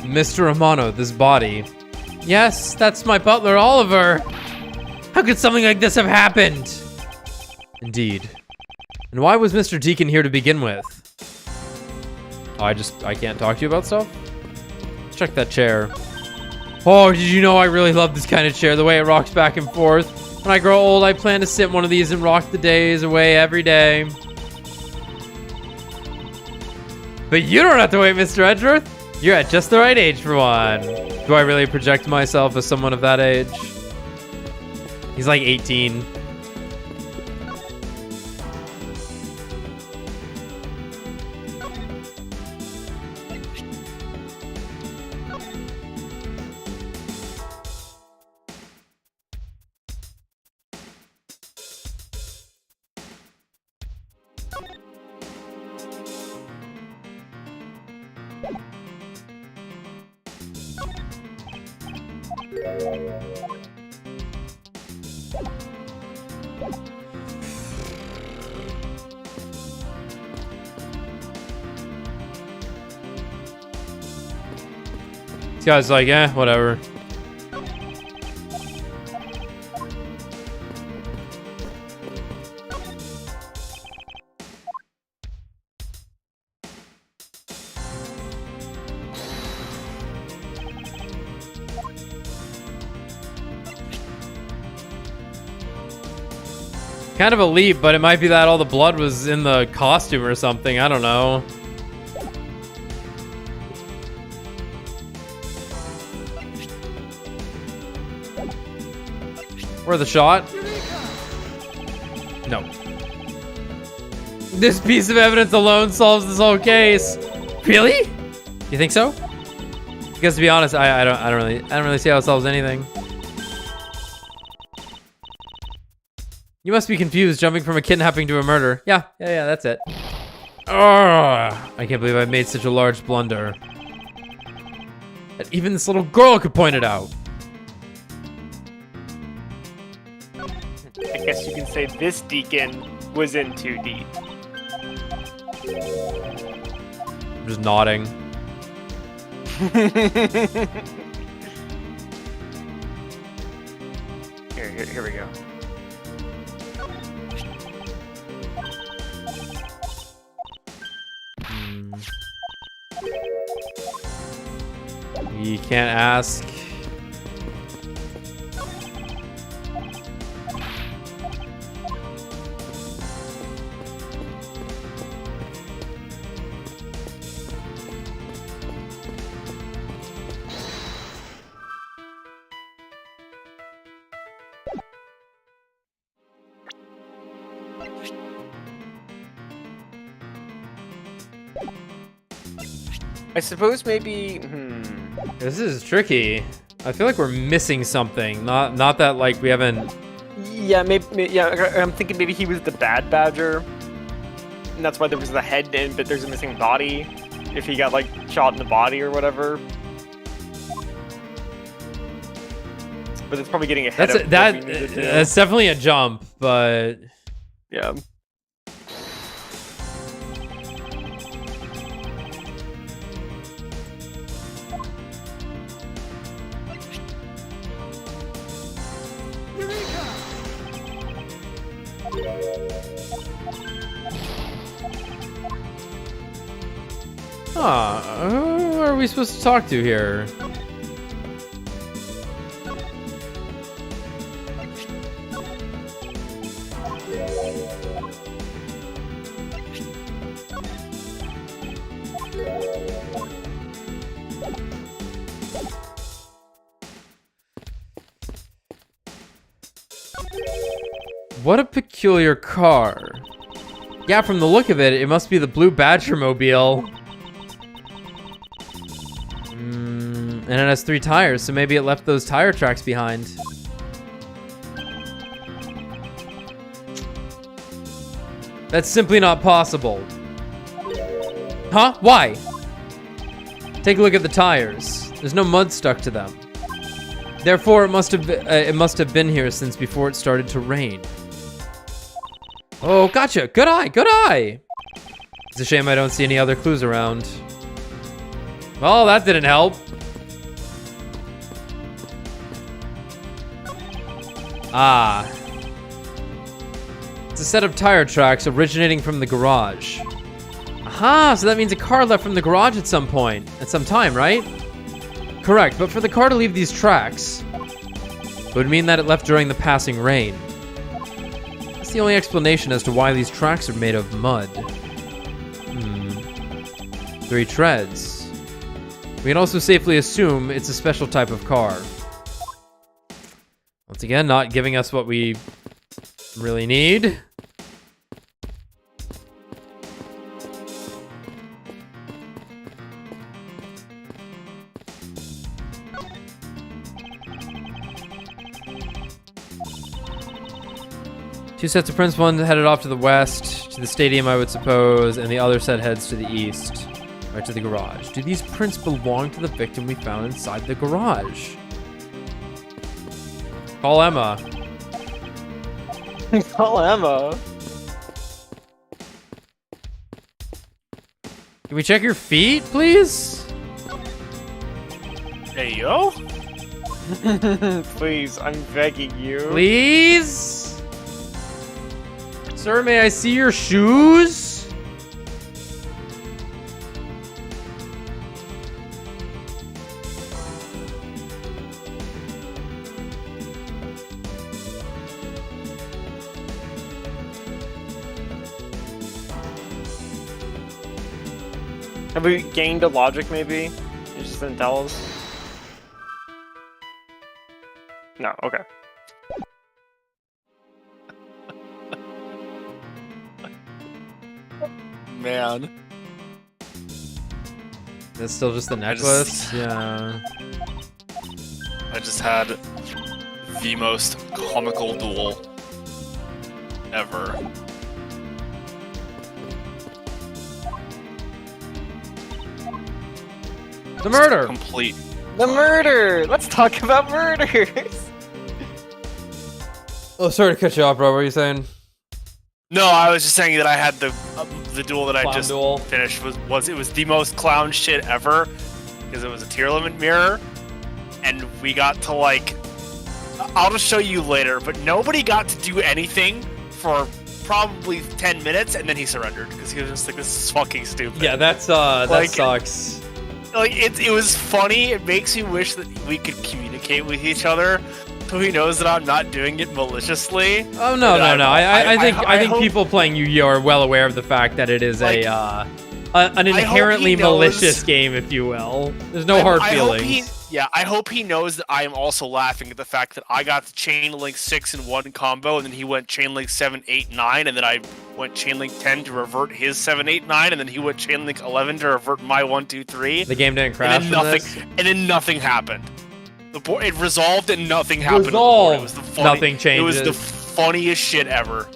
Mr. Romano, this body. Yes, that's my butler, Oliver. How could something like this have happened? Indeed. And why was Mr. Deacon here to begin with? Oh, I can't talk to you about stuff? Let's check that chair. Oh, did you know I really love this kind of chair, the way it rocks back and forth? When I grow old, I plan to sit in one of these and rock the days away every day. But you don't have to wait, Mr. Edgeworth. You're at just the right age for one. Do I really project myself as someone of that age? He's like 18. This guy's like, eh, whatever. Kind of a leap, but it might be that all the blood was in the costume or something. I don't know. Worth a shot? No. This piece of evidence alone solves this whole case. Really? You think so? Because to be honest, I don't really see how it solves anything. You must be confused, jumping from a kidnapping to a murder. Yeah, that's it. Ugh, I can't believe I made such a large blunder. That even this little girl could point it out. I guess you can say this deacon was in too deep. I'm just nodding. Here we go. You can't ask. I suppose maybe. This is tricky. I feel like we're missing something. Not that like we haven't. Yeah, maybe. Yeah, I'm thinking maybe he was the bad badger, and that's why there was the head in, but there's a missing body. If he got like shot in the body or whatever. But it's probably getting ahead of what we needed to do. That's definitely a jump, but Yeah. Huh, who are we supposed to talk to here? What a peculiar car. Yeah, from the look of it, it must be the Blue Badger mobile. And it has 3 tires, so maybe it left those tire tracks behind. That's simply not possible. Huh? Why? Take a look at the tires. There's no mud stuck to them. Therefore, it must have been here since before it started to rain. Oh, gotcha. Good eye, good eye. It's a shame I don't see any other clues around. Well, that didn't help. Ah. It's a set of tire tracks originating from the garage. Aha, so that means a car left from the garage at some point, at some time, right? Correct, but for the car to leave these tracks, it would mean that it left during the passing rain. That's the only explanation as to why these tracks are made of mud. 3 treads. We can also safely assume it's a special type of car. Once again, not giving us what we really need. Two sets of prints, one headed off to the west, to the stadium, I would suppose, and the other set heads to the east, right to the garage. Do these prints belong to the victim we found inside the garage? Call Emma. Call Emma. Can we check your feet, please? Hey, yo. Please, I'm begging you. Please? Sir, may I see your shoes? Have we gained a logic, maybe? It just didn't tell us. No, okay. Man. That's still just the necklace? Yeah. I just had the most comical duel ever. The murder! Complete. The murder! Let's talk about murders! Oh, sorry to cut you off, bro. What were you saying? No, I was just saying that I had the duel that I Clown just duel. finished was the most clown shit ever because it was a tier limit mirror, and we got to like, I'll just show you later, but nobody got to do anything for probably 10 minutes, and then he surrendered because he was just like, this is fucking stupid. Yeah, that's that Like- sucks. Like it was funny. It makes me wish that we could communicate with each other, so he knows that I'm not doing it maliciously. Oh, no, And no, no. I think hope- people playing Yu-Gi-Oh! Are well aware of the fact that it is Like, an inherently he knows- malicious game, if you will. There's no hard feelings. I hope he knows that I am also laughing at the fact that I got the Chain Link 6 in one combo, and then he went Chain Link 7, 8, 9, and then I went Chain Link 10 to revert his 7, 8, 9, and then he went Chain Link 11 to revert my 1, 2, 3. The game didn't crash and then from nothing, this? and then nothing happened. The board, it resolved and nothing happened. Resolved. It was the Nothing It was changes. the funniest shit ever.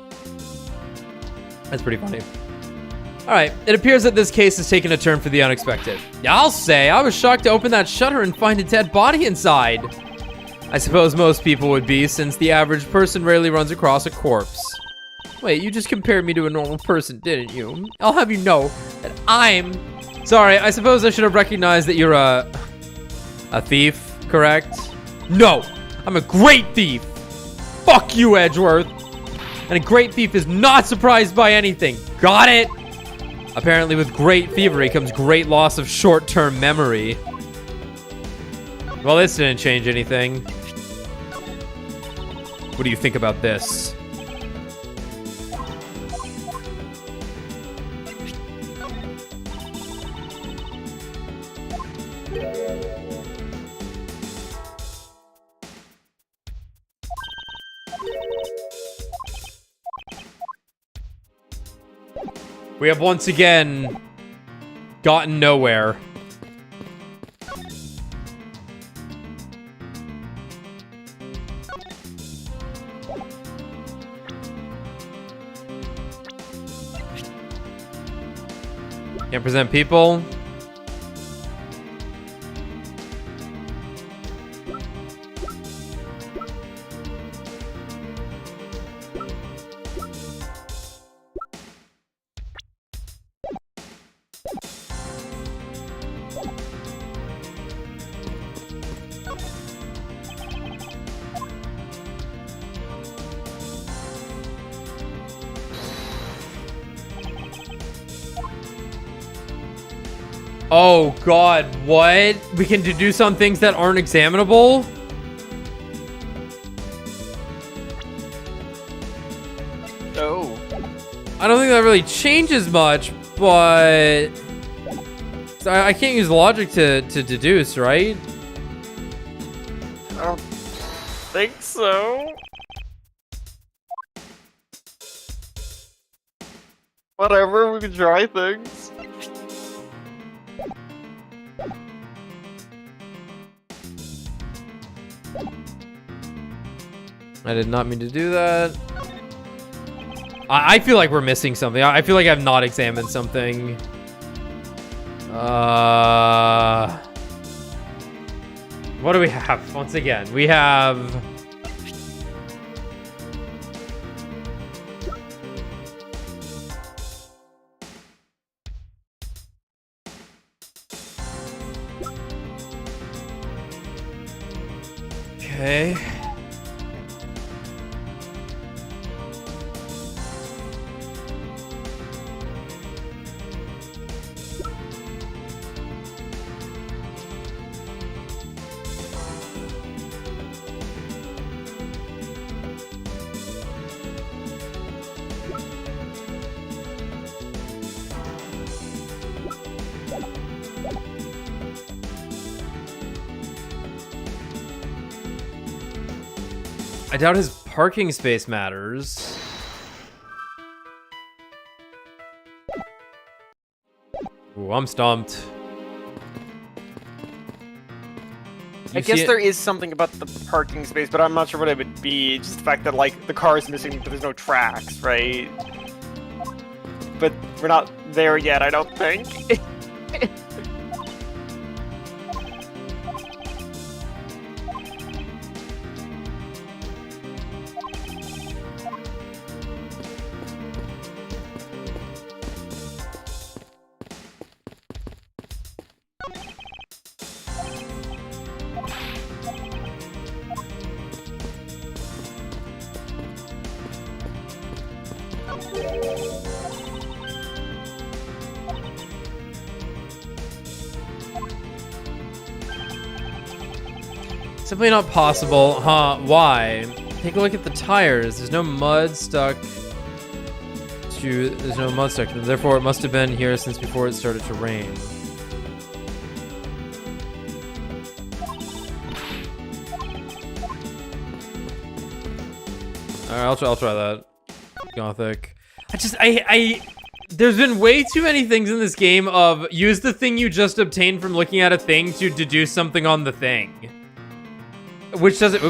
That's pretty funny. Alright, it appears that this case has taken a turn for the unexpected. I'll say, I was shocked to open that shutter and find a dead body inside. I suppose most people would be, since the average person rarely runs across a corpse. Wait, you just compared me to a normal person, didn't you? I'll have you know that I'm... Sorry, I suppose I should have recognized that you're a thief, correct? No, I'm a great thief. Fuck you, Edgeworth. And a great thief is not surprised by anything. Got it? Apparently with great thievery comes great loss of short-term memory. Well, this didn't change anything. What do you think about this? We have once again gotten nowhere. Can't present people. Oh god, what? We can deduce on things that aren't examinable? Oh. I don't think that really changes much, but... So I can't use logic to deduce, right? I don't think so. Whatever, we can try things. I did not mean to do that. I feel like we're missing something. I feel like I've not examined something. What do we have? Once again, we have... Okay. I doubt his parking space matters. Ooh, I'm stumped. I guess there is something about the parking space, but I'm not sure what it would be. Just the fact that, like, the car is missing, but there's no tracks, right? But we're not there yet, I don't think. Simply not possible, huh? Why? Take a look at the tires. There's no mud stuck to... There's no mud stuck to them. Therefore, it must have been here since before it started to rain. Alright, I'll try that. Gothic. There's been way too many things in this game of use the thing you just obtained from looking at a thing to deduce something on the thing. Which doesn't,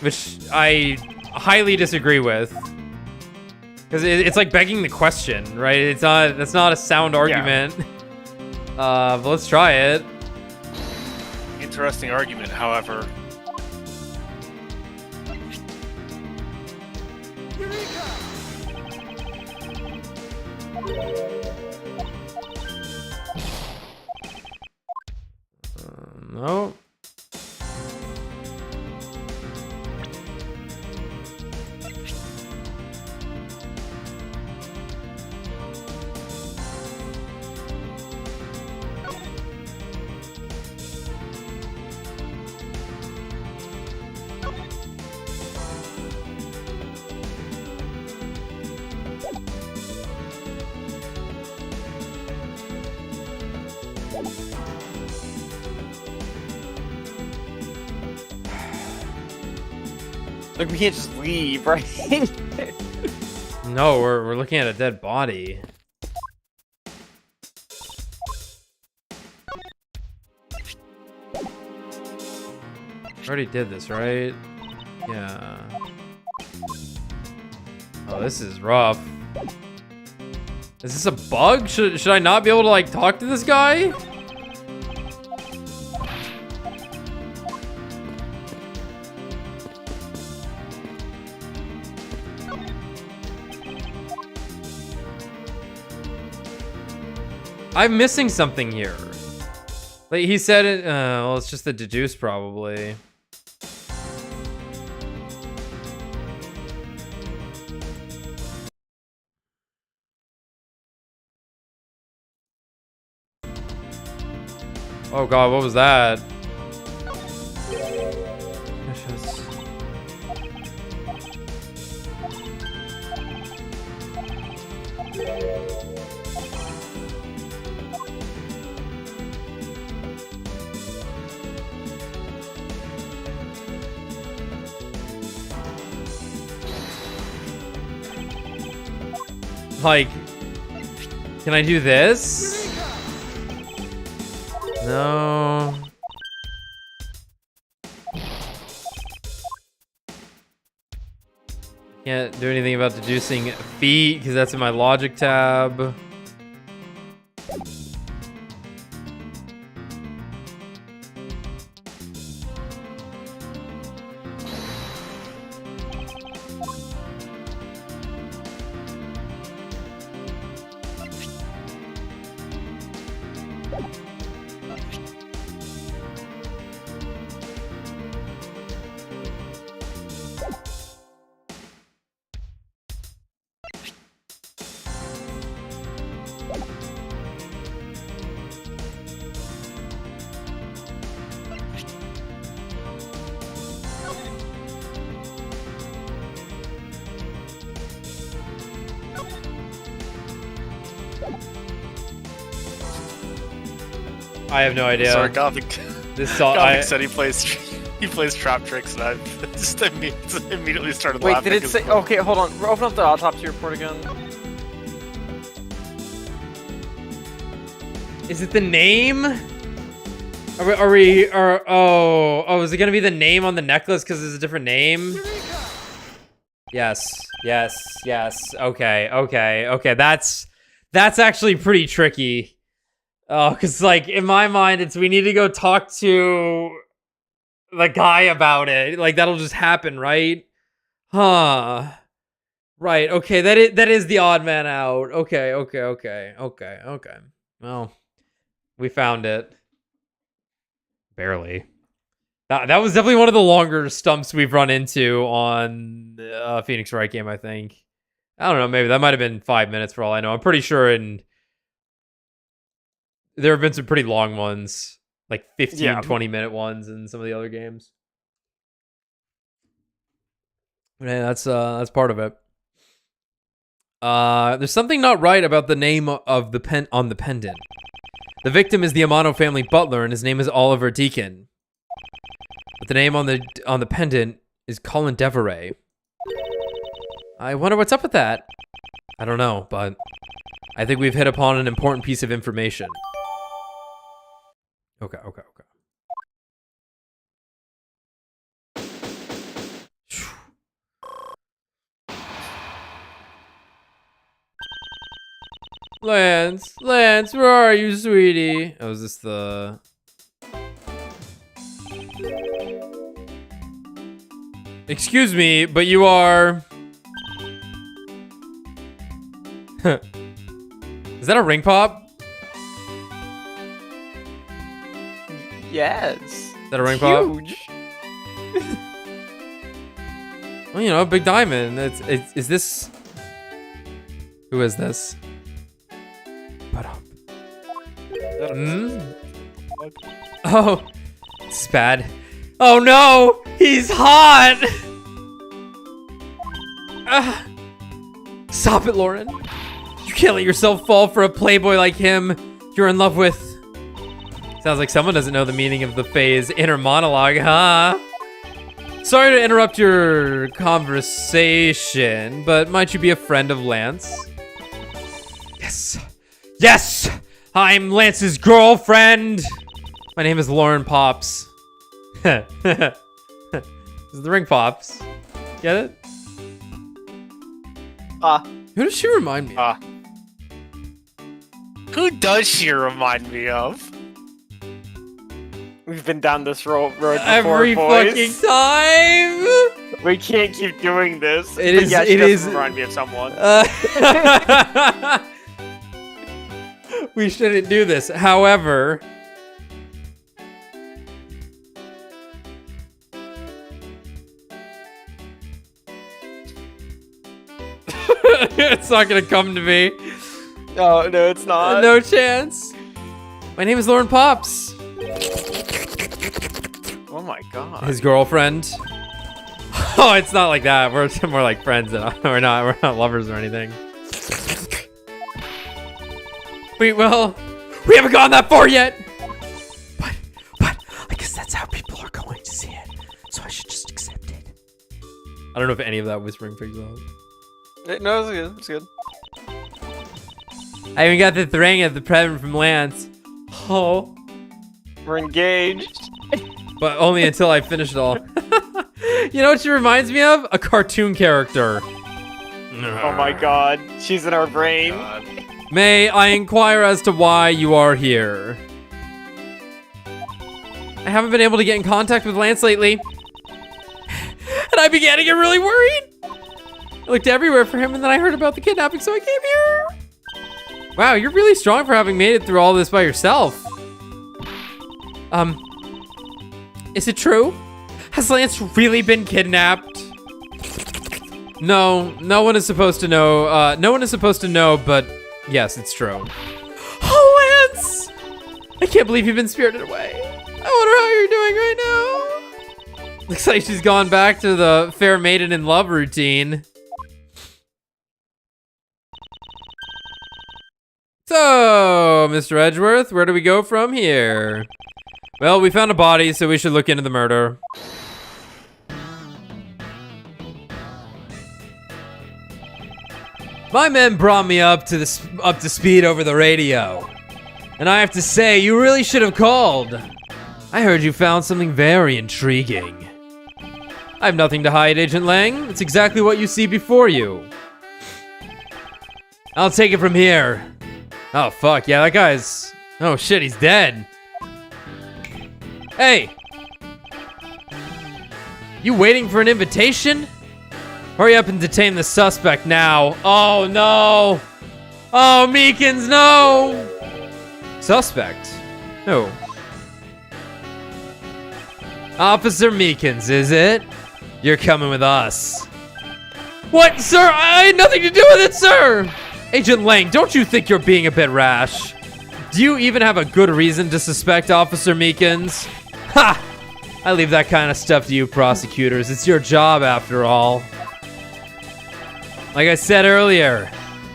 which I highly disagree with. Because it's like begging the question, right? That's not a sound argument. Yeah. But let's try it. Interesting argument, however. No. Like, we can't just leave, right? No, we're looking at a dead body. Already did this, right? Yeah. Oh, this is rough. Is this a bug? Should I not be able to, like, talk to this guy? I'm missing something here. Like, he said it, well, it's just the deduce, probably. Oh god, what was that? Like, can I do this? No. Can't do anything about deducing feet because that's in my logic tab. I have no idea. Sorry, Gothic. This song. Gothic said he plays trap tricks, and I just immediately started Wait, laughing. did it say? Okay, hold on. Open up the autopsy report again. Is it the name? Oh, is it gonna be the name on the necklace because it's a different name? Yes. Okay. That's actually pretty tricky. Oh, because, like, in my mind, it's we need to go talk to the guy about it. Like, that'll just happen, right? Huh. Right, okay, that is the odd man out. Okay. Well, we found it. Barely. That was definitely one of the longer stumps we've run into on Phoenix Wright game, I think. I don't know, maybe that might have been 5 minutes for all I know. I'm pretty sure there have been some pretty long ones, like 15, 20-minute ones in some of the other games. Yeah, that's part of it. There's something not right about the name of the pendant. The victim is the Amano family butler, and his name is Oliver Deacon. But the name on the pendant is Colin Deveray. I wonder what's up with that. I don't know, but I think we've hit upon an important piece of information. Okay. Lance, where are you, sweetie? Oh, is this the... Excuse me, but you are... Is that a ring pop? Yes. Is that a ring pop? Huge. Well, you know, big diamond. Is this... Who is this? Put up. Oh, it's bad. Oh no, he's hot. Stop it, Lauren. You can't let yourself fall for a playboy like him you're in love with. Sounds like someone doesn't know the meaning of the phase inner monologue, huh? Sorry to interrupt your conversation, but might you be a friend of Lance? Yes. Yes! I'm Lance's girlfriend! My name is Lauren Pops. This is the ring Pops. Get it? Who does she remind me of? Who does she remind me of? We've been down this road before, Every boys. fucking time! We can't keep doing this. It But is- yeah, she it does is- remind me of someone. We shouldn't do this. However, it's not gonna come to me. Oh, no, it's not. No chance. My name is Lauren Pops. Oh my god. His girlfriend. Oh, it's not like that. We're more like friends. We're not lovers or anything. We haven't gone that far yet. But I guess that's how people are going to see it. So I should just accept it. I don't know if any of that whispering figures out. No, it's good. It's good. I even got the ring of the present from Lance. Oh. We're engaged. But only until I finish it all. You know what she reminds me of? A cartoon character. Oh my god. She's in our brain. May I inquire as to why you are here? I haven't been able to get in contact with Lance lately. And I began to get really worried. I looked everywhere for him and then I heard about the kidnapping, so I came here. Wow, you're really strong for having made it through all this by yourself. Is it true? Has Lance really been kidnapped? No one is supposed to know. No one is supposed to know, but yes, it's true. Oh, Lance! I can't believe you've been spirited away. I wonder how you're doing right now. Looks like she's gone back to the fair maiden in love routine. So, Mr. Edgeworth, where do we go from here? Well, we found a body, so we should look into the murder. My men brought me up to speed over the radio. And I have to say, you really should have called. I heard you found something very intriguing. I have nothing to hide, Agent Lang. It's exactly what you see before you. I'll take it from here. Oh, fuck. Yeah, that guy's... Oh, shit, he's dead. Hey! You waiting for an invitation? Hurry up and detain the suspect now. Oh, no! Oh, Meekins, no! Suspect? Who? Officer Meekins, is it? You're coming with us. What, sir? I had nothing to do with it, sir! Agent Lang, don't you think you're being a bit rash? Do you even have a good reason to suspect Officer Meekins? Ha! I leave that kind of stuff to you prosecutors. It's your job, after all. Like I said earlier,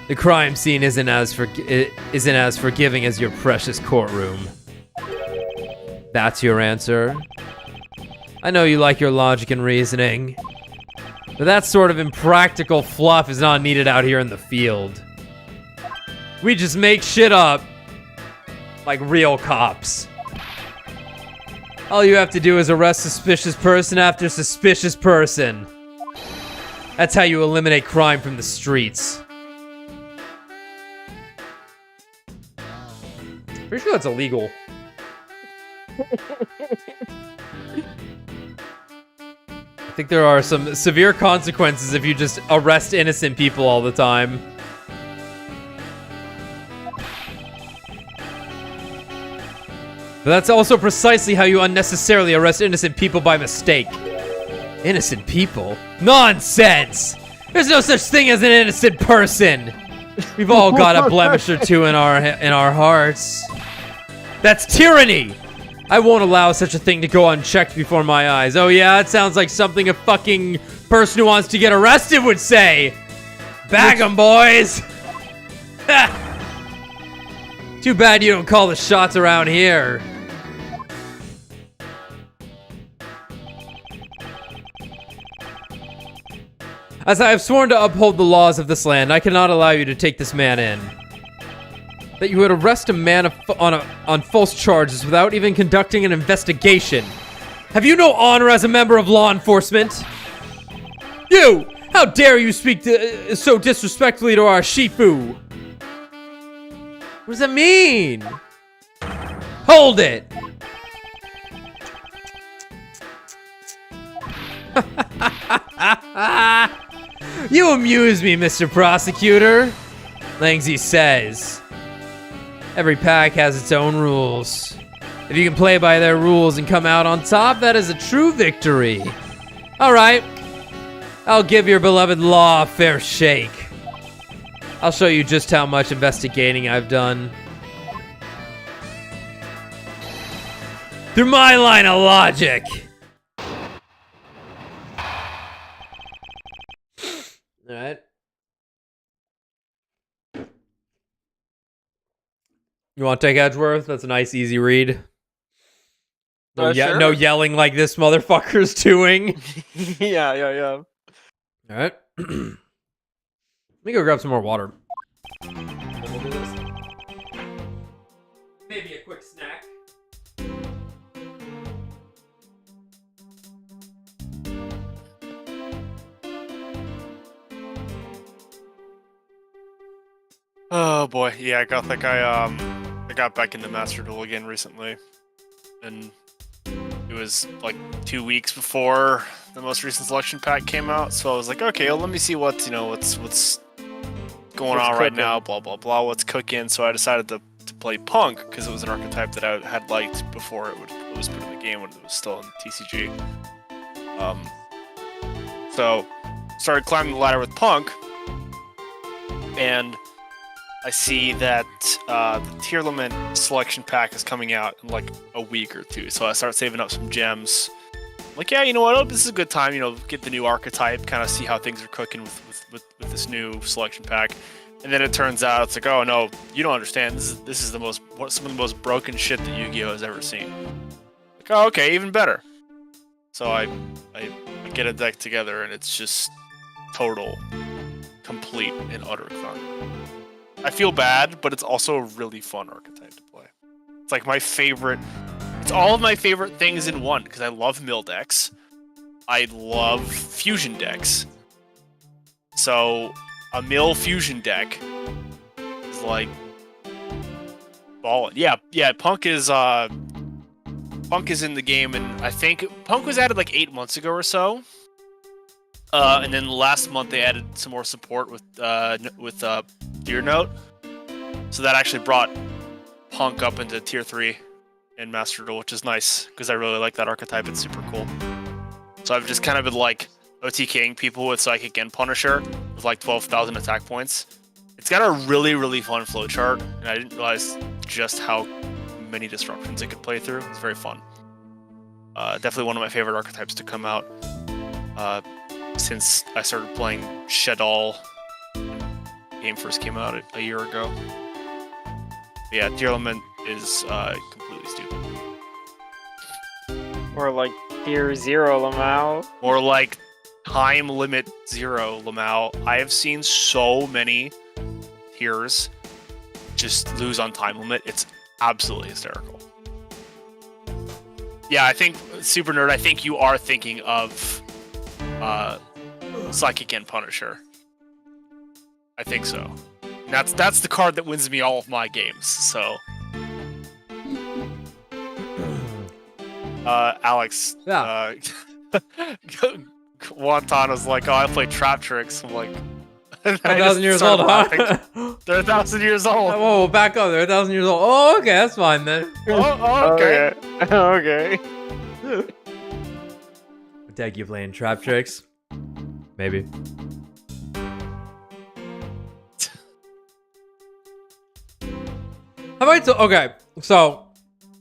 the crime scene isn't as forgiving as your precious courtroom. That's your answer? I know you like your logic and reasoning, but that sort of impractical fluff is not needed out here in the field. We just make shit up like real cops. All you have to do is arrest suspicious person after suspicious person. That's how you eliminate crime from the streets. Pretty sure that's illegal. I think there are some severe consequences if you just arrest innocent people all the time. But that's also precisely how you unnecessarily arrest innocent people by mistake. Innocent people? Nonsense! There's no such thing as an innocent person! We've all got a blemish or two in our hearts. That's tyranny! I won't allow such a thing to go unchecked before my eyes. Oh yeah, that sounds like something a fucking person who wants to get arrested would say! Bag 'em, boys! Too bad you don't call the shots around here. As I have sworn to uphold the laws of this land, I cannot allow you to take this man in. That you would arrest a man on false charges without even conducting an investigation. Have you no honor as a member of law enforcement? You! How dare you speak so disrespectfully to our Shifu? What does that mean? Hold it! You amuse me, Mr. Prosecutor. Langsy says, every pack has its own rules. If you can play by their rules and come out on top, that is a true victory. All right. I'll give your beloved law a fair shake. I'll show you just how much investigating I've done. Through my line of logic. All right. You want to take Edgeworth? That's a nice, easy read. No, Sure. no yelling like this motherfucker's doing. Yeah. All right. Let me go grab some more water. Then we'll do this. Maybe a quick snack. Oh boy, yeah, I got back into Master Duel again recently, and it was like 2 weeks before the most recent selection pack came out. So I was like, okay, well, let me see what's going on right now, blah blah blah, what's cooking. So I decided to play Punk because it was an archetype that I had liked before it was put in the game when it was still in TCG. So started climbing the ladder with Punk, and I see that the Tier Lament selection pack is coming out in like a week or two. So I start saving up some gems. Like, yeah, you know what? This is a good time, get the new archetype, kind of see how things are cooking with this new selection pack. And then it turns out it's like, oh no, you don't understand. This is some of the most broken shit that Yu-Gi-Oh has ever seen. Like, oh, okay, even better. So I get a deck together and it's just total, complete, and utter fun. I feel bad, but it's also a really fun archetype to play. It's like my favorite. It's all of my favorite things in one, because I love mill decks. I love fusion decks. So a mill fusion deck is like ballin'. Yeah, Punk is in the game, and I think Punk was added like 8 months ago or so. And then last month they added some more support with Deer Note. So that actually brought Punk up into Tier 3 in Master Duel, which is nice, because I really like that archetype. It's super cool. So I've just kind of been like OTKing people with Psychic and Punisher with like 12,000 attack points. It's got a really, really fun flowchart, and I didn't realize just how many disruptions it could play through. It's very fun. Definitely one of my favorite archetypes to come out since I started playing Shaddoll when the game first came out a year ago. But yeah, Tier Element is completely stupid. Or like Tier 0 Lamau. Or like Time Limit 0 Lamau. I have seen so many tiers just lose on time limit. It's absolutely hysterical. Yeah, I think, Super Nerd, I think you are thinking of Psychic and Punisher. I think so. And that's the card that wins me all of my games, so... Alex, Yeah. Wonton was like, oh, I play Trap Tricks. I'm like... 1,000 years old, huh? They're 1,000 years old. Whoa, back up. They're 1,000 years old. Oh, okay, that's fine then. Oh, okay. Okay. What deck you playing? Trap Tricks? Maybe. Okay, so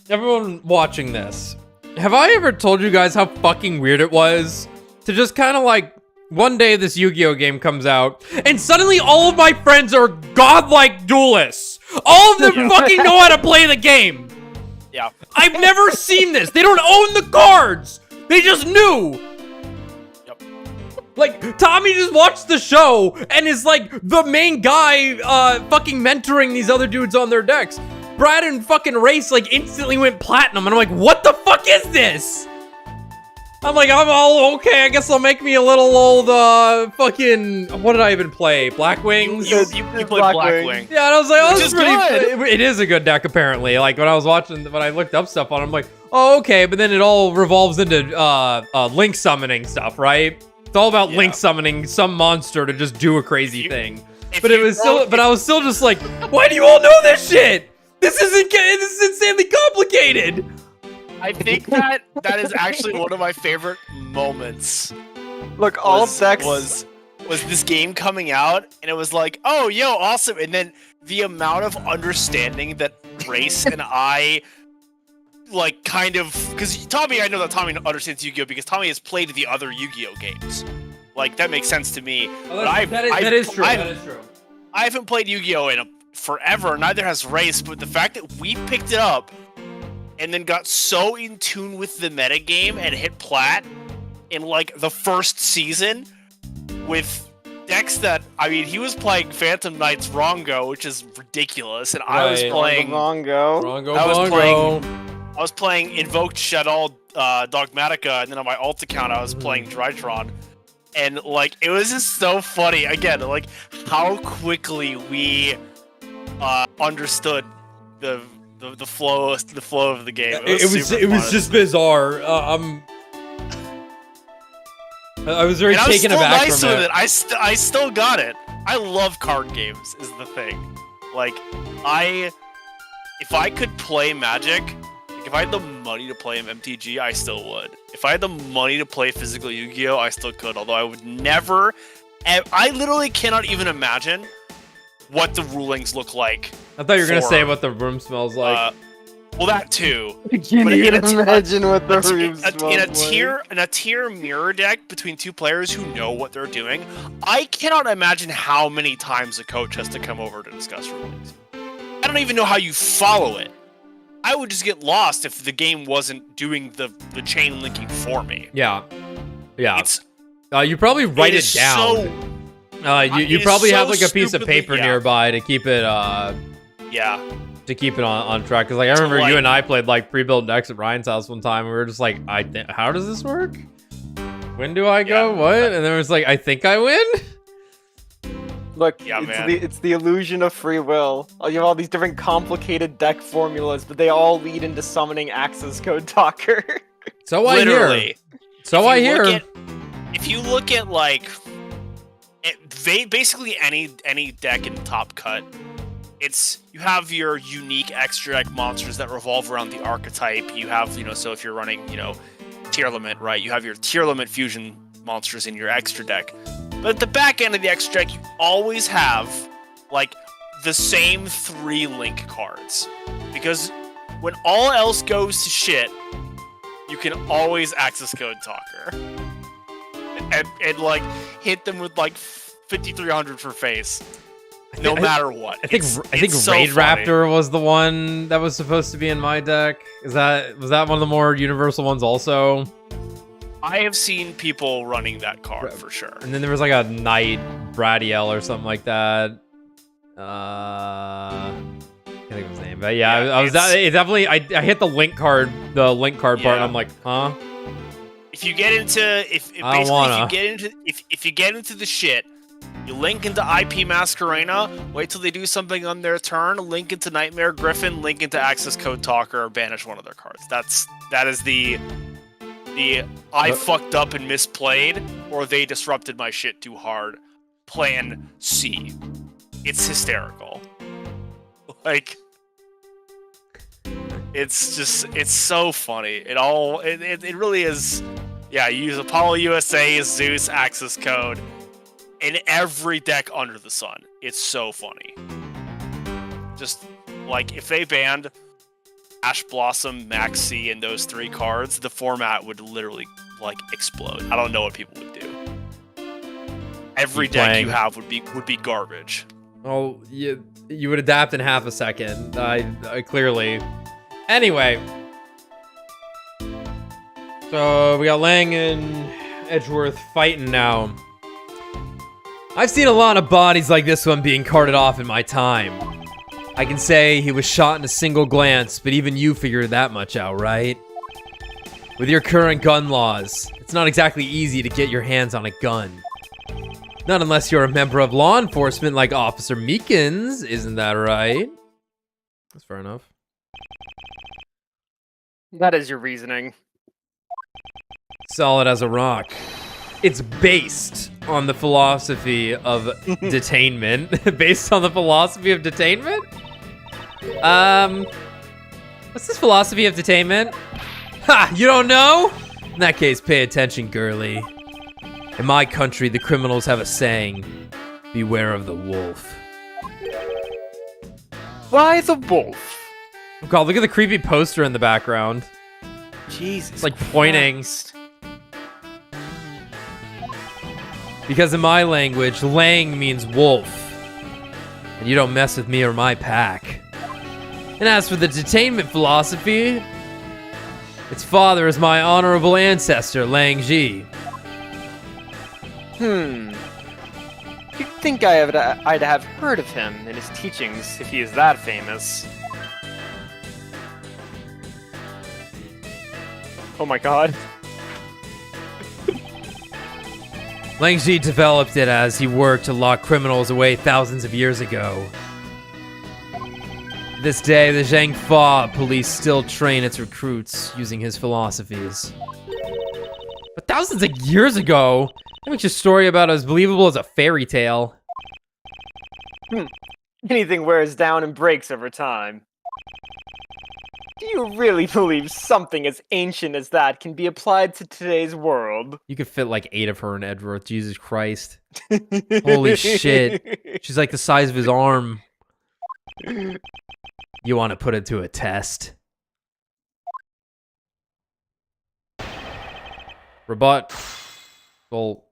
everyone watching this, have I ever told you guys how fucking weird it was to just kind of like one day this Yu-Gi-Oh game comes out and suddenly all of my friends are godlike duelists. All of them fucking know how to play the game. Yeah. I've never seen this. They don't own the cards. They just knew. Yep. Like, Tommy just watched the show and is like the main guy fucking mentoring these other dudes on their decks. Brad and fucking Race like instantly went platinum and I'm like, what the fuck is this? I'm like, I'm all okay, I guess I'll make me a little old fucking, what did I even play? Black Wings? You played Blackwing. Yeah, and I was like, oh, Which this is is pretty good. it is a good deck apparently. Like when I was watching, when I looked up stuff on it, I'm like, oh, okay, but then it all revolves into link summoning stuff, right? It's all about link summoning some monster to just do a crazy thing. But it was still, but I was still just like, why do you all know this shit? This is insanely complicated. I think that is actually one of my favorite moments. Look, all decks was this game coming out, and it was like, oh, yo, awesome. And then the amount of understanding that Race and I, like, kind of, because Tommy, I know that Tommy understands Yu-Gi-Oh! Because Tommy has played the other Yu-Gi-Oh! Games. Like, that makes sense to me. That is true. I haven't played Yu-Gi-Oh! In forever, neither has Race, but the fact that we picked it up and then got so in tune with the metagame and hit plat in, like, the first season with decks that, I mean, he was playing Phantom Knight's Rongo, which is ridiculous, and I was playing... I was playing Invoked Shadow Dogmatica, and then on my alt account, I was playing Drytron. And, like, it was just so funny. Again, like, how quickly we understood the flow of the game. It was just bizarre. I was very taken aback from it. I still got it. I love card games. Is the thing. Like, if I could play Magic, like if I had the money to play MTG, I still would. If I had the money to play physical Yu-Gi-Oh, I still could. Although I would never. I literally cannot even imagine what the rulings look like. I thought you were gonna say what the room smells like. Well, that too. I can't even imagine what the room smells like. In a tier mirror deck between two players who know what they're doing, I cannot imagine how many times a coach has to come over to discuss rulings. I don't even know how you follow it. I would just get lost if the game wasn't doing the chain linking for me. Yeah. You probably write it down. You probably have like a piece of paper nearby to keep it to keep it on track, because like I remember you and I played like pre-built decks at Ryan's house one time and we were just like, how does this work? When do I go? What? And then it was like, I think I win. Look, it's the illusion of free will. You have all these different complicated deck formulas, but they all lead into summoning Access Code Talker. So I hear. So I hear. If you look at like basically any deck in Top Cut, you have your unique extra deck monsters that revolve around the archetype. You have, so if you're running, Tier Limit, right? You have your Tier Limit fusion monsters in your extra deck. But at the back end of the extra deck, you always have, like, the same 3 link cards. Because when all else goes to shit, you can always Access Code Talker. And like, hit them with, like, 5,300 for face. No matter what. I think Raid Raptor was the one that was supposed to be in my deck. Was that one of the more universal ones also? I have seen people running that card for sure. And then there was like a Knight Bradiel or something like that. I can't think of his name, but yeah, it definitely. I hit the link card part, and I'm like, huh? If you get into if you get into the shit, you link into IP Masquerena, wait till they do something on their turn, link into Nightmare Griffin, link into Access Code Talker, or banish one of their cards. That is the I fucked up and misplayed, or they disrupted my shit too hard. Plan C. It's hysterical. Like, it's so funny. It really is. Yeah, you use Apollo USA, Zeus, Access Code in every deck under the sun. It's so funny. Just like if they banned Ash Blossom, Maxi, and those 3 cards, the format would literally like explode. I don't know what people would do. Every deck you have would be garbage. Oh, you would adapt in half a second. I clearly. Anyway, so we got Lang and Edgeworth fighting now. I've seen a lot of bodies like this one being carted off in my time. I can say he was shot in a single glance, but even you figured that much out, right? With your current gun laws, it's not exactly easy to get your hands on a gun. Not unless you're a member of law enforcement like Officer Meekins, isn't that right? That's fair enough. That is your reasoning. Solid as a rock. It's based on the philosophy of detainment. Based on the philosophy of detainment? What's this philosophy of detainment? Ha! You don't know? In that case, pay attention, girly. In my country, the criminals have a saying, beware of the wolf. Why the wolf? Oh god, look at the creepy poster in the background. Jesus. It's like pointing. Christ. Because in my language, lang means wolf. And you don't mess with me or my pack. And as for the detainment philosophy, its father is my honorable ancestor, Lang Ji. You'd think I'd have heard of him and his teachings if he is that famous. Oh my god. Lang Ji developed it as he worked to lock criminals away thousands of years ago. This day, the Zhang Fa police still train its recruits using his philosophies. But thousands of years ago? That makes your story about as believable as a fairy tale. Anything wears down and breaks over time. Do you really believe something as ancient as that can be applied to today's world? You could fit like 8 of her in Edgeworth, Jesus Christ. Holy shit. She's like the size of his arm. You want to put it to a test? Rebut. Well,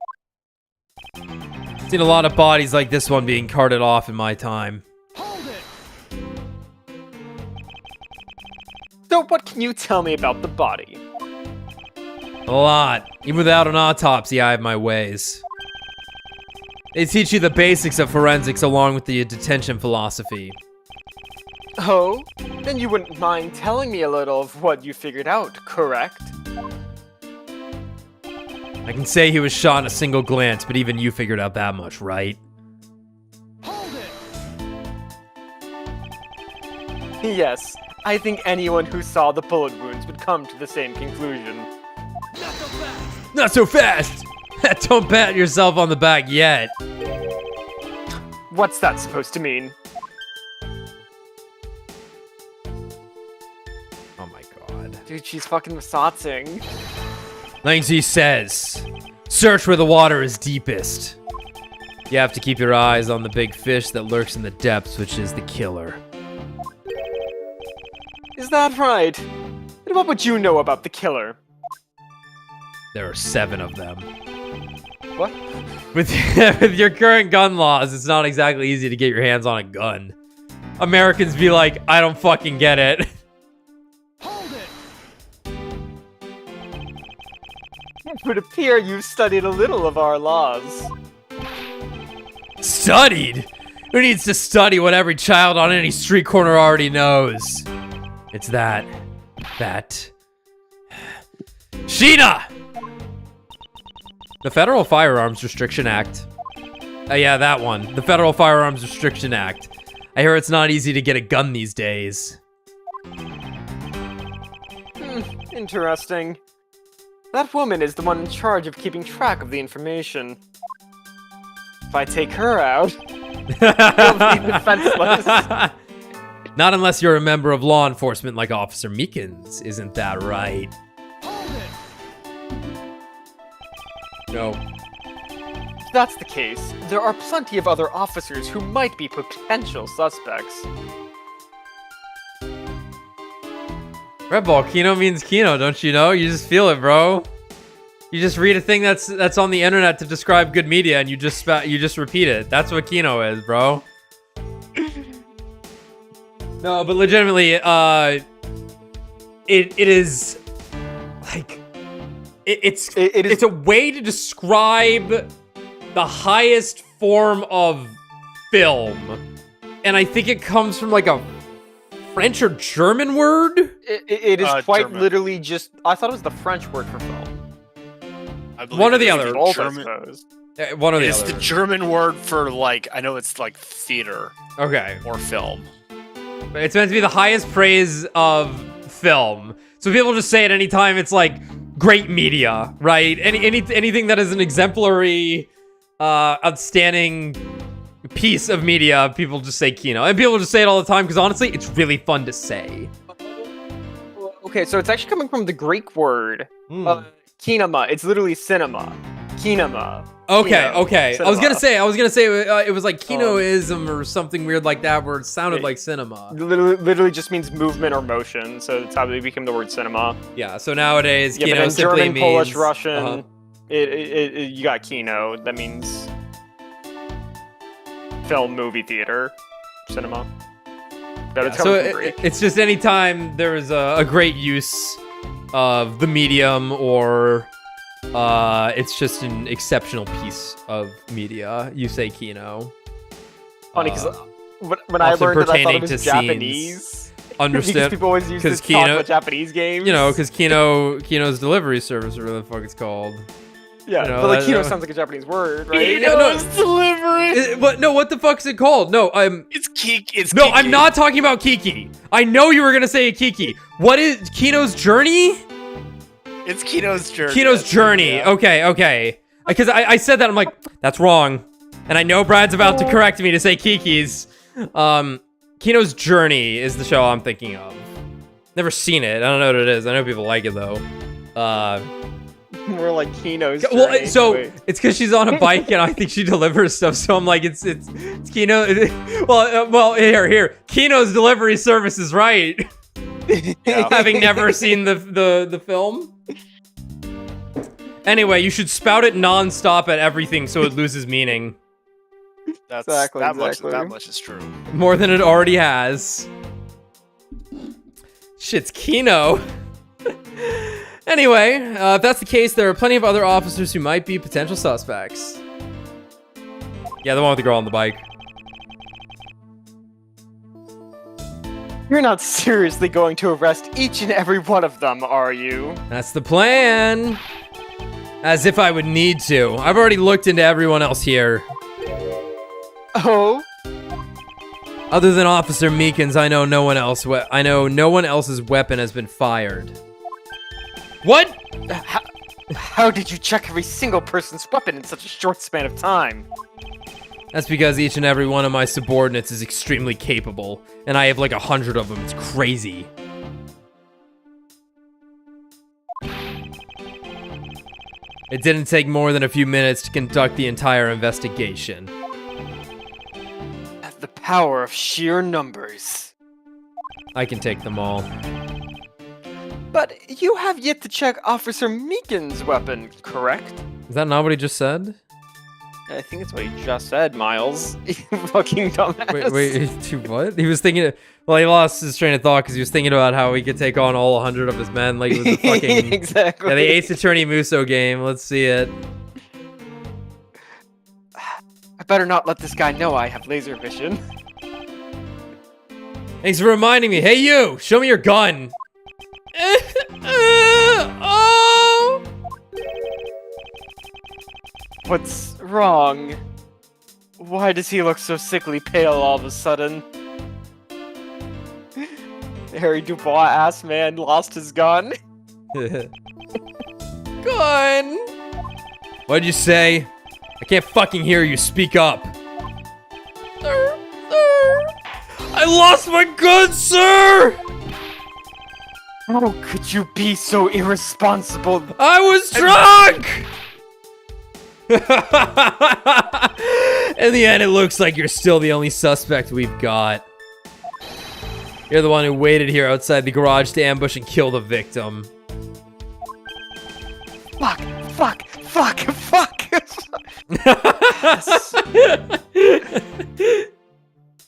seen a lot of bodies like this one being carted off in my time. So what can you tell me about the body? A lot. Even without an autopsy, I have my ways. They teach you the basics of forensics along with the detention philosophy. Oh? Then you wouldn't mind telling me a little of what you figured out, correct? I can say he was shot in a single glance, but even you figured out that much, right? Yes, I think anyone who saw the bullet wounds would come to the same conclusion. Not so fast! Don't pat yourself on the back yet. What's that supposed to mean? Oh my god. Dude, she's fucking massaging. Langzi says, search where the water is deepest. You have to keep your eyes on the big fish that lurks in the depths, which is the killer. Is that right? And what would you know about the killer? There are 7 of them. What? With your current gun laws, it's not exactly easy to get your hands on a gun. Americans be like, I don't fucking get it. It would appear you've studied a little of our laws. Studied? Who needs to study what every child on any street corner already knows? It's that. Sheena! The Federal Firearms Restriction Act. Yeah, that one. The Federal Firearms Restriction Act. I hear it's not easy to get a gun these days. Interesting. That woman is the one in charge of keeping track of the information. If I take her out, you'll be defenseless. Not unless you're a member of law enforcement like Officer Meekins, isn't that right? No. If that's the case, there are plenty of other officers who might be potential suspects. Red Ball, Kino means Kino, don't you know? You just feel it, bro. You just read a thing that's on the internet to describe good media, and you just repeat it. That's what Kino is, bro. No, but legitimately, it is like it's a way to describe the highest form of film. And I think it comes from like a French or German word? It is quite German. literally just. I thought it was the French word for film. I believe One or it the is other. Both, I German, suppose. One or the it's other. the German word for like, I know it's like theater Okay. or film. It's meant to be the highest praise of film. So people just say it anytime it's like great media, right? Anything that is an exemplary, outstanding piece of media, people just say Kino. And people just say it all the time because honestly, it's really fun to say. Okay, so it's actually coming from the Greek word kinema. It's literally cinema. Kinema. Okay, Kino, okay. I was gonna cinema. say it was like Kinoism or something weird like that, where it sounded like cinema. Literally just means movement or motion, so that's how they became the word cinema. Yeah. So nowadays, Yeah, but Kino in simply German, means Polish, Russian, uh-huh. you got Kino. That means film, movie, theater, cinema. But it's So coming from Greek. it's just anytime there is a great use of the medium or it's just an exceptional piece of media, you say Kino. Funny because when I often learned it, I thought pertaining it was to Japanese. scenes. Because Understand? people always use 'cause this to talk Kino- about Japanese games. You know, because Kino's delivery service, or whatever the fuck it's called. yeah, you know, but like that- Kino that- sounds like a Japanese word, right? Kino's delivery. What the fuck's it called? No, It's Kiki. It's no, Kiki. I'm not talking about Kiki. I know you were gonna say a Kiki. What is Kino's journey? It's Kino's journey. Kino's That's- journey. yeah. Okay. Because I said that, I'm like, that's wrong. And I know Brad's about to correct me to say Kiki's. Kino's Journey is the show I'm thinking of. Never seen it. I don't know what it is. I know people like it, though. More like Kino's Well, journey. so Wait. it's because she's on a bike and I think she delivers stuff. So I'm like, it's Kino. Well, here. Kino's delivery service is right. Having never seen the film. Anyway, you should spout it non-stop at everything so it loses meaning. That's Exactly, that exactly. much is true. More than it already has. Shit's Kino. Anyway, if that's the case, there are plenty of other officers who might be potential suspects. Yeah, the one with the girl on the bike. You're not seriously going to arrest each and every one of them, are you? That's the plan. As if I would need to. I've already looked into everyone else here. Oh? Other than Officer Meekins, I know no one else. I know no one else's weapon has been fired. What? How did you check every single person's weapon in such a short span of time? That's because each and every one of my subordinates is extremely capable, and I have like 100 of them. It's crazy. It didn't take more than a few minutes to conduct the entire investigation. The power of sheer numbers. I can take them all. But you have yet to check Officer Meekin's weapon, correct? Is that not what he just said? I think that's what he just said, Miles. You fucking dumbass. Wait, to what? He was thinking. Well, he lost his train of thought because he was thinking about how he could take on all 100 of his men. Like it was a fucking exactly. yeah, the Ace Attorney Muso game. Let's see it. I better not let this guy know I have laser vision. Thanks for reminding me. Hey, you! Show me your gun. Oh! What's wrong? Why does he look so sickly pale all of a sudden? Harry Dubois ass man lost his gun. Gun. What'd you say? I can't fucking hear you. Speak up. Sir. I lost my gun, sir! How could you be so irresponsible? I was drunk! In the end, it looks like you're still the only suspect we've got. You're the one who waited here outside the garage to ambush and kill the victim. Fuck!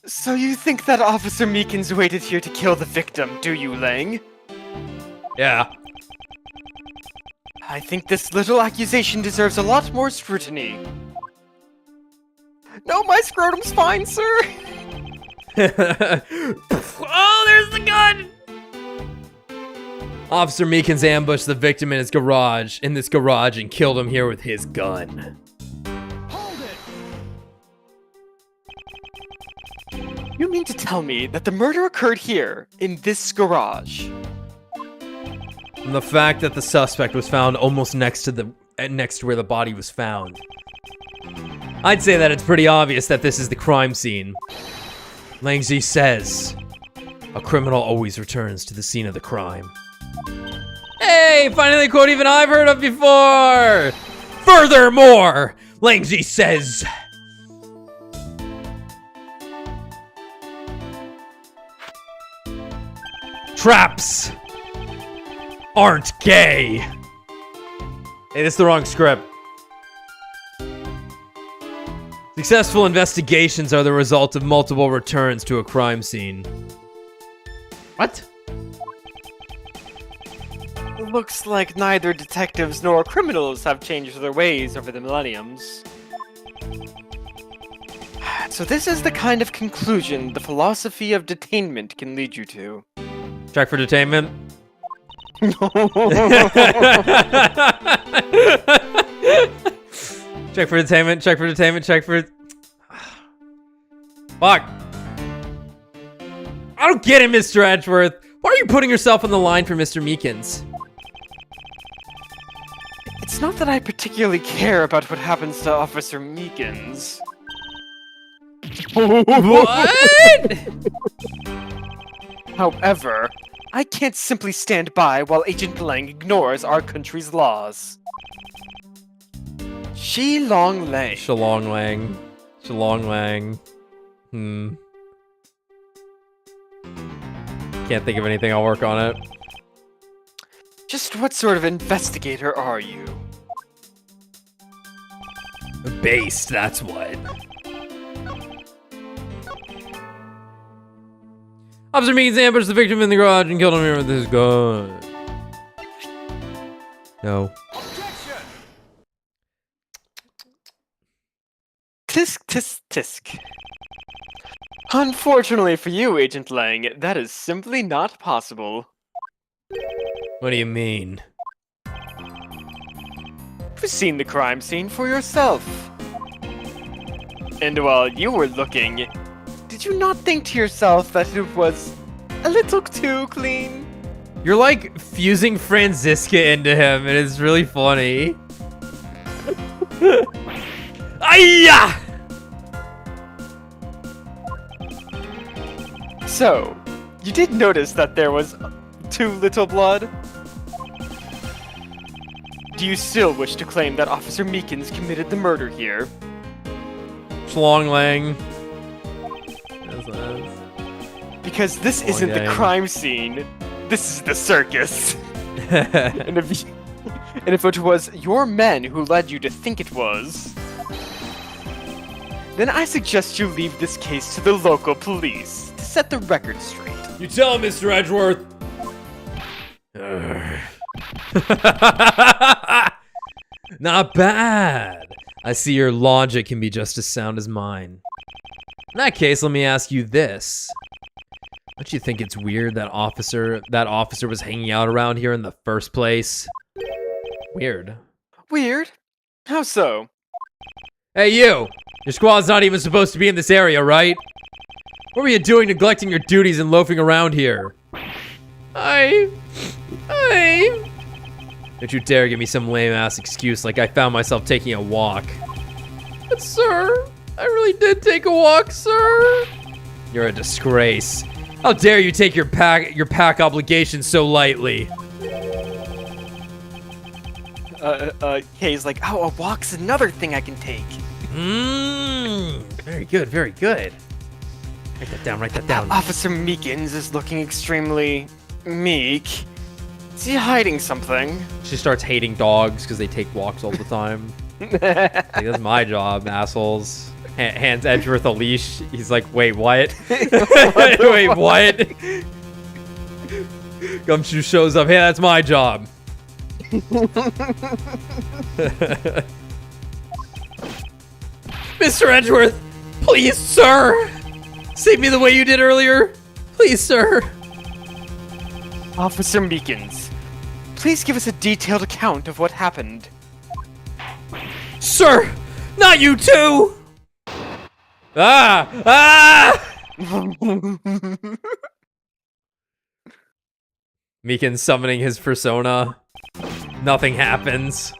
So you think that Officer Meekins waited here to kill the victim, do you, Lang? Yeah. I think this little accusation deserves a lot more scrutiny. No, my scrotum's fine, sir. Oh, there's the gun! Officer Meekins ambushed the victim in this garage, and killed him here with his gun. You mean to tell me that the murder occurred here, in this garage? And the fact that the suspect was found almost next to where the body was found. I'd say that it's pretty obvious that this is the crime scene. Langzi says, a criminal always returns to the scene of the crime. Hey, finally a quote even I've heard of before! Furthermore, Langzi says... Traps aren't gay. Hey, this is the wrong script. Successful investigations are the result of multiple returns to a crime scene. What? Looks like neither detectives nor criminals have changed their ways over the millenniums. So this is the kind of conclusion the philosophy of detainment can lead you to. Check for detainment. Check for detainment, check for detainment, check for... Fuck. I don't get it, Mr. Edgeworth. Why are you putting yourself on the line for Mr. Meekins? It's not that I particularly care about what happens to Officer Meekins. What? However, I can't simply stand by while Agent Lang ignores our country's laws. Shilong Lang. Shillong Lang. Shillong Lang. Can't think of anything, I'll work on it. Just what sort of investigator are you? Based, that's what. Officer Meekins ambushed the victim in the garage and killed him here with his gun. No. Tisk, tisk, tisk. Unfortunately for you, Agent Lang, that is simply not possible. What do you mean? You've seen the crime scene for yourself. And while you were looking, did you not think to yourself that it was a little too clean? You're like fusing Franziska into him, and it's really funny. Ayya! So, you did notice that there was too little blood? Do you still wish to claim that Officer Meekins committed the murder here? Schlong Lang. Because this isn't the crime scene. This is the circus. and if it was your men who led you to think it was, then I suggest you leave this case to the local police to set the record straight. You tell him, Mr. Edgeworth. Not bad. I see your logic can be just as sound as mine. In that case, let me ask you this. Don't you think it's weird that officer was hanging out around here in the first place? Weird. Weird? How so? Hey, you! Your squad's not even supposed to be in this area, right? What were you doing neglecting your duties and loafing around here? Don't you dare give me some lame-ass excuse like I found myself taking a walk. But sir, I really did take a walk, sir. You're a disgrace. How dare you take your pack obligations so lightly? Kay's like, oh, a walk's another thing I can take. Very good, very good. Write that down, write that down. Officer Meekins is looking extremely meek. Is he hiding something? She starts hating dogs because they take walks all the time. Like, that's my job, assholes. Hands Edgeworth a leash. He's like, wait, what? Wait, what? Gumshoe shows up. Hey, that's my job. Mr. Edgeworth, Please, sir! Save me the way you did earlier. Please, sir. Officer Meekins, please give us a detailed account of what happened. Sir! Not you too! Ah! Ah! Meekin summoning his persona. Nothing happens.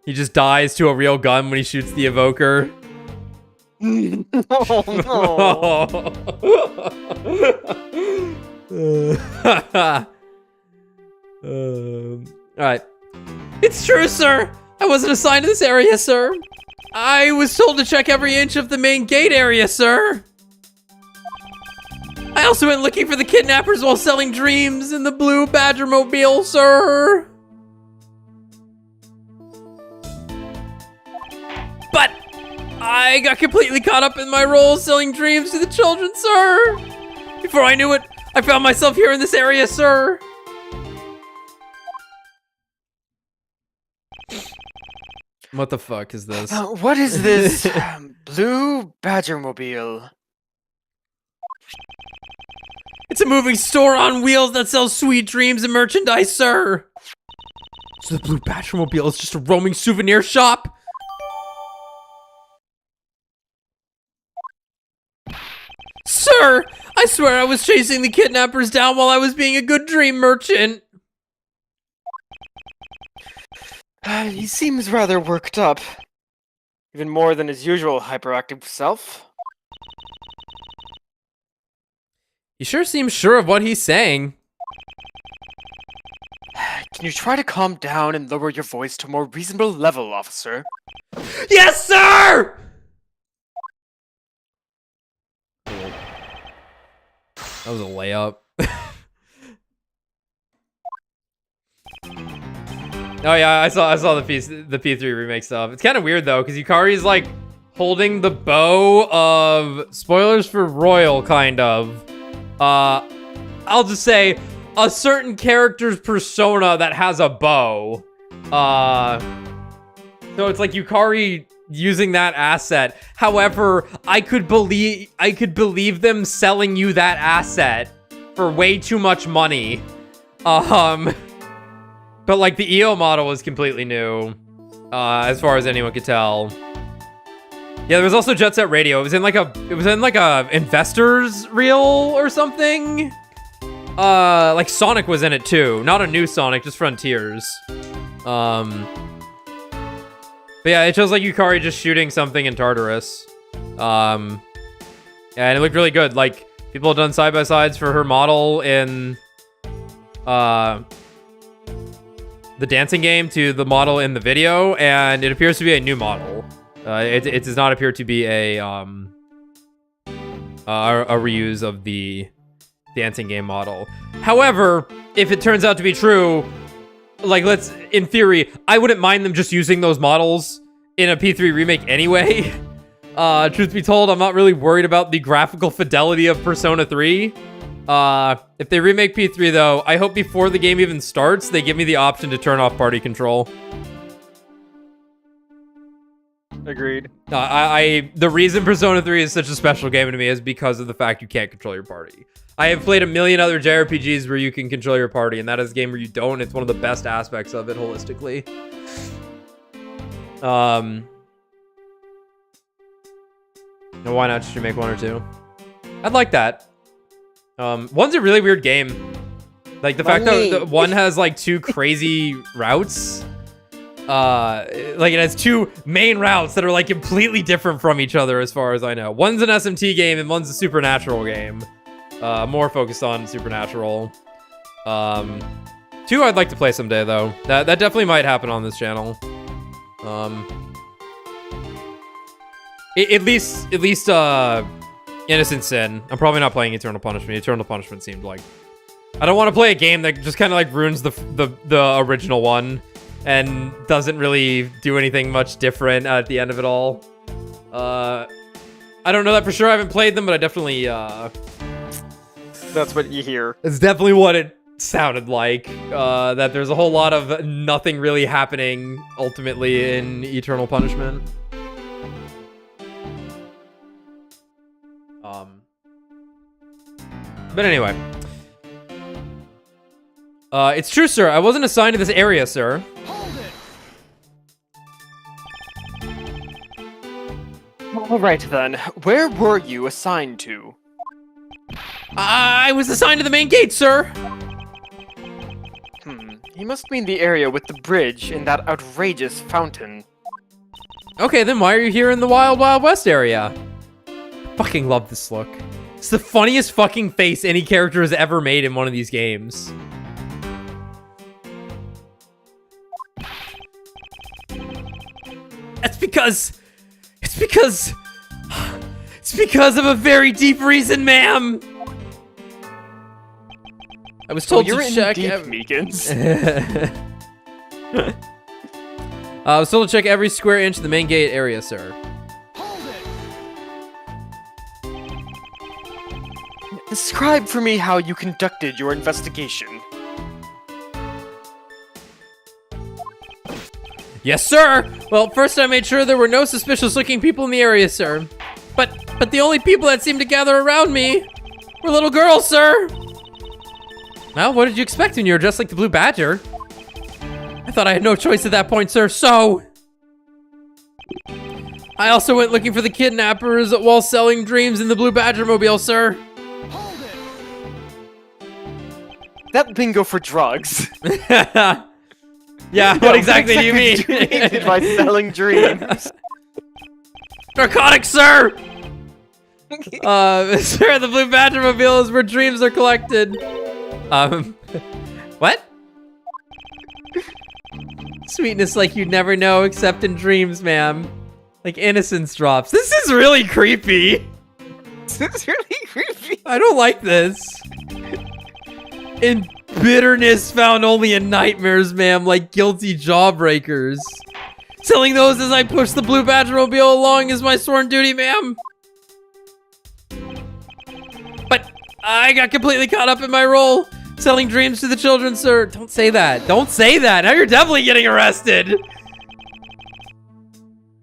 He just dies to a real gun when he shoots the evoker. Alright. It's true, sir! I wasn't assigned to this area, sir. I was told to check every inch of the main gate area, sir. I also went looking for the kidnappers while selling dreams in the blue Badgermobile, sir. But I got completely caught up in my role selling dreams to the children, sir. Before I knew it, I found myself here in this area, sir. What the fuck is this? What is this blue Badgermobile? It's a moving store on wheels that sells sweet dreams and merchandise, sir. So the blue Badgermobile is just a roaming souvenir shop? Sir, I swear I was chasing the kidnappers down while I was being a good dream merchant. He seems rather worked up. Even more than his usual hyperactive self. He sure seems sure of what he's saying. Can you try to calm down and lower your voice to a more reasonable level, officer? Yes, sir! That was a layup. Oh yeah, I saw the P3 remake stuff. It's kind of weird though, because Yukari's like holding the bow of spoilers for Royal, kind of. I'll just say a certain character's persona that has a bow. So it's like Yukari using that asset. However, I could believe them selling you that asset for way too much money. But like the EO model was completely new, as far as anyone could tell. Yeah, there was also Jet Set Radio. It was in like a investors reel or something. Like Sonic was in it too. Not a new Sonic, just Frontiers. But yeah, it shows like Yukari just shooting something in Tartarus. Yeah, and it looked really good. Like people have done side-by-sides for her model in the dancing game to the model in the video, and it appears to be a new model. It does not appear to be a reuse of the dancing game model. However, if it turns out to be true, like in theory, I wouldn't mind them just using those models in a P3 remake anyway. Truth be told, I'm not really worried about the graphical fidelity of Persona 3. If they remake P3 though, I hope before the game even starts, they give me the option to turn off party control. Agreed. The reason Persona 3 is such a special game to me is because of the fact you can't control your party. I have played a million other JRPGs where you can control your party, and that is a game where you don't. It's one of the best aspects of it holistically. Now why not just remake 1 or 2? I'd like that. 1's a really weird game. Like the fact that 1 has like 2 crazy routes. Like it has 2 main routes that are like completely different from each other as far as I know. 1's an SMT game and 1's a supernatural game. More focused on supernatural. 2 I'd like to play someday though. That definitely might happen on this channel. At least Innocent Sin. I'm probably not playing Eternal Punishment. Eternal Punishment seemed like... I don't want to play a game that just kind of like ruins the original one and doesn't really do anything much different at the end of it all. I don't know that for sure. I haven't played them, but I definitely... That's what you hear. It's definitely what it sounded like. That there's a whole lot of nothing really happening ultimately in Eternal Punishment. But anyway. It's true, sir. I wasn't assigned to this area, sir. All right then. Where were you assigned to? I was assigned to the main gate, sir. You must mean the area with the bridge and that outrageous fountain. Okay, then why are you here in the Wild Wild West area? Fucking love this look. It's the funniest fucking face any character has ever made in one of these games. It's because of a very deep reason, ma'am. I was told to check. Meekins. I was told to check every square inch of the main gate area, sir. Describe for me how you conducted your investigation. Yes, sir. Well, first I made sure there were no suspicious-looking people in the area, sir. But the only people that seemed to gather around me were little girls, sir. Well, what did you expect when you were dressed like the Blue Badger? I thought I had no choice at that point, sir, so... I also went looking for the kidnappers while selling dreams in the Blue Badger mobile, sir. That bingo for drugs. Yeah, what exactly do you mean? By selling dreams. Narcotics, sir! Sir, the Blue Badger mobile is where dreams are collected. What? Sweetness like you'd never know except in dreams, ma'am. Like innocence drops. This is really creepy. This is really creepy. I don't like this. In bitterness found only in nightmares, ma'am, like guilty jawbreakers. Selling those as I push the Blue Badger mobile along is my sworn duty, ma'am. But I got completely caught up in my role. Selling dreams to the children, sir. Don't say that. Don't say that. Now you're definitely getting arrested.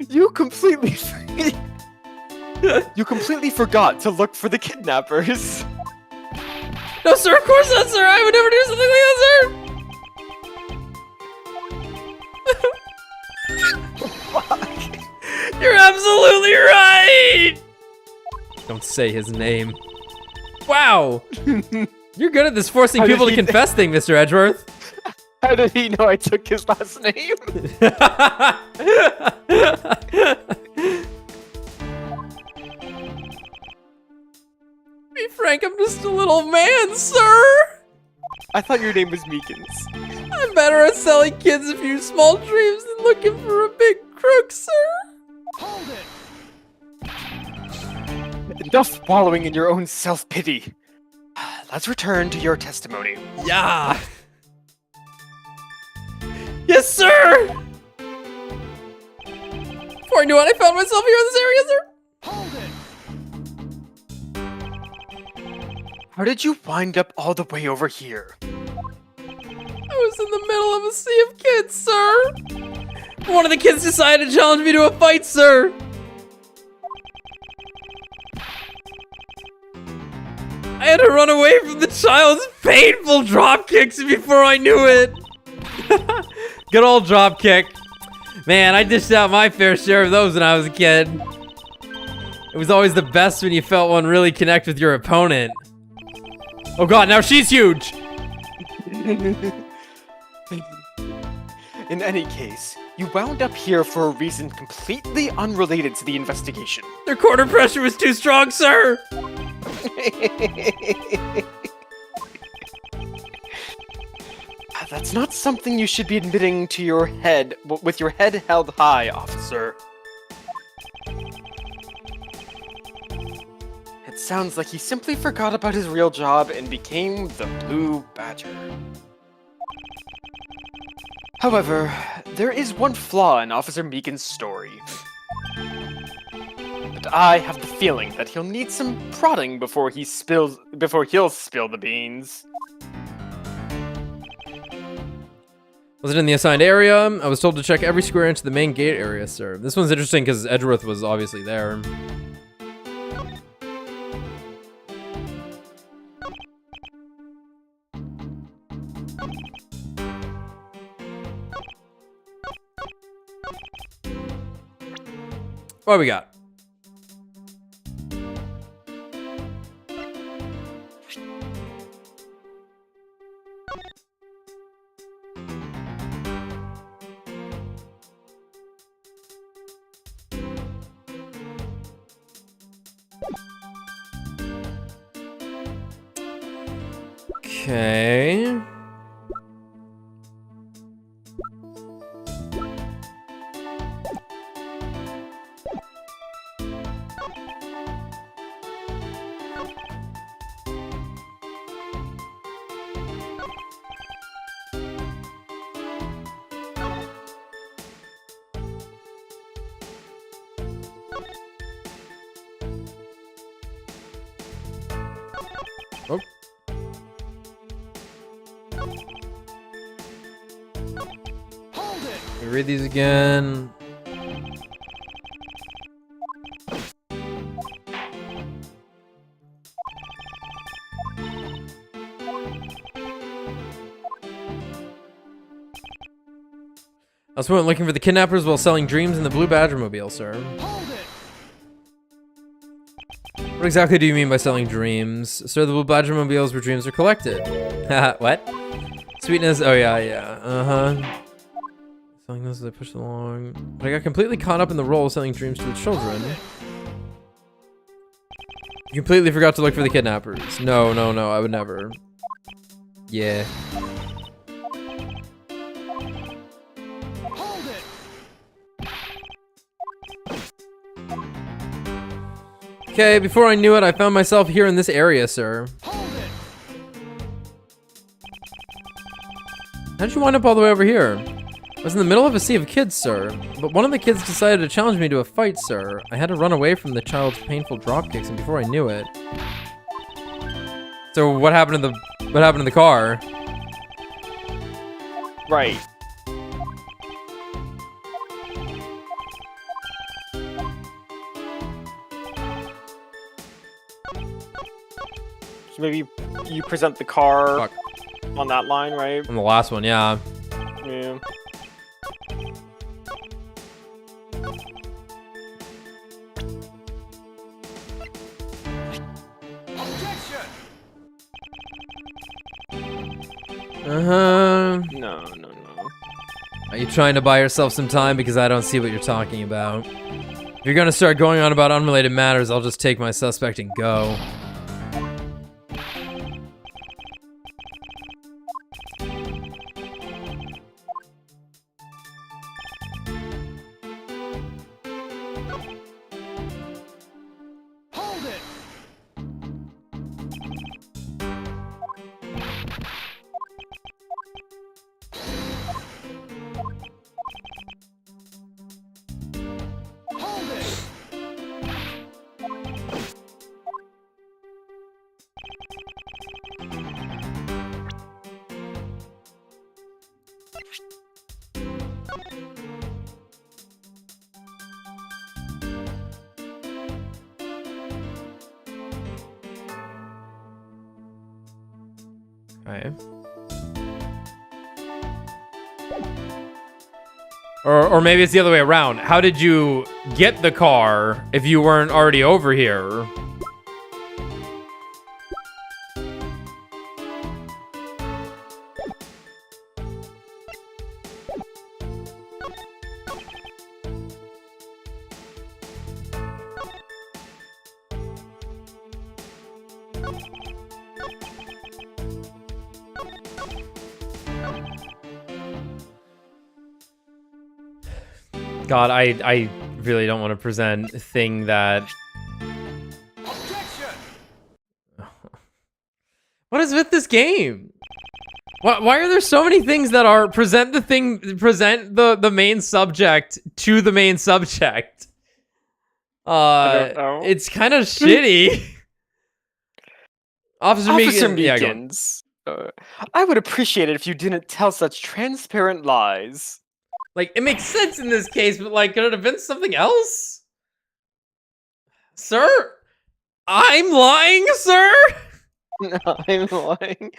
You completely forgot to look for the kidnappers. No, sir, of course not, sir. I would never do something like that, sir. You're absolutely right. Don't say his name. Wow. You're good at this forcing people to confess thing, Mr. Edgeworth. How did he know I took his last name? Be frank, I'm just a little man, sir. I thought your name was Meekins. I'm better at selling kids a few small dreams than looking for a big crook, sir. Hold it. Enough wallowing in your own self-pity. Let's return to your testimony. Yeah. Yes, sir. Before I knew it, I found myself here in this area, sir. Hold it. How did you wind up all the way over here? I was in the middle of a sea of kids, sir. One of the kids decided to challenge me to a fight, sir. I had to run away from the child's painful drop kicks before I knew it. Good old drop kick. Man, I dished out my fair share of those when I was a kid. It was always the best when you felt one really connect with your opponent. Oh god, now she's huge! In any case, you wound up here for a reason completely unrelated to the investigation. Their quarter pressure was too strong, sir! That's not something you should be admitting to your head, with your head held high, officer. It sounds like he simply forgot about his real job and became the Blue Badger. However, there is one flaw in Officer Meekin's story. But I have the feeling that he'll need some prodding before he'll spill the beans. Was it in the assigned area? I was told to check every square inch of the main gate area, sir. This one's interesting because Edgeworth was obviously there. What we got? Okay. Oh. Let me read these again. I was went looking for the kidnappers while selling dreams in the Blue Badger Mobile, sir. What exactly do you mean by selling dreams? Sir, the Blue Badger Mobiles where dreams are collected. What? Sweetness? Oh, yeah. Uh-huh. Selling those as I push along. But I got completely caught up in the role of selling dreams to the children. You completely forgot to look for the kidnappers. No, I would never. Yeah. Okay, before I knew it, I found myself here in this area, sir. How'd you wind up all the way over here? I was in the middle of a sea of kids, sir. But one of the kids decided to challenge me to a fight, sir. I had to run away from the child's painful dropkicks, and before I knew it... So what happened to the car? Right. So maybe you present the car Fuck. on that line, right? On the last one, yeah. Yeah. Uh-huh. No. Are you trying to buy yourself some time? Because I don't see what you're talking about. If you're gonna start going on about unrelated matters, I'll just take my suspect and go. Okay. Or maybe it's the other way around. How did you get the car if you weren't already over here? God, I really don't want to present a thing that... What is with this game? Why are there so many things that are present the main subject to the main subject? I don't know. It's kind of shitty. Officer Meekins. Yeah, go on. Meekins, I would appreciate it if you didn't tell such transparent lies. Like, it makes sense in this case, but like, could it have been something else? Sir? I'm lying, sir? No, I'm lying.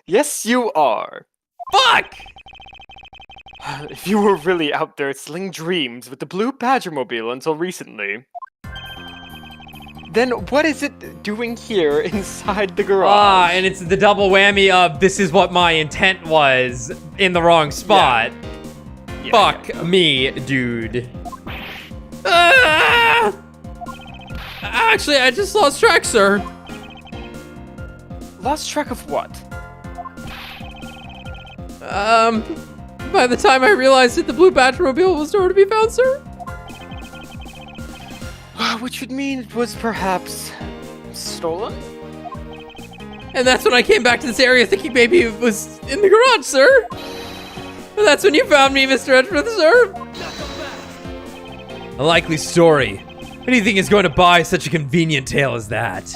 Yes, you are. Fuck! If you were really out there sling dreams with the Blue Badgermobile until recently, then what is it doing here inside the garage? Ah, and it's the double whammy of this is what my intent was in the wrong spot. Yeah, Fuck me, dude. Ah! Actually, I just lost track, sir. Lost track of what? By the time I realized that the blue Batmobile was nowhere to be found, sir. Which would mean it was perhaps stolen? And that's when I came back to this area thinking maybe it was in the garage, sir. And that's when you found me, Mr. Edgeworth, sir. A likely story. Anything is going to buy such a convenient tale as that.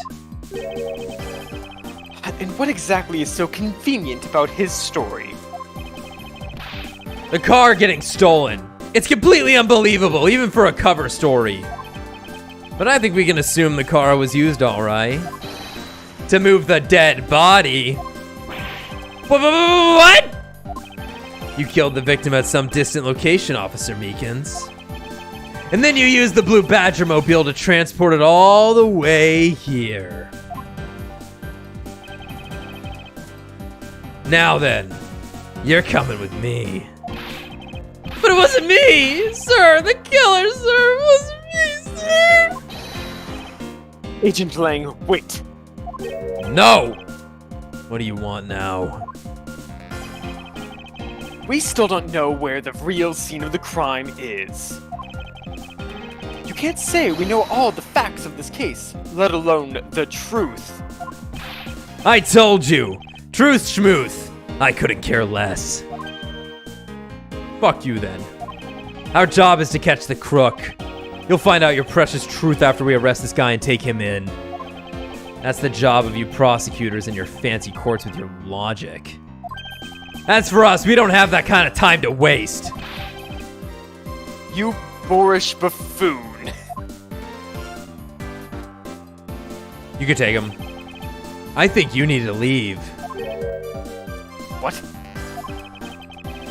And what exactly is so convenient about his story? The car getting stolen. It's completely unbelievable, even for a cover story. But I think we can assume the car was used all right. To move the dead body. What? You killed the victim at some distant location, Officer Meekins. And then you used the blue Badgermobile to transport it all the way here. Now then, you're coming with me. But it wasn't me, sir. The killer, sir. It wasn't me, sir. Agent Lang, wait. No. What do you want now? We still don't know where the real scene of the crime is. You can't say we know all the facts of this case, let alone the truth. I told you. Truth schmooth. I couldn't care less. Fuck you then. Our job is to catch the crook. You'll find out your precious truth after we arrest this guy and take him in. That's the job of you prosecutors in your fancy courts with your logic. As for us, we don't have that kind of time to waste. You boorish buffoon. You can take him. I think you need to leave. What?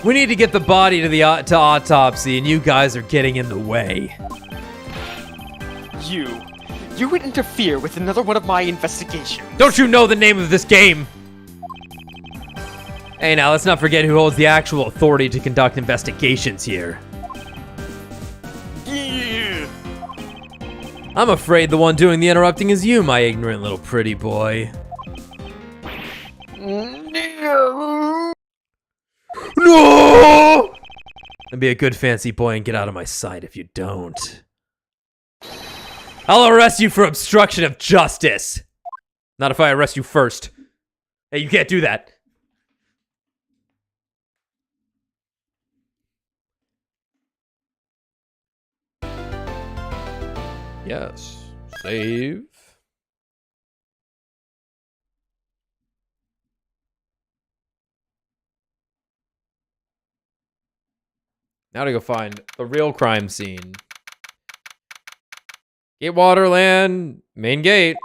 We need to get the body to autopsy, and you guys are getting in the way. You would interfere with another one of my investigations. Don't you know the name of this game? Hey, now let's not forget who holds the actual authority to conduct investigations here. Yeah. I'm afraid the one doing the interrupting is you, my ignorant little pretty boy. No. No! And be a good fancy boy and get out of my sight if you don't. I'll arrest you for obstruction of justice. Not if I arrest you first. Hey, you can't do that. Yes. Save. Now to go find the real crime scene. Gatewaterland, main gate.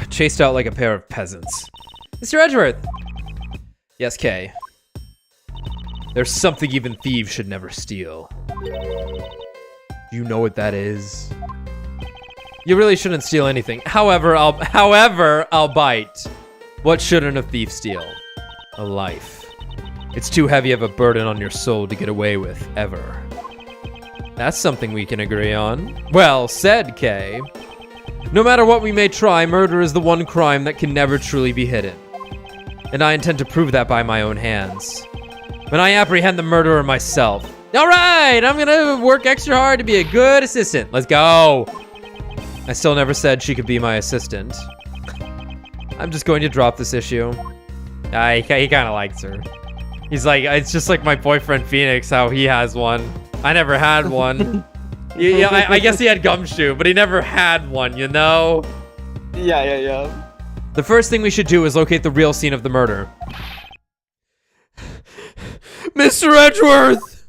Chased out like a pair of peasants. Mr. Edgeworth. Yes, Kay. There's something even thieves should never steal. Do you know what that is? You really shouldn't steal anything. However, I'll bite. What shouldn't a thief steal? A life. It's too heavy of a burden on your soul to get away with, ever. That's something we can agree on. Well said, Kay. No matter what we may try, murder is the one crime that can never truly be hidden. And I intend to prove that by my own hands. When I apprehend the murderer myself. Alright, I'm gonna work extra hard to be a good assistant. Let's go. I still never said she could be my assistant. I'm just going to drop this issue. He kind of likes her. He's like, it's just like my boyfriend Phoenix, how he has one. I never had one. Yeah, I guess he had Gumshoe, but he never had one, you know? Yeah. The first thing we should do is locate the real scene of the murder. Mr. Edgeworth!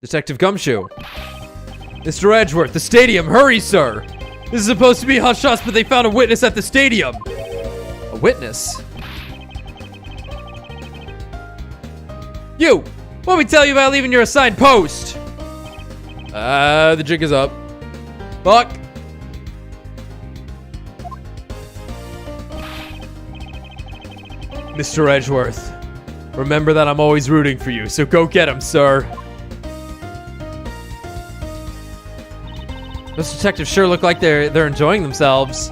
Detective Gumshoe. Mr. Edgeworth, the stadium, hurry, sir! This is supposed to be hush-hush, but they found a witness at the stadium. A witness. You! What we tell you about leaving your assigned post? The jig is up. Fuck. Mr. Edgeworth, remember that I'm always rooting for you, so go get him, sir. Those detectives sure look like they're enjoying themselves.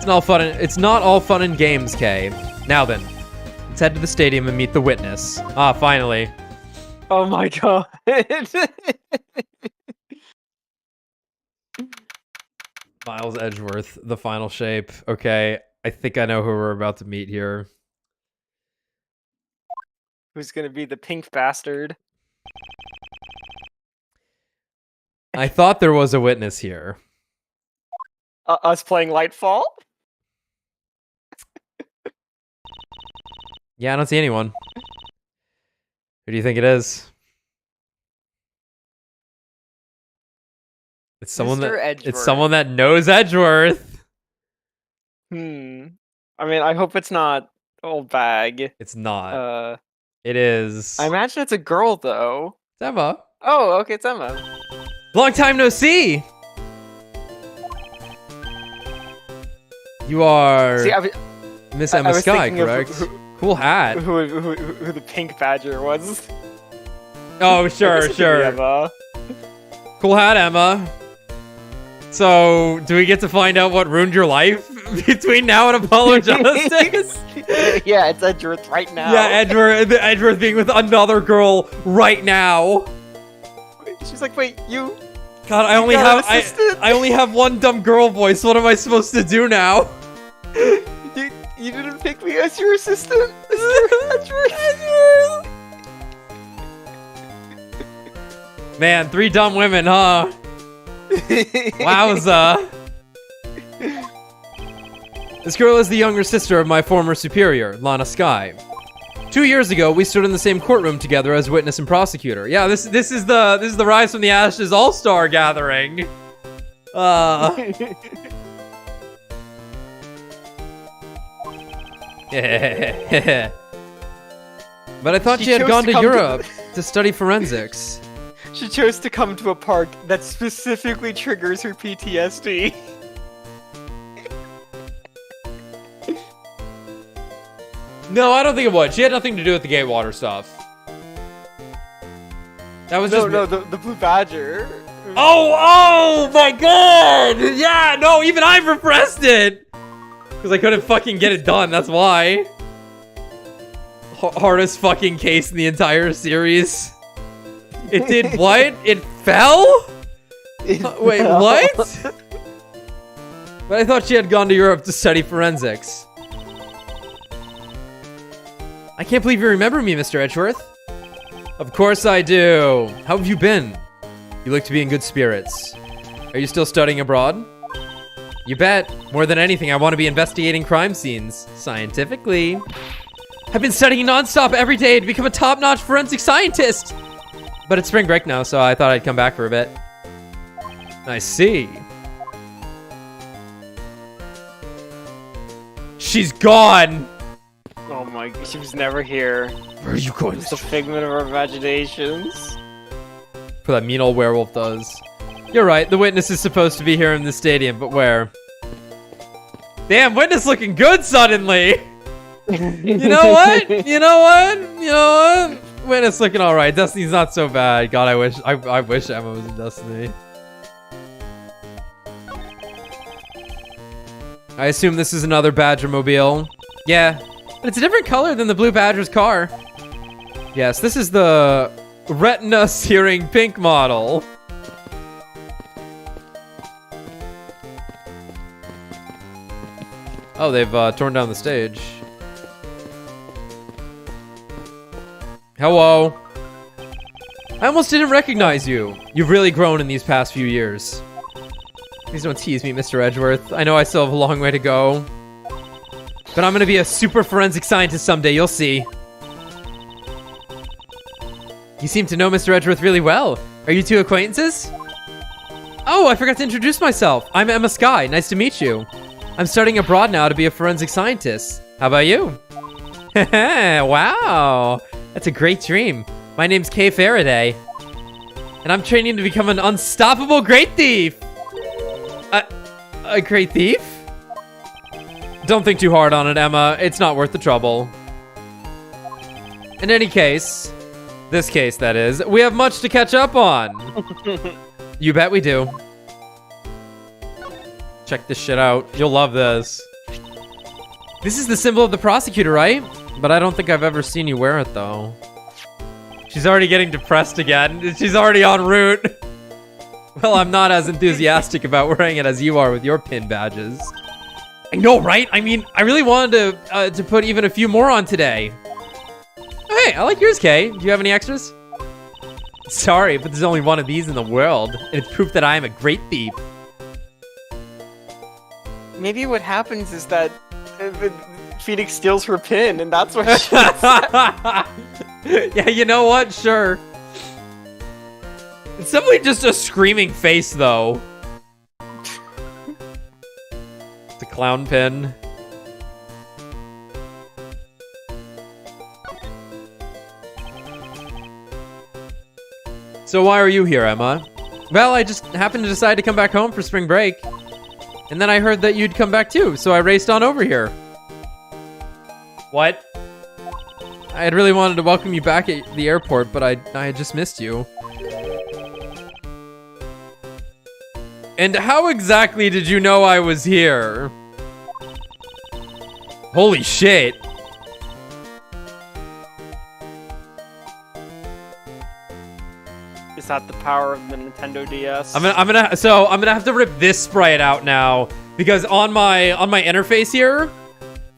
It's not all fun and games, Kay. Now then, let's head to the stadium and meet the witness. Ah, finally. Oh my god. Miles Edgeworth, the final shape. Okay, I think I know who we're about to meet here. Who's gonna be the pink bastard? I thought there was a witness here. Us playing Lightfall? Yeah, I don't see anyone. Who do you think it is? It's someone Mr. that Edgeworth. it's someone that knows Edgeworth. I mean, I hope it's not old bag. It's not. Uh, It is. I imagine it's a girl though. It's Emma. Oh, okay, it's Emma. Long time no see. You are See, Miss I Emma was Sky, thinking of correct? Cool hat. who the pink badger was. Oh, I sure, guess it could be sure. Emma. Cool hat, Emma. So, do we get to find out what ruined your life between now and Apollo Justice? Yeah, it's Edgeworth right now. Yeah, Edgeworth being with another girl right now. She's like, wait, you God, I only have one dumb girl voice. What am I supposed to do now? you didn't pick me as your assistant? Edgeworth. Man, 3 dumb women, huh? Wowza. This girl is the younger sister of my former superior, Lana Sky. 2 years ago, we stood in the same courtroom together as witness and prosecutor. Yeah, this is the Rise from the Ashes All-Star Gathering. But I thought she had gone to Europe to study forensics. She chose to come to a park that specifically triggers her PTSD. No, I don't think it would. She had nothing to do with the Gatewater stuff. That was just... No, the blue badger. Oh my god! Yeah, no, even I repressed it! Because I couldn't fucking get it done, that's why. Hardest fucking case in the entire series. It did what? It fell? Wait, what? But I thought she had gone to Europe to study forensics. I can't believe you remember me, Mr. Edgeworth. Of course I do. How have you been? You look to be in good spirits. Are you still studying abroad? You bet. More than anything, I want to be investigating crime scenes. Scientifically. I've been studying nonstop every day to become a top-notch forensic scientist. But it's spring break now, so I thought I'd come back for a bit. I see. She's gone! Oh my, she was never here. Where are you going, It's a figment of our imaginations. For that mean old werewolf does. You're right, the witness is supposed to be here in the stadium, but where? Damn, witness looking good suddenly! You know what? You know what? You know what? Witness looking alright. Destiny's not so bad. God, I wish Emma was in Destiny. I assume this is another Badger-mobile. Yeah, but it's a different color than the Blue Badger's car. Yes, this is the Retina Searing Pink model. Oh, they've torn down the stage. Hello. I almost didn't recognize you. You've really grown in these past few years. Please don't tease me, Mr. Edgeworth. I know I still have a long way to go. But I'm gonna be a super forensic scientist someday, you'll see. You seem to know Mr. Edgeworth really well. Are you two acquaintances? Oh, I forgot to introduce myself. I'm Emma Sky. Nice to meet you. I'm studying abroad now to be a forensic scientist. How about you? Wow, that's a great dream. My name's Kay Faraday, and I'm training to become an unstoppable great thief. A great thief? Don't think too hard on it, Emma. It's not worth the trouble. In any case, this case that is, we have much to catch up on. You bet we do. Check this shit out. You'll love this. This is the symbol of the prosecutor, right? But I don't think I've ever seen you wear it, though. She's already getting depressed again. She's already en route. Well, I'm not as enthusiastic about wearing it as you are with your pin badges. I know, right? I mean, I really wanted to put even a few more on today. Oh, hey, I like yours, Kay. Do you have any extras? Sorry, but there's only one of these in the world, and it's proof that I am a great thief. Maybe what happens is that Phoenix steals her pin, and that's what she Yeah, you know what? Sure. It's definitely just a screaming face, though. It's a clown pin. So why are you here, Emma? Well, I just happened to decide to come back home for spring break. And then I heard that you'd come back too, so I raced on over here. What? I had really wanted to welcome you back at the airport, but I had just missed you. And how exactly did you know I was here? Holy shit. Is that the power of the Nintendo DS? I'm gonna have to rip this sprite out now because on my interface here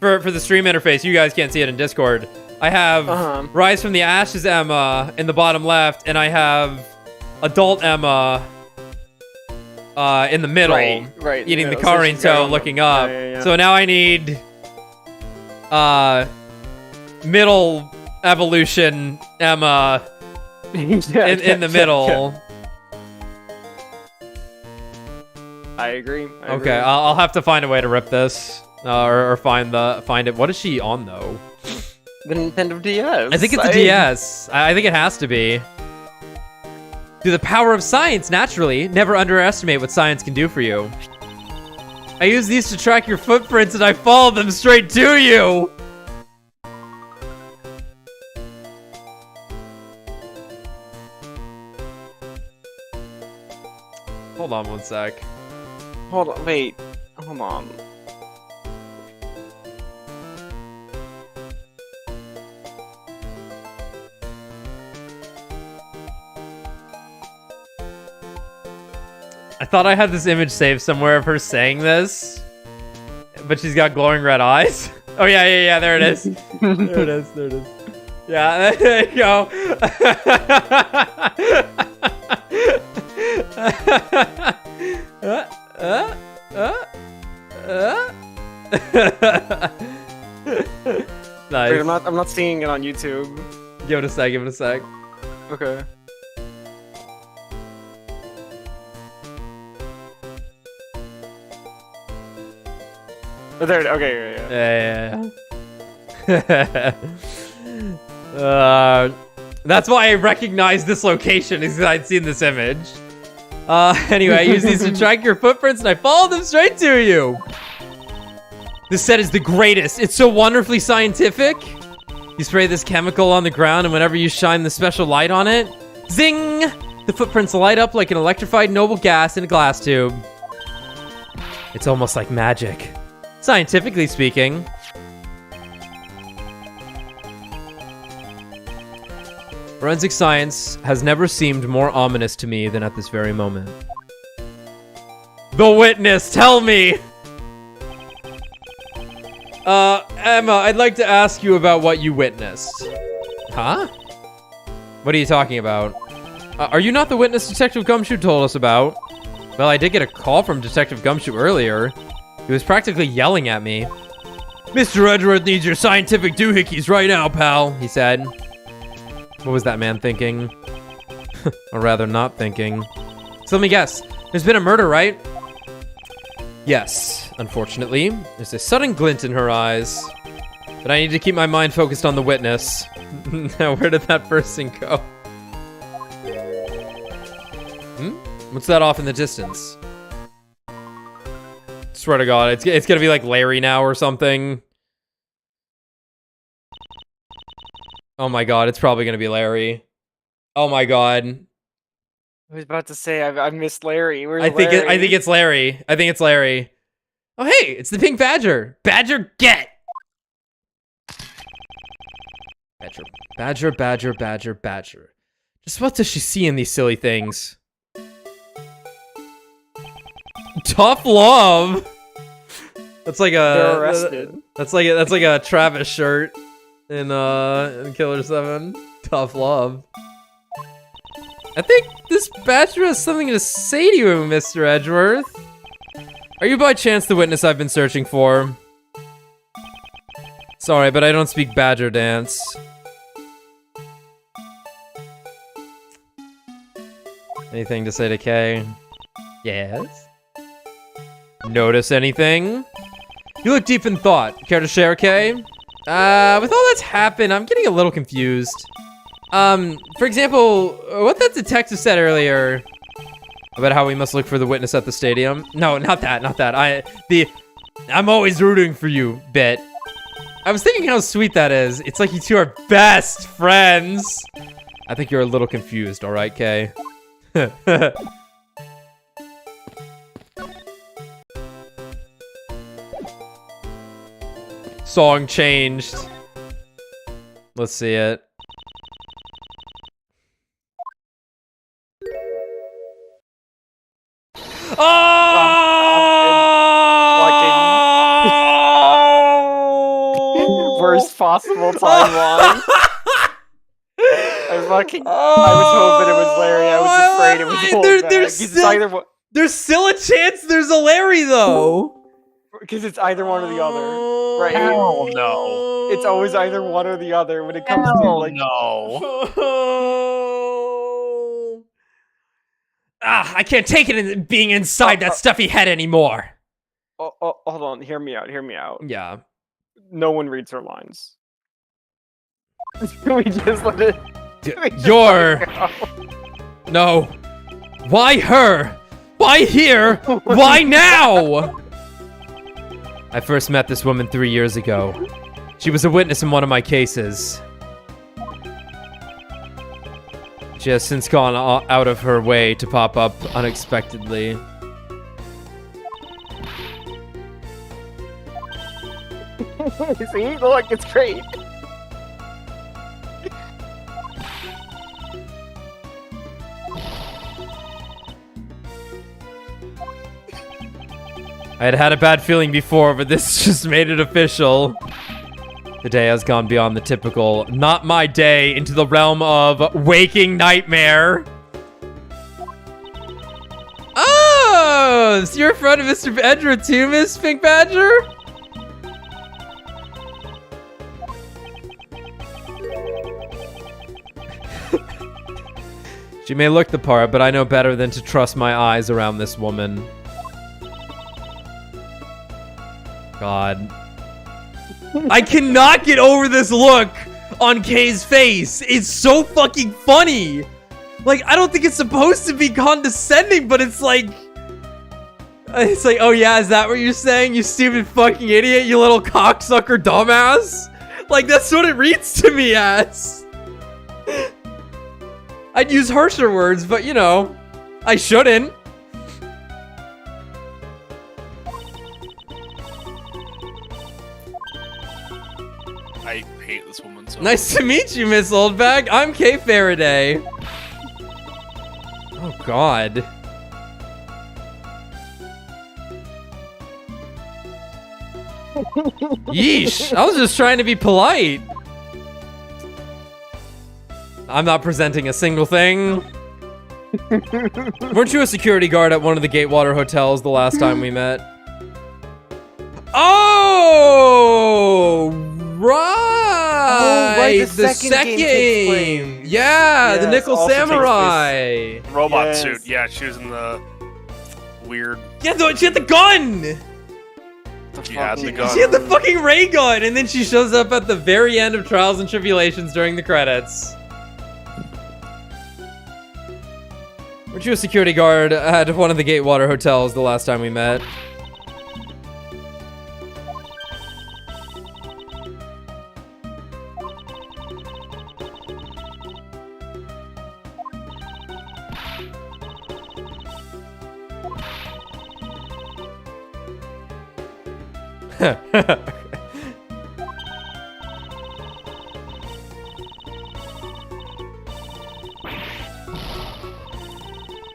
for the stream interface, you guys can't see it in Discord. I have Rise from the Ashes Emma in the bottom left, and I have Adult Emma in the middle, right, eating the Karinto, looking up. Yeah. So So now I need middle evolution Emma in the middle. I agree. Okay, I'll have to find a way to rip this, or find it. What is she on though? The Nintendo DS. I think it's a DS. I think it has to be. Through the power of science, naturally. Never underestimate what science can do for you. I use these to track your footprints, and I follow them straight to you. Hold on one sec. Hold on, wait. Hold on. I thought I had this image saved somewhere of her saying this, but she's got glowing red eyes. Oh yeah, there it is. There it is. Yeah, there you go. Nice. Wait, I'm not seeing it on YouTube. Give it a sec. Okay. Oh, there. Okay. Yeah. That's why I recognize this location, is because I'd seen this image. Anyway, I use these to track your footprints, and I follow them straight to you. This set is the greatest. It's so wonderfully scientific. You spray this chemical on the ground, and whenever you shine the special light on it, zing! The footprints light up like an electrified noble gas in a glass tube. It's almost like magic. Scientifically speaking. Forensic science has never seemed more ominous to me than at this very moment. The witness, tell me! Emma, I'd like to ask you about what you witnessed. Huh? What are you talking about? Are you not the witness Detective Gumshoe told us about? Well, I did get a call from Detective Gumshoe earlier. He was practically yelling at me. Mr. Edgeworth needs your scientific doohickeys right now, pal, he said. What was that man thinking? Or rather, not thinking. So let me guess. There's been a murder, right? Yes, unfortunately, there's a sudden glint in her eyes. But I need to keep my mind focused on the witness. Now, where did that person go? What's that off in the distance? Swear to God, it's gonna be like Larry now or something. Oh my God, it's probably gonna be Larry. Oh my God. I was about to say I missed Larry. Where's I think Larry? it's Larry. I think it's Larry. Oh hey, it's the pink badger. Badger, get! Badger. Just what does she see in these silly things? Tough love. That's like They're arrested. That's like a Travis shirt in Killer 7. Tough love. I think this badger has something to say to you, Mr. Edgeworth. Are you by chance the witness I've been searching for? Sorry, but I don't speak badger dance. Anything to say to Kay? Yes? Notice anything? You look deep in thought. Care to share, Kay? With all that's happened, I'm getting a little confused. For example, what that detective said earlier about how we must look for the witness at the stadium. No, not that. I'm always rooting for you bit. I was thinking how sweet that is. It's like you two are best friends. I think you're a little confused, all right, Kay? Song changed. Let's see it. Oh! Worst possible timeline. I was hoping it was Larry. I was afraid it was There's still a chance there's a Larry, though. Because it's either one or the other, right? Hell no. It's always either one or the other when it comes to like. No. I can't take it being inside that stuffy head anymore. Oh, hold on. Hear me out. Yeah. No one reads her lines. we just let it. No. Why her? Why here? Why now? I first met this woman 3 years ago. She was a witness in one of my cases. She has since gone out of her way to pop up unexpectedly. See? Look, it's great. I had a bad feeling before, but this just made it official. The day has gone beyond the typical, not my day, into the realm of waking nightmare. Oh, so you're a friend of Mr. Edgeworth too, Miss Pink Badger? She may look the part, but I know better than to trust my eyes around this woman. God. I cannot get over this look on Kay's face. It's so fucking funny. Like, I don't think it's supposed to be condescending, but it's like, oh yeah, is that what you're saying? You stupid fucking idiot, you little cocksucker dumbass? Like, that's what it reads to me as. I'd use harsher words, but you know, I shouldn't. I hate this woman so Nice to meet you, Miss Oldbag. I'm Kay Faraday. Oh, God. Yeesh. I was just trying to be polite. I'm not presenting a single thing. Weren't you a security guard at one of the Gatewater hotels the last time we met? Oh, right. The second game. Yeah, Yes, the Nickel also takes Samurai. Robot Yes. suit. Yeah, she was in the weird. Yeah, no, she had the gun! She had the gun. She had the fucking ray gun, and then she shows up at the very end of Trials and Tribulations during the credits. Weren't you a security guard at one of the Gatewater hotels the last time we met?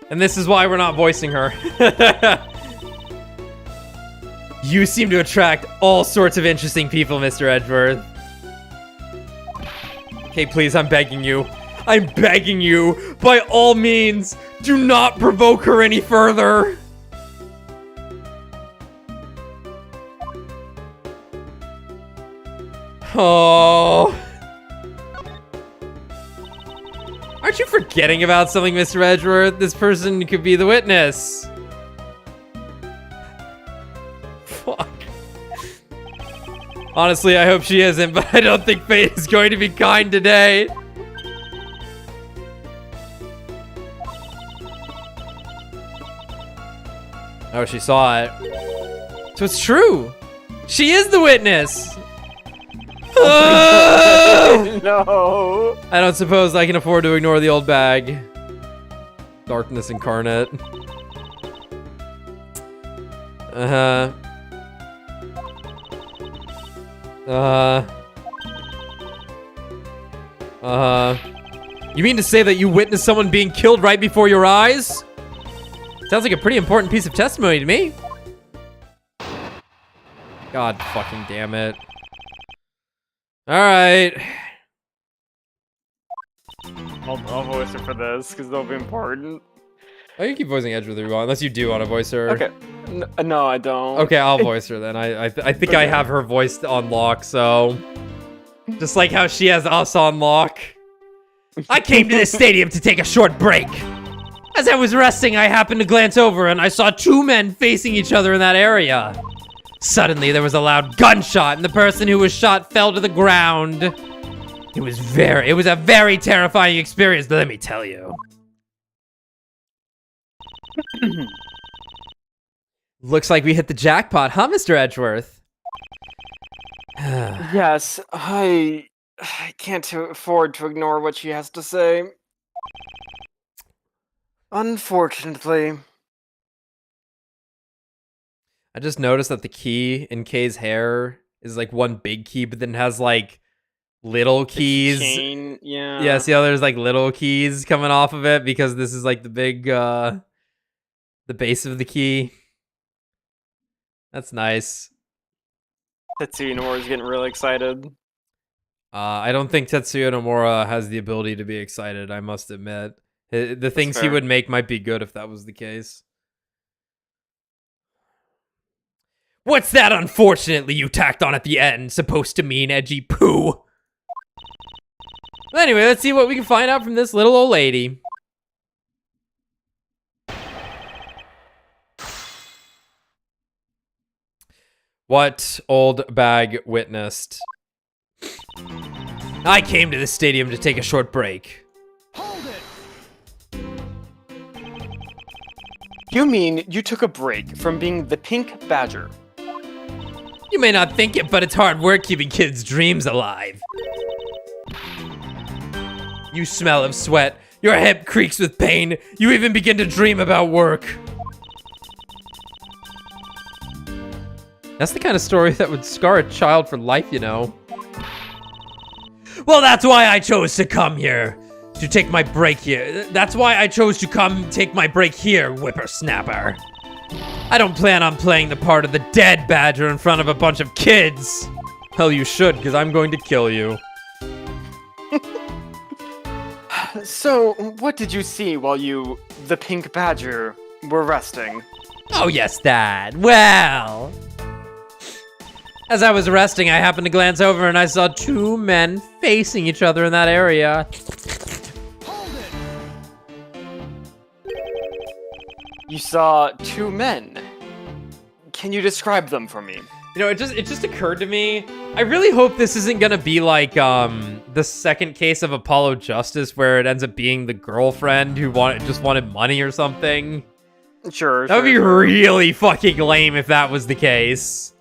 And this is why we're not voicing her. You seem to attract all sorts of interesting people, Mr. Edgeworth. Okay, please, I'm begging you. I'm begging you, by all means, do not provoke her any further. Oh. Aren't you forgetting about something, Mr. Edgeworth? This person could be the witness. Fuck. Honestly, I hope she isn't, but I don't think fate is going to be kind today. Oh, she saw it. So it's true. She is the witness. No. I don't suppose I can afford to ignore the old bag. Darkness incarnate. Uh-huh. You mean to say that you witnessed someone being killed right before your eyes? Sounds like a pretty important piece of testimony to me. God fucking damn it. Alright. I'll voice her for this, because they'll be important. Oh, you can keep voicing Edgeworth if you want, unless you do want to voice her. Okay. No, I don't. Okay, I'll voice her then. I think I have her voice on lock, so... Just like how she has us on lock. I came to this stadium to take a short break. As I was resting, I happened to glance over and I saw two men facing each other in that area. Suddenly, there was a loud gunshot and the person who was shot fell to the ground. It was a very terrifying experience, let me tell you. Looks like we hit the jackpot, huh, Mr. Edgeworth? Yes, I can't afford to ignore what she has to say. Unfortunately. I just noticed that the key in Kay's hair is like one big key, but then has like little keys. Chain, yeah. Yeah, see how there's like little keys coming off of it because this is like the big, the base of the key. That's nice. Tetsuya Nomura's getting really excited. I don't think Tetsuya Nomura has the ability to be excited, I must admit. The things he fair. would make might be good if that was the case. What's that unfortunately you tacked on at the end supposed to mean, edgy poo? Well, anyway, let's see what we can find out from this little old lady. What old bag witnessed? I came to the stadium to take a short break. Hold it! You mean you took a break from being the Pink Badger? You may not think it, but it's hard work keeping kids' dreams alive. You smell of sweat. Your hip creaks with pain. You even begin to dream about work. That's the kind of story that would scar a child for life, you know. Well, that's why I chose to come here. To take my break here. That's why I chose to come take my break here, whippersnapper. I don't plan on playing the part of the dead badger in front of a bunch of kids. Hell, you should, because I'm going to kill you. So, what did you see while you, the Pink Badger, were resting? Oh, yes, that. Well... As I was resting, I happened to glance over and I saw two men facing each other in that area. Hold it! You saw two men. Can you describe them for me? You know, it just occurred to me. I really hope this isn't gonna be like the second case of Apollo Justice, where it ends up being the girlfriend who just wanted money or something. Sure. That would be really fucking lame if that was the case.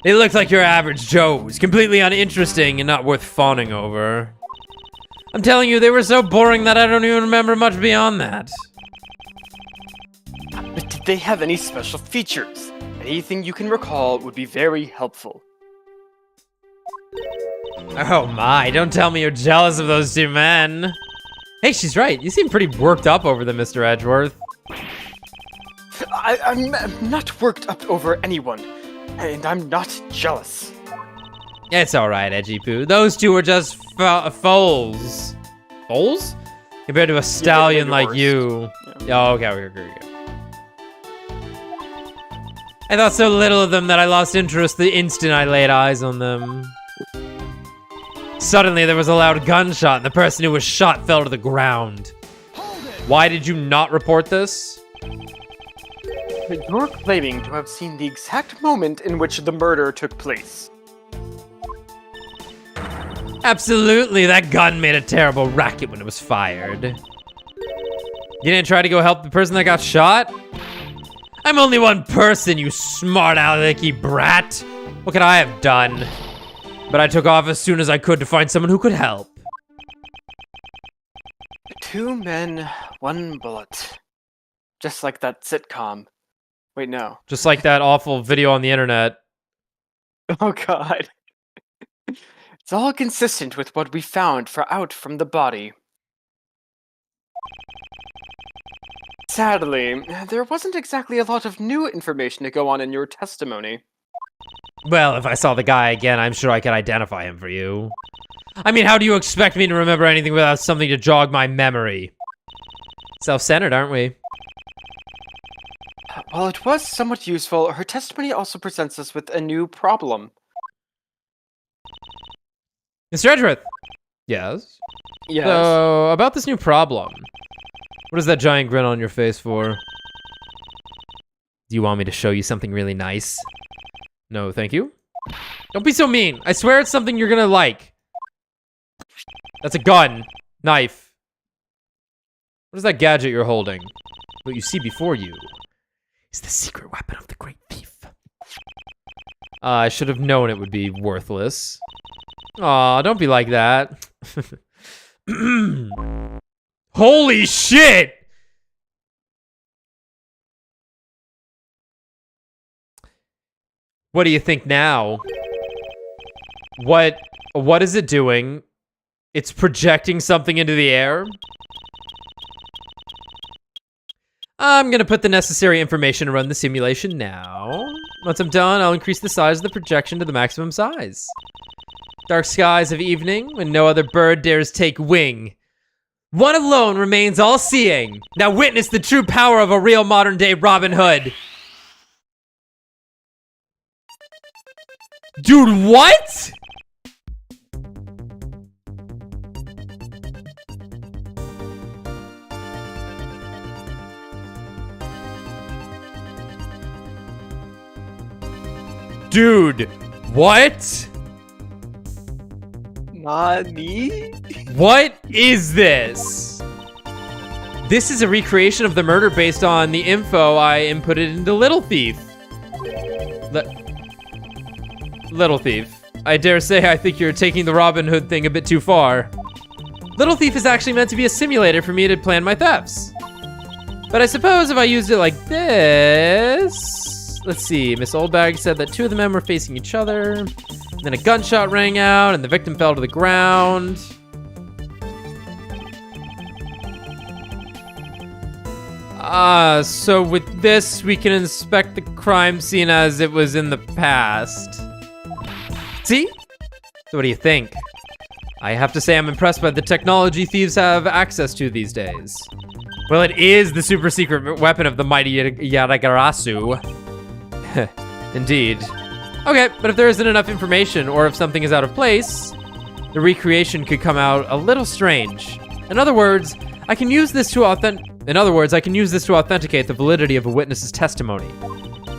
They looked like your average Joes, completely uninteresting and not worth fawning over. I'm telling you, they were so boring that I don't even remember much beyond that. But did they have any special features? Anything you can recall would be very helpful. Oh my, don't tell me you're jealous of those two men. Hey, she's right. You seem pretty worked up over them, Mr. Edgeworth. I'm not worked up over anyone, and I'm not jealous. It's alright, Edgy Poo. Those two are just foals. Foals? Compared to a stallion like worst. you. Yeah. Oh, okay. I thought so little of them that I lost interest the instant I laid eyes on them. Suddenly, there was a loud gunshot, and the person who was shot fell to the ground. Why did you not report this? You're claiming to have seen the exact moment in which the murder took place. Absolutely, that gun made a terrible racket when it was fired. You didn't try to go help the person that got shot? I'm only one person, you smart alecky brat. What could I have done? But I took off as soon as I could to find someone who could help. Two men, one bullet. Just like that sitcom. Wait, no. Just like that awful video on the internet. Oh god. It's all consistent with what we found out from the body. Sadly, there wasn't exactly a lot of new information to go on in your testimony. Well, if I saw the guy again, I'm sure I could identify him for you. I mean, how do you expect me to remember anything without something to jog my memory? Self-centered, aren't we? While it was somewhat useful, her testimony also presents us with a new problem. Mr. Edgeworth. Yes? Yes. So, about this new problem. What is that giant grin on your face for? Do you want me to show you something really nice? No, thank you. Don't be so mean. I swear it's something you're gonna like. That's a gun. Knife. What is that gadget you're holding? What you see before you is the secret weapon of the great thief. I should have known it would be worthless. Aw, don't be like that. Holy shit! What do you think now? What is it doing? It's projecting something into the air? I'm gonna put the necessary information and run the simulation now. Once I'm done, I'll increase the size of the projection to the maximum size. Dark skies of evening, when no other bird dares take wing. One alone remains all-seeing. Now witness the true power of a real modern-day Robin Hood. Dude, what? Dude, what? Nani? What is this? This is a recreation of the murder based on the info I inputted into Little Thief. Little Thief. I dare say I think you're taking the Robin Hood thing a bit too far. Little Thief is actually meant to be a simulator for me to plan my thefts. But I suppose if I used it like this... Let's see, Miss Oldbag said that two of the men were facing each other. And then a gunshot rang out and the victim fell to the ground. So with this, we can inspect the crime scene as it was in the past. See? So what do you think? I have to say I'm impressed by the technology thieves have access to these days. Well, it is the super secret weapon of the mighty Yadagarasu. Indeed. Okay, but if there isn't enough information or if something is out of place, the recreation could come out a little strange. In other words, I can use this to authenticate the validity of a witness's testimony.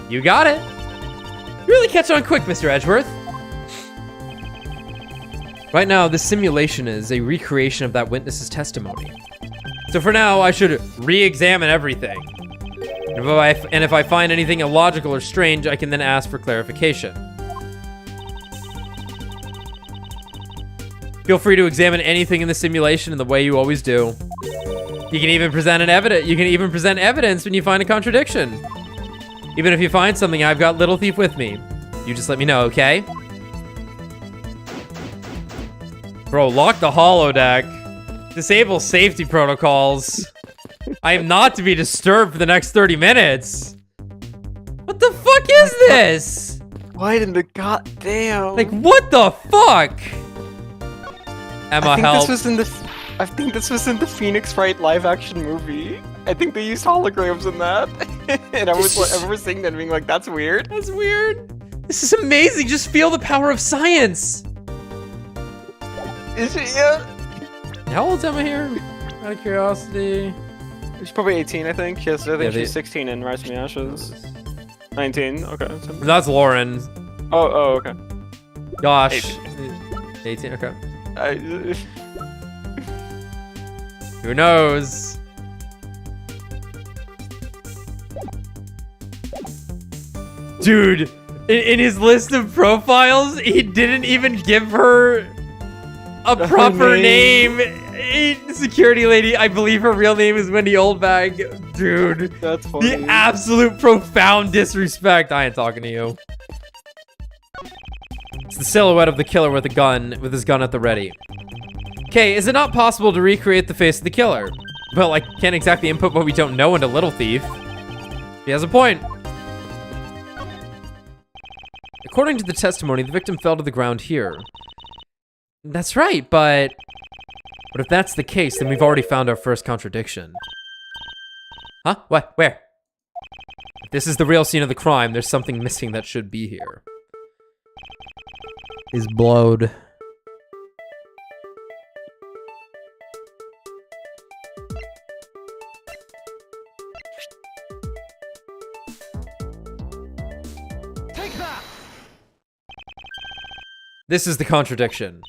You got it. You really catch on quick, Mr. Edgeworth. Right now, this simulation is a recreation of that witness's testimony. So for now, I should re-examine everything. And if I find anything illogical or strange, I can then ask for clarification. Feel free to examine anything in the simulation in the way you always do. You can even present evidence when you find a contradiction. Even if you find something, I've got Little Thief with me. You just let me know, okay? Bro, lock the holodeck. Disable safety protocols. I am not to be disturbed for the next 30 minutes. What the fuck is this? Why in the goddamn? Like, what the fuck? Emma, help. I think this was in the Phoenix Wright live-action movie. I think they used holograms in that. And I remember seeing that and being like, that's weird. That's weird. This is amazing. Just feel the power of science. Is it? Yeah. How old's Emma here? Out of curiosity. She's probably 18, I think. Yes, I think Yeah, she's 16 in Rise from the Ashes. 19, okay. That's Lauren. Oh, okay. Gosh. 18, okay. Who knows? Dude, in his list of profiles, he didn't even give her a proper name. Security lady, I believe her real name is Wendy Oldbag. Dude, That's funny. the absolute profound disrespect. I ain't talking to you. It's the silhouette of the killer with his gun at the ready. Okay, is it not possible to recreate the face of the killer? Well, I can't exactly input what we don't know into Little Thief. He has a point. According to the testimony, the victim fell to the ground here. That's right, but if that's the case, then we've already found our first contradiction. Huh? What? Where? If this is the real scene of the crime, there's something missing that should be here. His blood. Take that! This is the contradiction.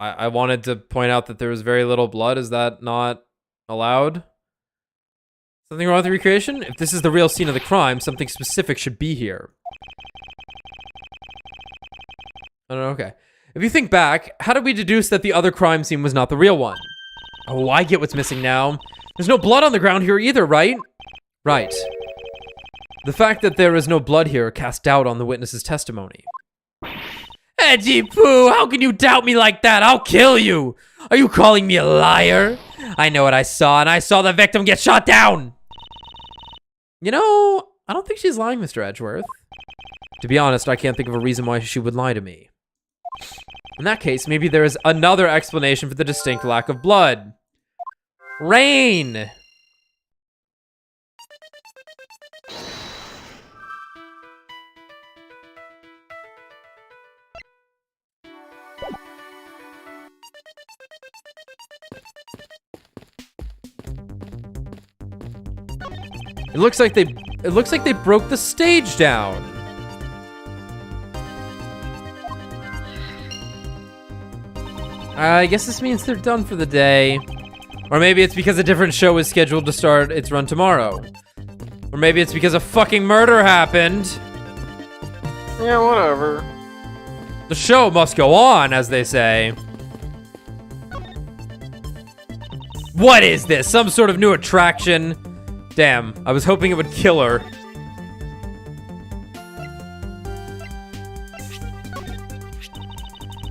I wanted to point out that there was very little blood. Is that not allowed? Something wrong with the recreation? If this is the real scene of the crime, something specific should be here. I don't know, okay. If you think back, how did we deduce that the other crime scene was not the real one? Oh, I get what's missing now. There's no blood on the ground here either, right? Right. The fact that there is no blood here casts doubt on the witness's testimony. Edgy Poo, how can you doubt me like that? I'll kill you. Are you calling me a liar? I know what I saw, and I saw the victim get shot down. You know, I don't think she's lying, Mr. Edgeworth. To be honest, I can't think of a reason why she would lie to me. In that case, maybe there is another explanation for the distinct lack of blood. Rain! It looks like they broke the stage down. I guess this means they're done for the day. Or maybe it's because a different show is scheduled to start its run tomorrow. Or maybe it's because a fucking murder happened. Yeah, whatever. The show must go on, as they say. What is this? Some sort of new attraction? Damn, I was hoping it would kill her.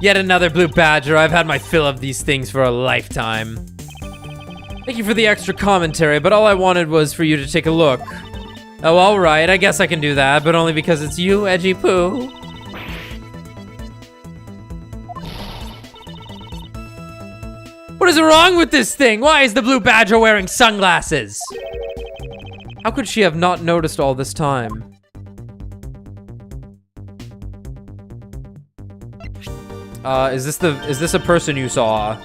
Yet another blue badger. I've had my fill of these things for a lifetime. Thank you for the extra commentary, but all I wanted was for you to take a look. Oh, alright, I guess I can do that, but only because it's you, Edgy Poo. What is wrong with this thing? Why is the blue badger wearing sunglasses? How could she have not noticed all this time? Is this a person you saw?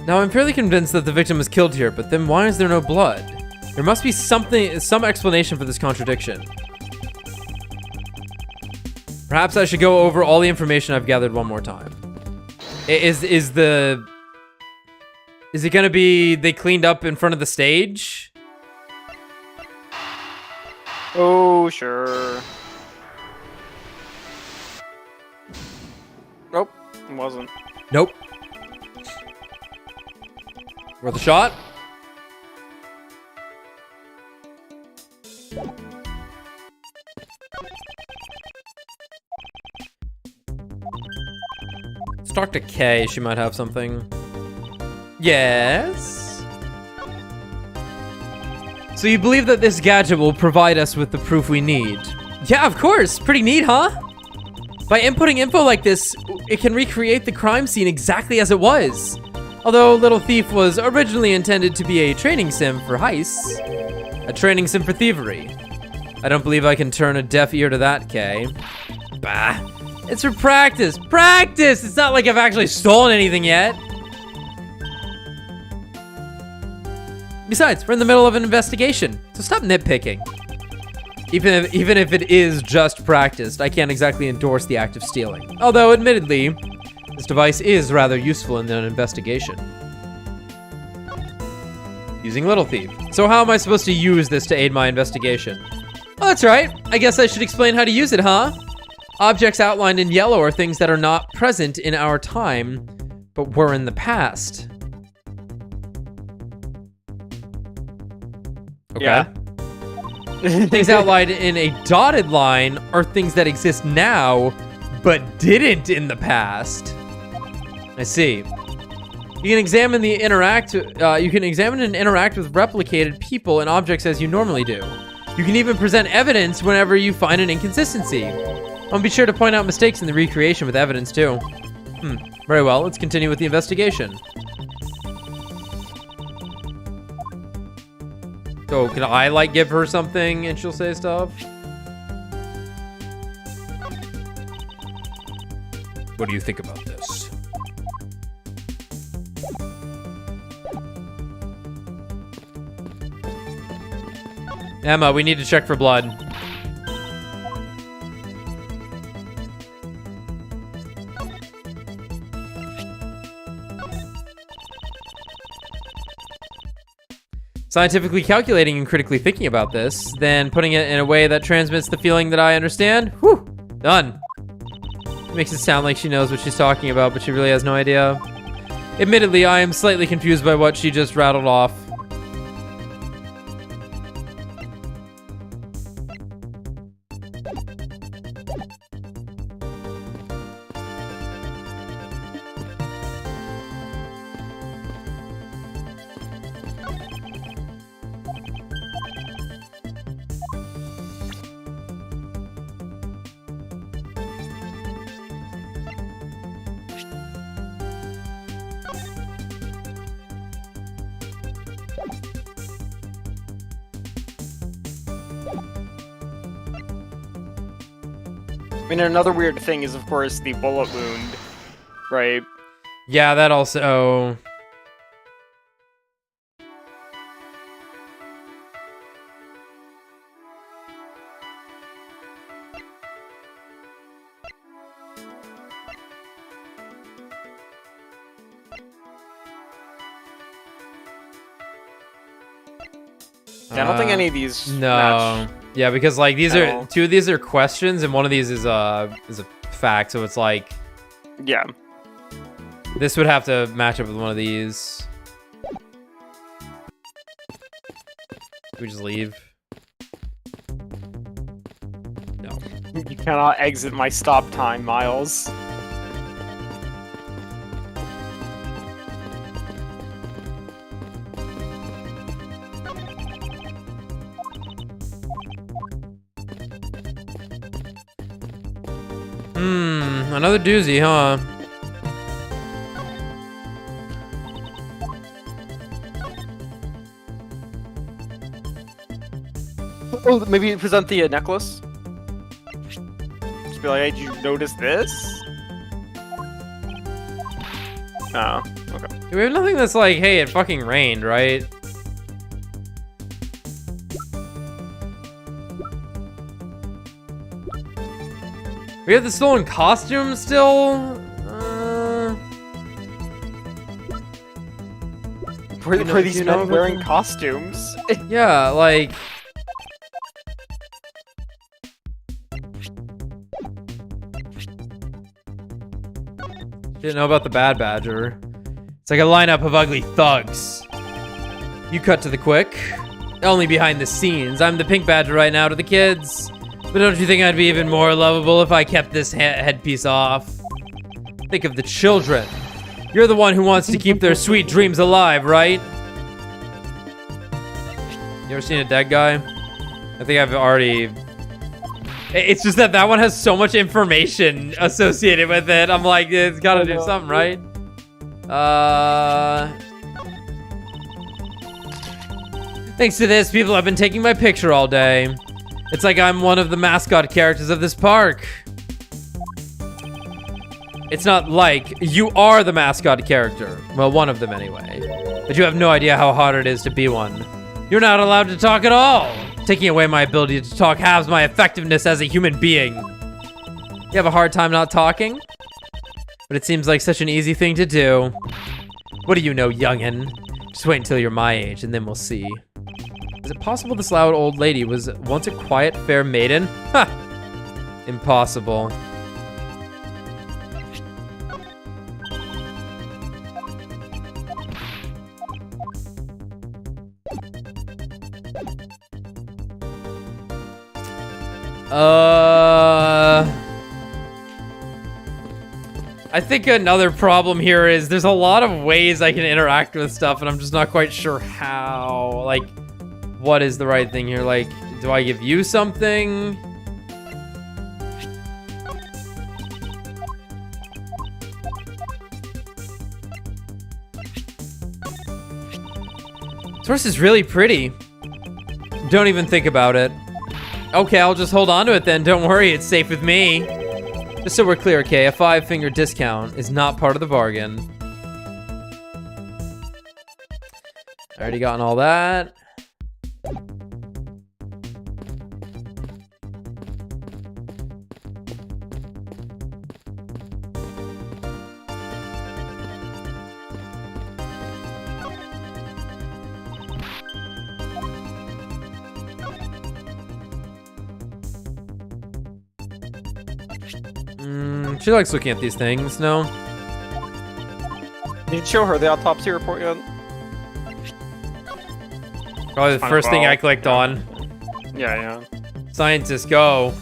Now, I'm fairly convinced that the victim was killed here, but then why is there no blood? There must be some explanation for this contradiction. Perhaps I should go over all the information I've gathered one more time. Is it gonna be they cleaned up in front of the stage? Oh, sure. Nope, it wasn't. Nope. Worth a shot? Let's talk to Kay. She might have something. Yes? So you believe that this gadget will provide us with the proof we need? Yeah, of course. Pretty neat, huh? By inputting info like this, it can recreate the crime scene exactly as it was. Although Little Thief was originally intended to be a training sim for heists, a training sim for thievery. I don't believe I can turn a deaf ear to that, Kay. Bah. It's for practice. Practice! It's not like I've actually stolen anything yet. Besides, we're in the middle of an investigation, so stop nitpicking. Even if it is just practiced, I can't exactly endorse the act of stealing. Although, admittedly, this device is rather useful in an investigation. Using Little Thief. So how am I supposed to use this to aid my investigation? Oh, that's right. I guess I should explain how to use it, huh? Objects outlined in yellow are things that are not present in our time, but were in the past. Okay. Yeah. Things outlined in a dotted line are things that exist now, but didn't in the past. I see. You can examine and interact with replicated people and objects as you normally do. You can even present evidence whenever you find an inconsistency. I'll be sure to point out mistakes in the recreation with evidence too. Very well, let's continue with the investigation. So, can I, like, give her something and she'll say stuff? What do you think about this? Emma, we need to check for blood. Scientifically calculating and critically thinking about this, then putting it in a way that transmits the feeling that I understand. Whew, done. Makes it sound like she knows what she's talking about, but she really has no idea. Admittedly, I am slightly confused by what she just rattled off. I mean, another weird thing is, of course, the bullet wound, right? Yeah, that also... Yeah, I don't think any of these No. match. Yeah, because like these at are all. two of these are questions and one of these is a fact, so it's like Yeah. this would have to match up with one of these. Can we just leave? No. You cannot exit my stop time, Miles. Another doozy, huh? Oh, maybe present the necklace. Just be like, hey, did you notice this? Oh, okay. We have nothing that's like, hey, it fucking rained, right? We have the stolen costume still? For these you know men wearing everything? costumes. Yeah, like... Didn't know about the Bad Badger. It's like a lineup of ugly thugs. You cut to the quick. Only behind the scenes. I'm the Pink Badger right now to the kids. But don't you think I'd be even more lovable if I kept this headpiece off? Think of the children. You're the one who wants to keep their sweet dreams alive, right? You ever seen a dead guy? I think I've already... It's just that that one has so much information associated with it. I'm like, it's gotta do something, right? Thanks to this, people have been taking my picture all day. It's like I'm one of the mascot characters of this park. It's not like, you are the mascot character. Well, one of them anyway. But you have no idea how hard it is to be one. You're not allowed to talk at all. Taking away my ability to talk halves my effectiveness as a human being. You have a hard time not talking? But it seems like such an easy thing to do. What do you know, youngin'? Just wait until you're my age and then we'll see. Is it possible this loud old lady was once a quiet, fair maiden? Ha! Impossible. I think another problem here is there's a lot of ways I can interact with stuff and I'm just not quite sure how. Like, what is the right thing here? Like, do I give you something? This horse is really pretty. Don't even think about it. Okay, I'll just hold on to it then. Don't worry, it's safe with me. Just so we're clear, okay, a 5-finger discount is not part of the bargain. Already gotten all that. She likes looking at these things, no? Did you show her the autopsy report yet? Probably the first thing I clicked on. Yeah. Scientists, go.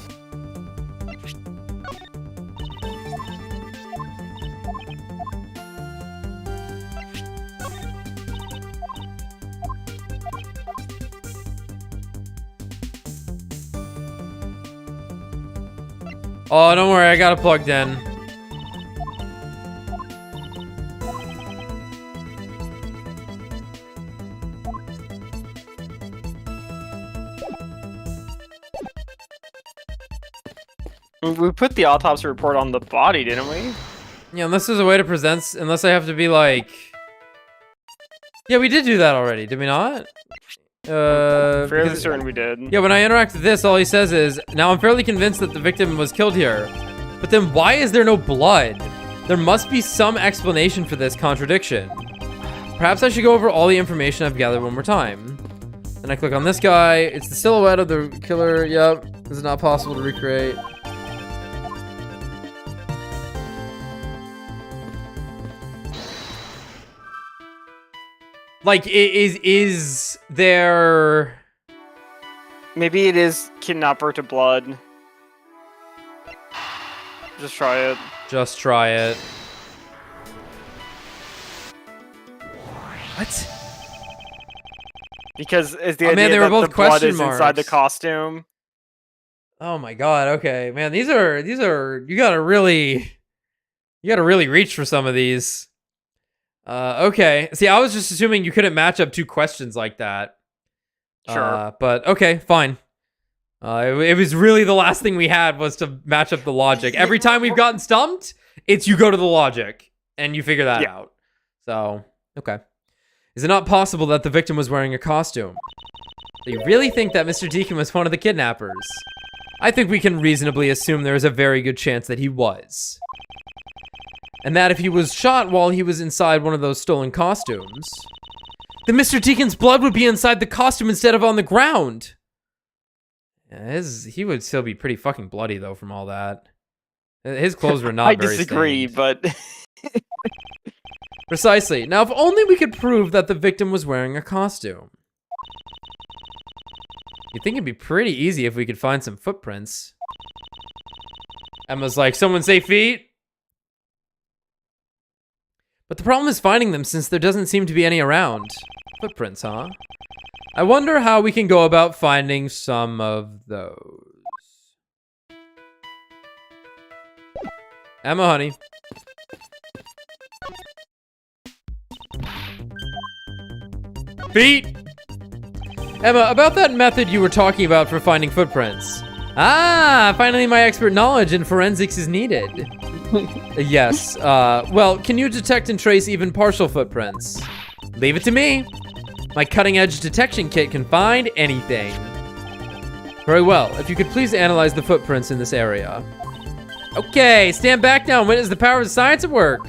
Oh, don't worry, I got it plugged in. We put the autopsy report on the body, didn't we? Yeah, unless there's a way to present, unless I have to be like... Yeah, we did do that already, did we not? Fairly certain we did. Yeah, when I interact with this, all he says is, now I'm fairly convinced that the victim was killed here. But then why is there no blood? There must be some explanation for this contradiction. Perhaps I should go over all the information I've gathered one more time. Then I click on this guy. It's the silhouette of the killer. Yep. This is not possible to recreate. Like, is there... Maybe it is kidnapper to blood. Just try it. Just try it. What? Because it's the Oh, idea man, they were that both the blood question is inside the marks. costume. Oh my god, okay. Man, these are, you gotta really... You gotta really reach for some of these. Okay. See, I was just assuming you couldn't match up 2 questions like that. Sure. But okay, fine. It was really the last thing we had was to match up the logic. Every time we've gotten stumped, it's you go to the logic and you figure that out. So, okay. Is it not possible that the victim was wearing a costume? Do you really think that Mr. Deacon was one of the kidnappers? I think we can reasonably assume there is a very good chance that he was. And that if he was shot while he was inside one of those stolen costumes, then Mr. Deacon's blood would be inside the costume instead of on the ground. Yeah, he would still be pretty fucking bloody, though, from all that. His clothes were not I very disagree, stained. but Precisely. Now, if only we could prove that the victim was wearing a costume. You'd think it'd be pretty easy if we could find some footprints. Emma's like, someone say feet? But the problem is finding them since there doesn't seem to be any around. Footprints, huh? I wonder how we can go about finding some of those. Emma, honey. Feet! Emma, about that method you were talking about for finding footprints. Ah, finally my expert knowledge in forensics is needed. Yes, well, can you detect and trace even partial footprints? Leave it to me. My cutting-edge detection kit can find anything. Very well, if you could please analyze the footprints in this area. Okay, stand back now and witness the power of science at work.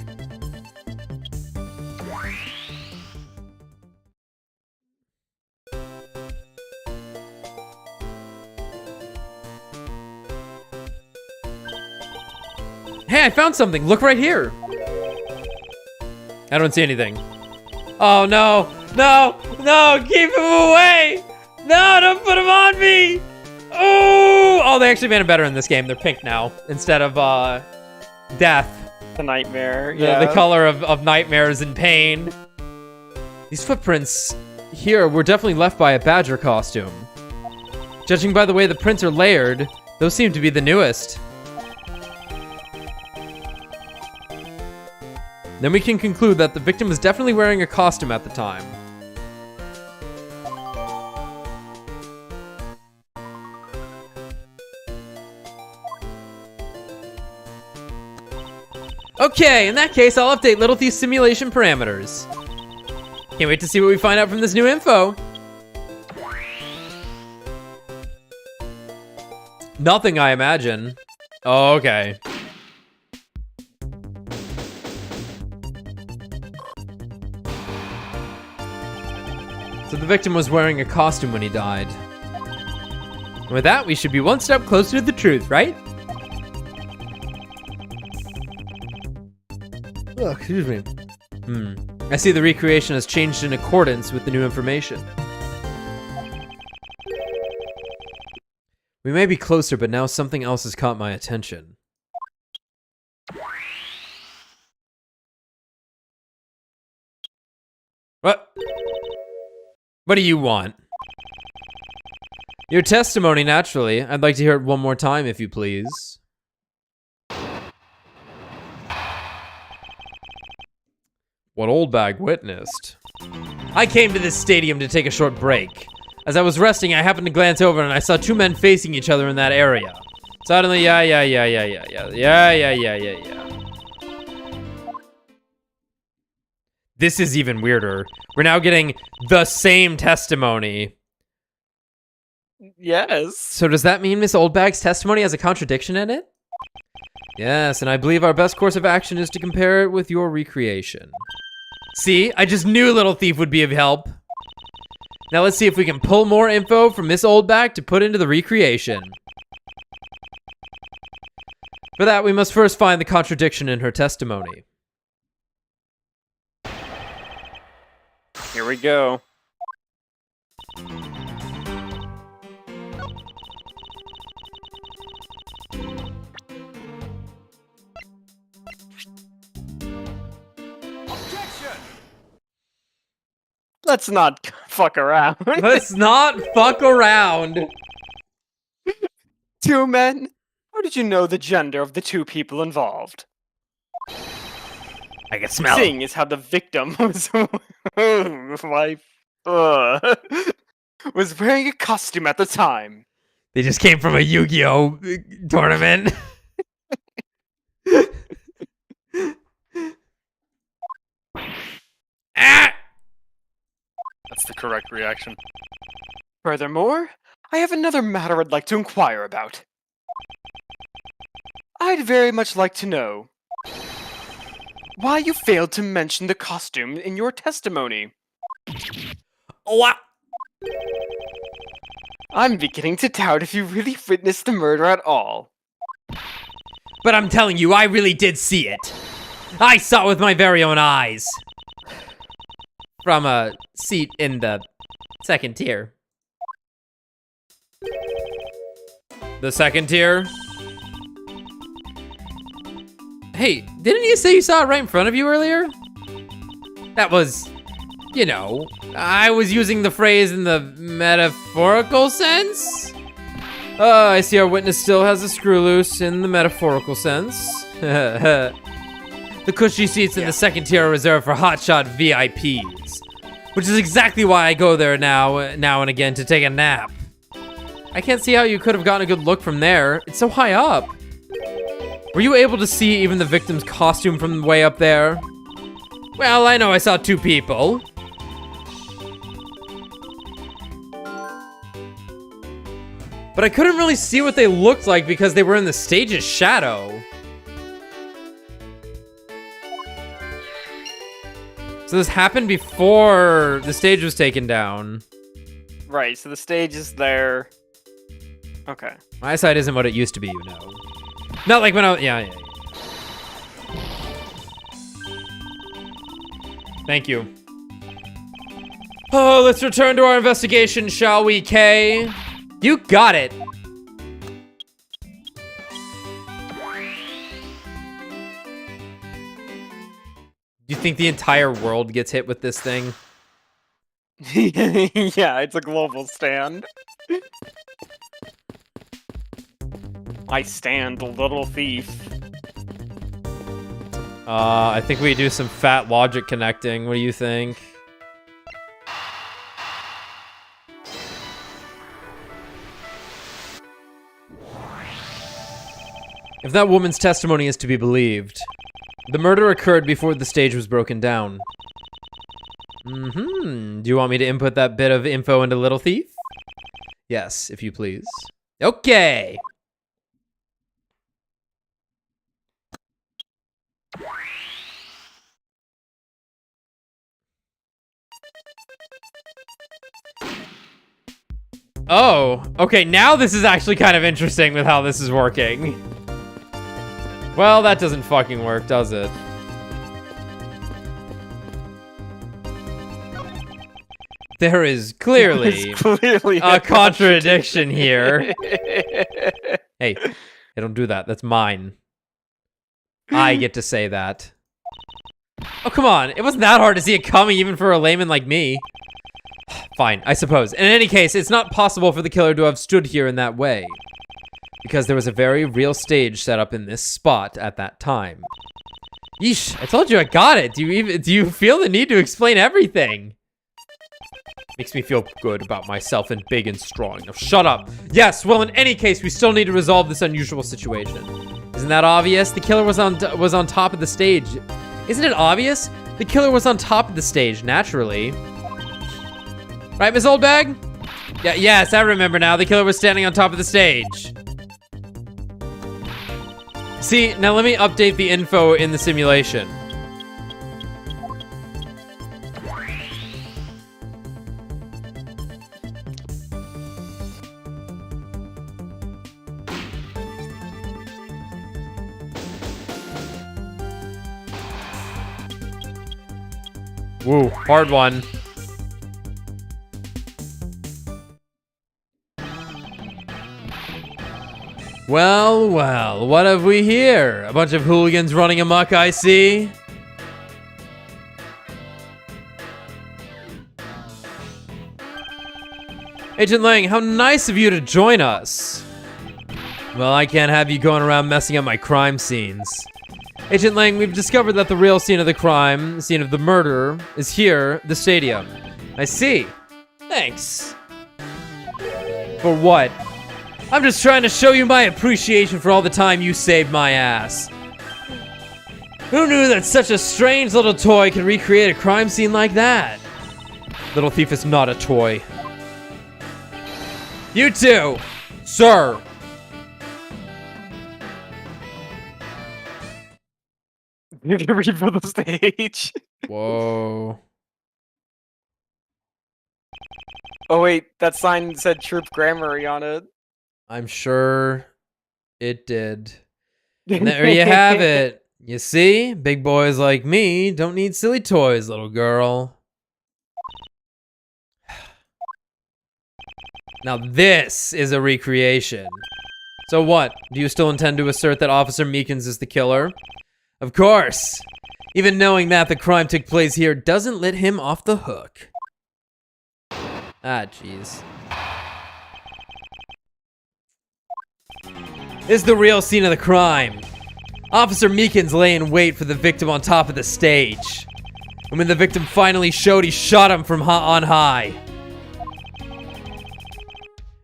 Hey, I found something. Look right here. I don't see anything. Oh, no. No. No. Keep him away. No, don't put him on me. Oh, they actually made him better in this game. They're pink now instead of death. the nightmare. Yeah. The color of nightmares and pain. These footprints here were definitely left by a badger costume. Judging by the way the prints are layered, those seem to be the newest. Then we can conclude that the victim was definitely wearing a costume at the time. Okay, in that case, I'll update Little Thief's simulation parameters. Can't wait to see what we find out from this new info. Nothing, I imagine. Oh, okay. So the victim was wearing a costume when he died. And with that, we should be one step closer to the truth, right? Oh, excuse me. I see the recreation has changed in accordance with the new information. We may be closer, but now something else has caught my attention. What? What do you want? Your testimony, naturally. I'd like to hear it one more time, if you please. What Oldbag witnessed. I came to this stadium to take a short break. As I was resting, I happened to glance over and I saw two men facing each other in that area. Suddenly, yeah. This is even weirder. We're now getting the same testimony. Yes. So does that mean Miss Oldbag's testimony has a contradiction in it? Yes, and I believe our best course of action is to compare it with your recreation. See, I just knew Little Thief would be of help. Now let's see if we can pull more info from Miss Oldbag to put into the recreation. For that, we must first find the contradiction in her testimony. Here we go. Objection! Let's not fuck around. Let's not fuck around. Two men? How did you know the gender of the two people involved? I can smell Seeing is how the victim was was wearing a costume at the time. They just came from a Yu-Gi-Oh tournament. Ah! That's the correct reaction. Furthermore, I have another matter I'd like to inquire about. I'd very much like to know why you failed to mention the costume in your testimony. What? I'm beginning to doubt if you really witnessed the murder at all. But I'm telling you, I really did see it. I saw it with my very own eyes. From a seat in the second tier. The second tier? Hey, didn't you say you saw it right in front of you earlier? That was, you know, I was using the phrase in the metaphorical sense. I see our witness still has a screw loose in the metaphorical sense. The cushy seats in the second tier are reserved for hotshot VIPs, which is exactly why I go there now and again to take a nap. I can't see how you could have gotten a good look from there. It's so high up. Were you able to see even the victim's costume from way up there? Well, I know I saw two people. But I couldn't really see what they looked like because they were in the stage's shadow. So this happened before the stage was taken down. Right, so the stage is there. Okay. My eyesight isn't what it used to be, you know. Not like when I was, yeah. Thank you. Oh, let's return to our investigation, shall we, Kay? You got it. Do you think the entire world gets hit with this thing? Yeah, it's a global stand. I stand, little thief. I think we do some fat logic connecting. What do you think? If that woman's testimony is to be believed, the murder occurred before the stage was broken down. Do you want me to input that bit of info into Little Thief? Yes, if you please. Okay. Oh, okay, now this is actually kind of interesting with how this is working. Well, that doesn't fucking work, does it? There is clearly a contradiction here. Hey, don't do that. That's mine. I get to say that. Oh, come on. It wasn't that hard to see it coming, even for a layman like me. Fine, I suppose. In any case, it's not possible for the killer to have stood here in that way, because there was a very real stage set up in this spot at that time. Yeesh, I told you I got it. Do you feel the need to explain everything? Makes me feel good about myself and big and strong. Now shut up. Yes, well, in any case, we still need to resolve this unusual situation. Isn't that obvious? The killer was on top of the stage. Isn't it obvious? The killer was on top of the stage, naturally. Right, Miss Oldbag? Yeah, yes, I remember now. The killer was standing on top of the stage. See, now let me update the info in the simulation. Woo, hard one. Well, well, what have we here? A bunch of hooligans running amok, I see. Agent Lang, how nice of you to join us. Well, I can't have you going around messing up my crime scenes. Agent Lang, we've discovered that the real scene of the crime, scene of the murder, is here, the stadium. I see. Thanks. For what? I'm just trying to show you my appreciation for all the time you saved my ass. Who knew that such a strange little toy could recreate a crime scene like that? Little thief is not a toy. You too, sir. You can read for the stage. Whoa. Oh wait, that sign said Troop Grammary on it. I'm sure it did. And there you have it. You see, big boys like me don't need silly toys, little girl. Now this is a recreation. So what? Do you still intend to assert that Officer Meekins is the killer? Of course. Even knowing that the crime took place here doesn't let him off the hook. Ah, jeez. This is the real scene of the crime. Officer Meekins lay in wait for the victim on top of the stage. And when the victim finally showed, he shot him from on high.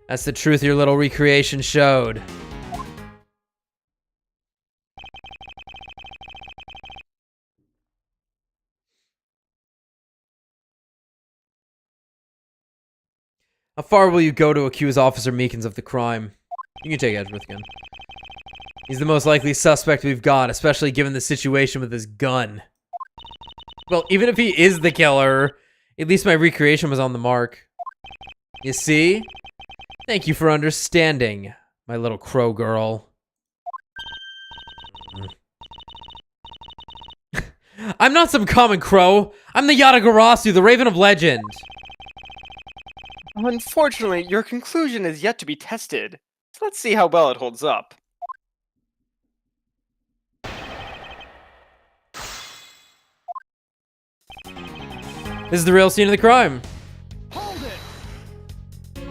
That's the truth your little recreation showed. How far will you go to accuse Officer Meekins of the crime? You can take Edgeworth again. He's the most likely suspect we've got, especially given the situation with his gun. Well, even if he is the killer, at least my recreation was on the mark. You see? Thank you for understanding, my little crow girl. I'm not some common crow. I'm the Yatagarasu, the Raven of Legend. Unfortunately, your conclusion is yet to be tested. So let's see how well it holds up. This is the real scene of the crime. Hold it!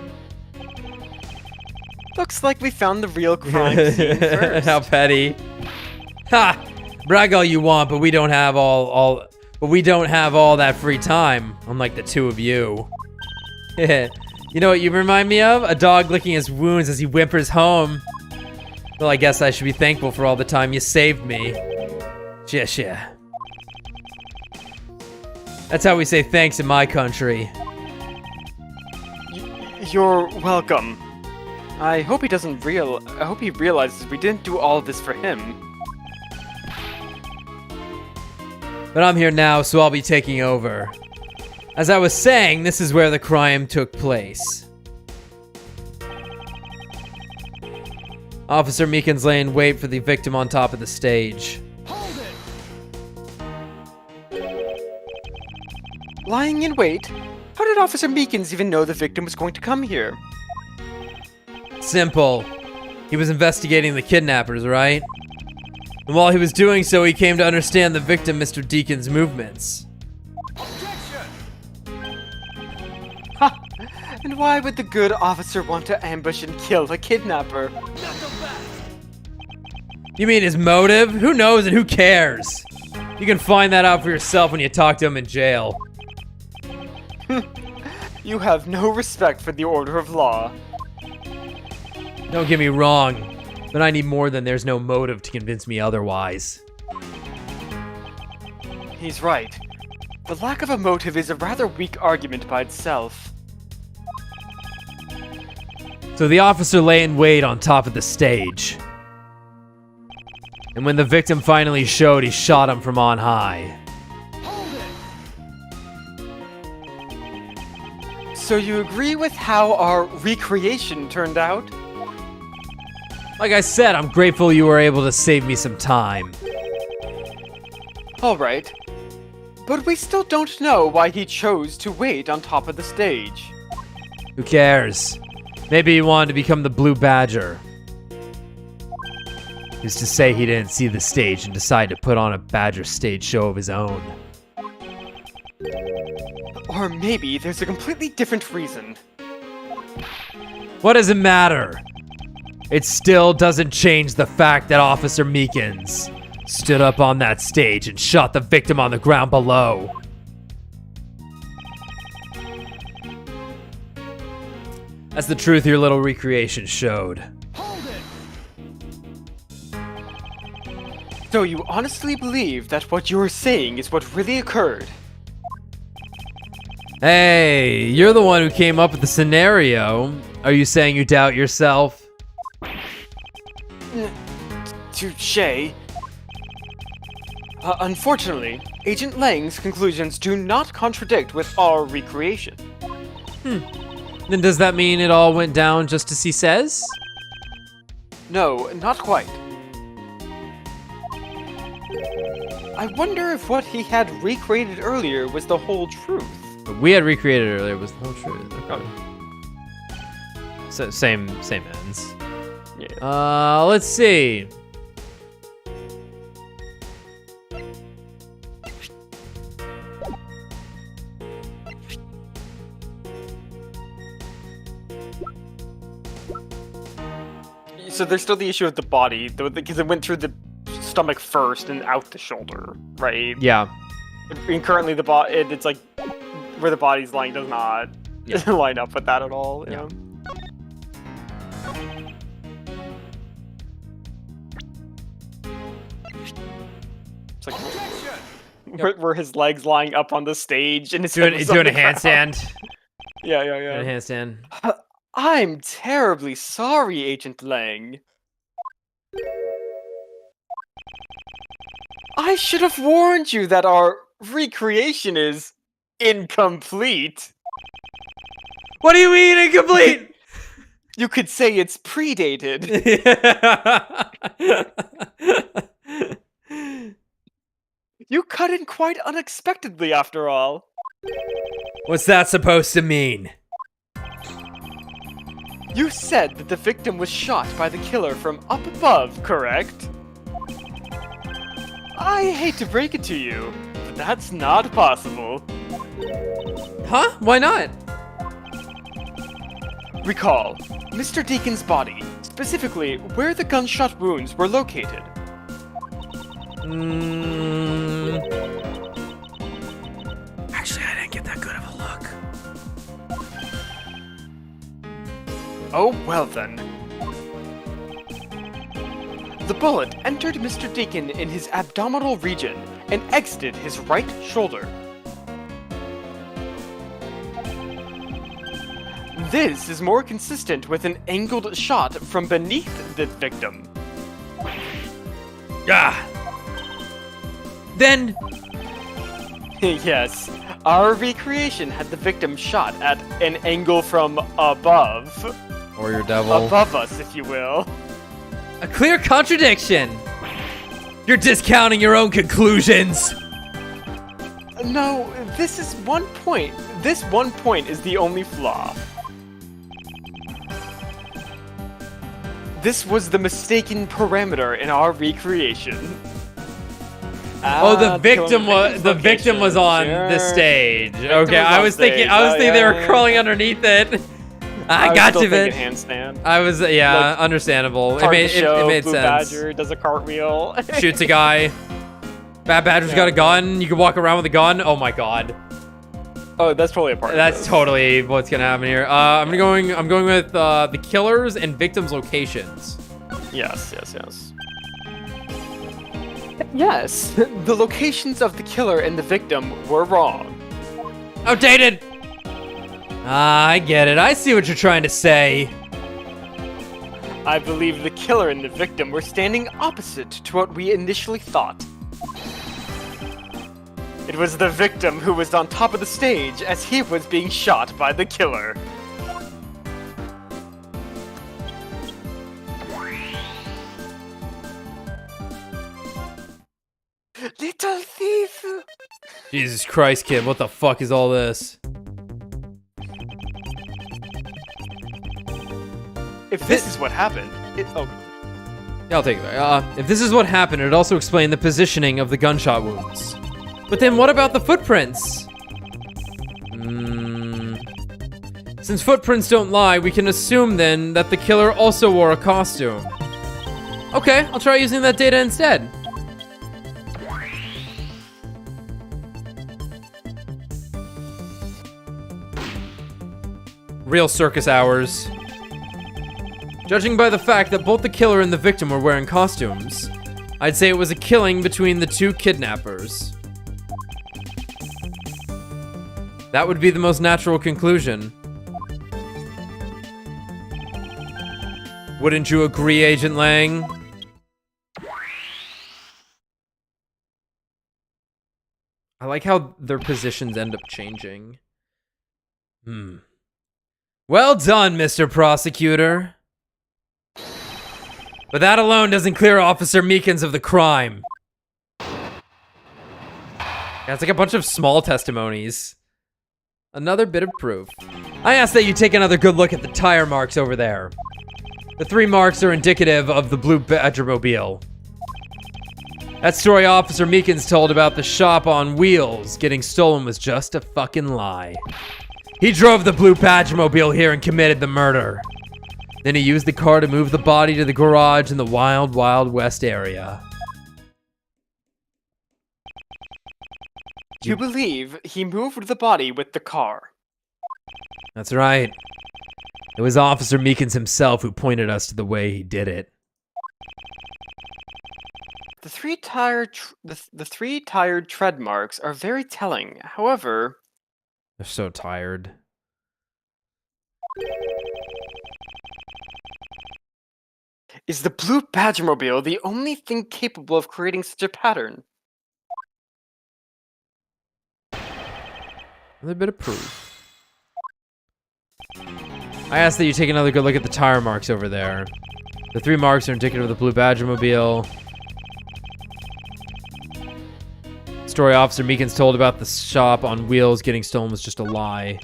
Looks like we found the real crime scene first. How petty. Ha! Brag all you want, but we don't have all that free time, unlike the two of you. You know what you remind me of? A dog licking his wounds as he whimpers home. Well, I guess I should be thankful for all the time you saved me. Yeah. That's how we say thanks in my country. You're welcome. I hope he realizes we didn't do all of this for him. But I'm here now, so I'll be taking over. As I was saying, this is where the crime took place. Officer Meekins lay in wait for the victim on top of the stage. Hold it! Lying in wait? How did Officer Meekins even know the victim was going to come here? Simple. He was investigating the kidnappers, right? And while he was doing so, he came to understand the victim, Mr. Deacon's movements. Ha! And why would the good officer want to ambush and kill a kidnapper? You mean his motive? Who knows and who cares? You can find that out for yourself when you talk to him in jail. You have no respect for the order of law. Don't get me wrong, but I need more than there's no motive to convince me otherwise. He's right. The lack of a motive is a rather weak argument by itself. So the officer lay in wait on top of the stage. And when the victim finally showed, he shot him from on high. So you agree with how our recreation turned out? Like I said, I'm grateful you were able to save me some time. Alright. But we still don't know why he chose to wait on top of the stage. Who cares? Maybe he wanted to become the Blue Badger. Who's to say he didn't see the stage and decide to put on a Badger stage show of his own? Or maybe there's a completely different reason. What does it matter? It still doesn't change the fact that Officer Meekins stood up on that stage and shot the victim on the ground below. That's the truth your little recreation showed. Hold it! So you honestly believe that what you're saying is what really occurred? Hey, you're the one who came up with the scenario. Are you saying you doubt yourself? Touché. Unfortunately, Agent Lang's conclusions do not contradict with our recreation. Then does that mean it all went down just as he says? No, not quite. I wonder if what he had recreated earlier was the whole truth. What we had recreated earlier was the whole truth. Okay. So same ends. Yeah. Let's see. So there's still the issue of the body, because it went through the stomach first and out the shoulder, right? Yeah. And currently it's like where the body's lying does not line up with that at all. Yeah. It's like where his legs lying up on the stage and his head was on Doing the a ground. handstand. Yeah. Doing a handstand. I'm terribly sorry, Agent Lang. I should have warned you that our recreation is incomplete. What do you mean incomplete? You could say it's predated. You cut in quite unexpectedly, after all. What's that supposed to mean? You said that the victim was shot by the killer from up above, correct? I hate to break it to you, but that's not possible. Huh? Why not? Recall, Mr. Deacon's body, specifically where the gunshot wounds were located. Actually, I didn't get that good of a look. Oh, well then. The bullet entered Mr. Deacon in his abdominal region and exited his right shoulder. This is more consistent with an angled shot from beneath the victim. Ah. Then Yes, our recreation had the victim shot at an angle from above. Or your devil. Above us, if you will. a clear contradiction. You're discounting your own conclusions. No, this is one point. This one point is the only flaw. This was the mistaken parameter in our recreation. Oh, the victim was on the stage. Okay, I was thinking they were crawling underneath it. I got you, man. Handstand. I was understandable. It made Blue sense. Badger does a cartwheel. Shoots a guy. Bad Badger's got a gun. You can walk around with a gun. Oh my god. Oh, that's totally a part. That's totally what's gonna happen here. I'm going with the killers and victims' locations. Yes. Yes, the locations of the killer and the victim were wrong. Outdated. I get it. I see what you're trying to say. I believe the killer and the victim were standing opposite to what we initially thought. It was the victim who was on top of the stage as he was being shot by the killer. Little thief! Jesus Christ, kid, what the fuck is all this? If this is what happened, Yeah, I'll take it. If this is what happened, it also explained the positioning of the gunshot wounds. But then what about the footprints? Since footprints don't lie, we can assume then that the killer also wore a costume. Okay, I'll try using that data instead. Real circus hours. Judging by the fact that both the killer and the victim were wearing costumes, I'd say it was a killing between the two kidnappers. That would be the most natural conclusion. Wouldn't you agree, Agent Lang? I like how their positions end up changing. Well done, Mr. Prosecutor. But that alone doesn't clear Officer Meekins of the crime. Yeah, it's like a bunch of small testimonies. Another bit of proof. I ask that you take another good look at the tire marks over there. The 3 marks are indicative of the blue Badgermobile. That story Officer Meekins told about the shop on wheels getting stolen was just a fucking lie. He drove the blue Badgermobile here and committed the murder. Then he used the car to move the body to the garage in the Wild Wild West area. You believe he moved the body with the car? That's right. It was Officer Meekins himself who pointed us to the way he did it. The three tired tread marks are very telling. However, They're so tired. is the blue Badgermobile the only thing capable of creating such a pattern? Another bit of proof. I ask that you take another good look at the tire marks over there. The 3 marks are indicative of the blue Badgermobile. Story Officer Meekins told about the shop on wheels getting stolen was just a lie.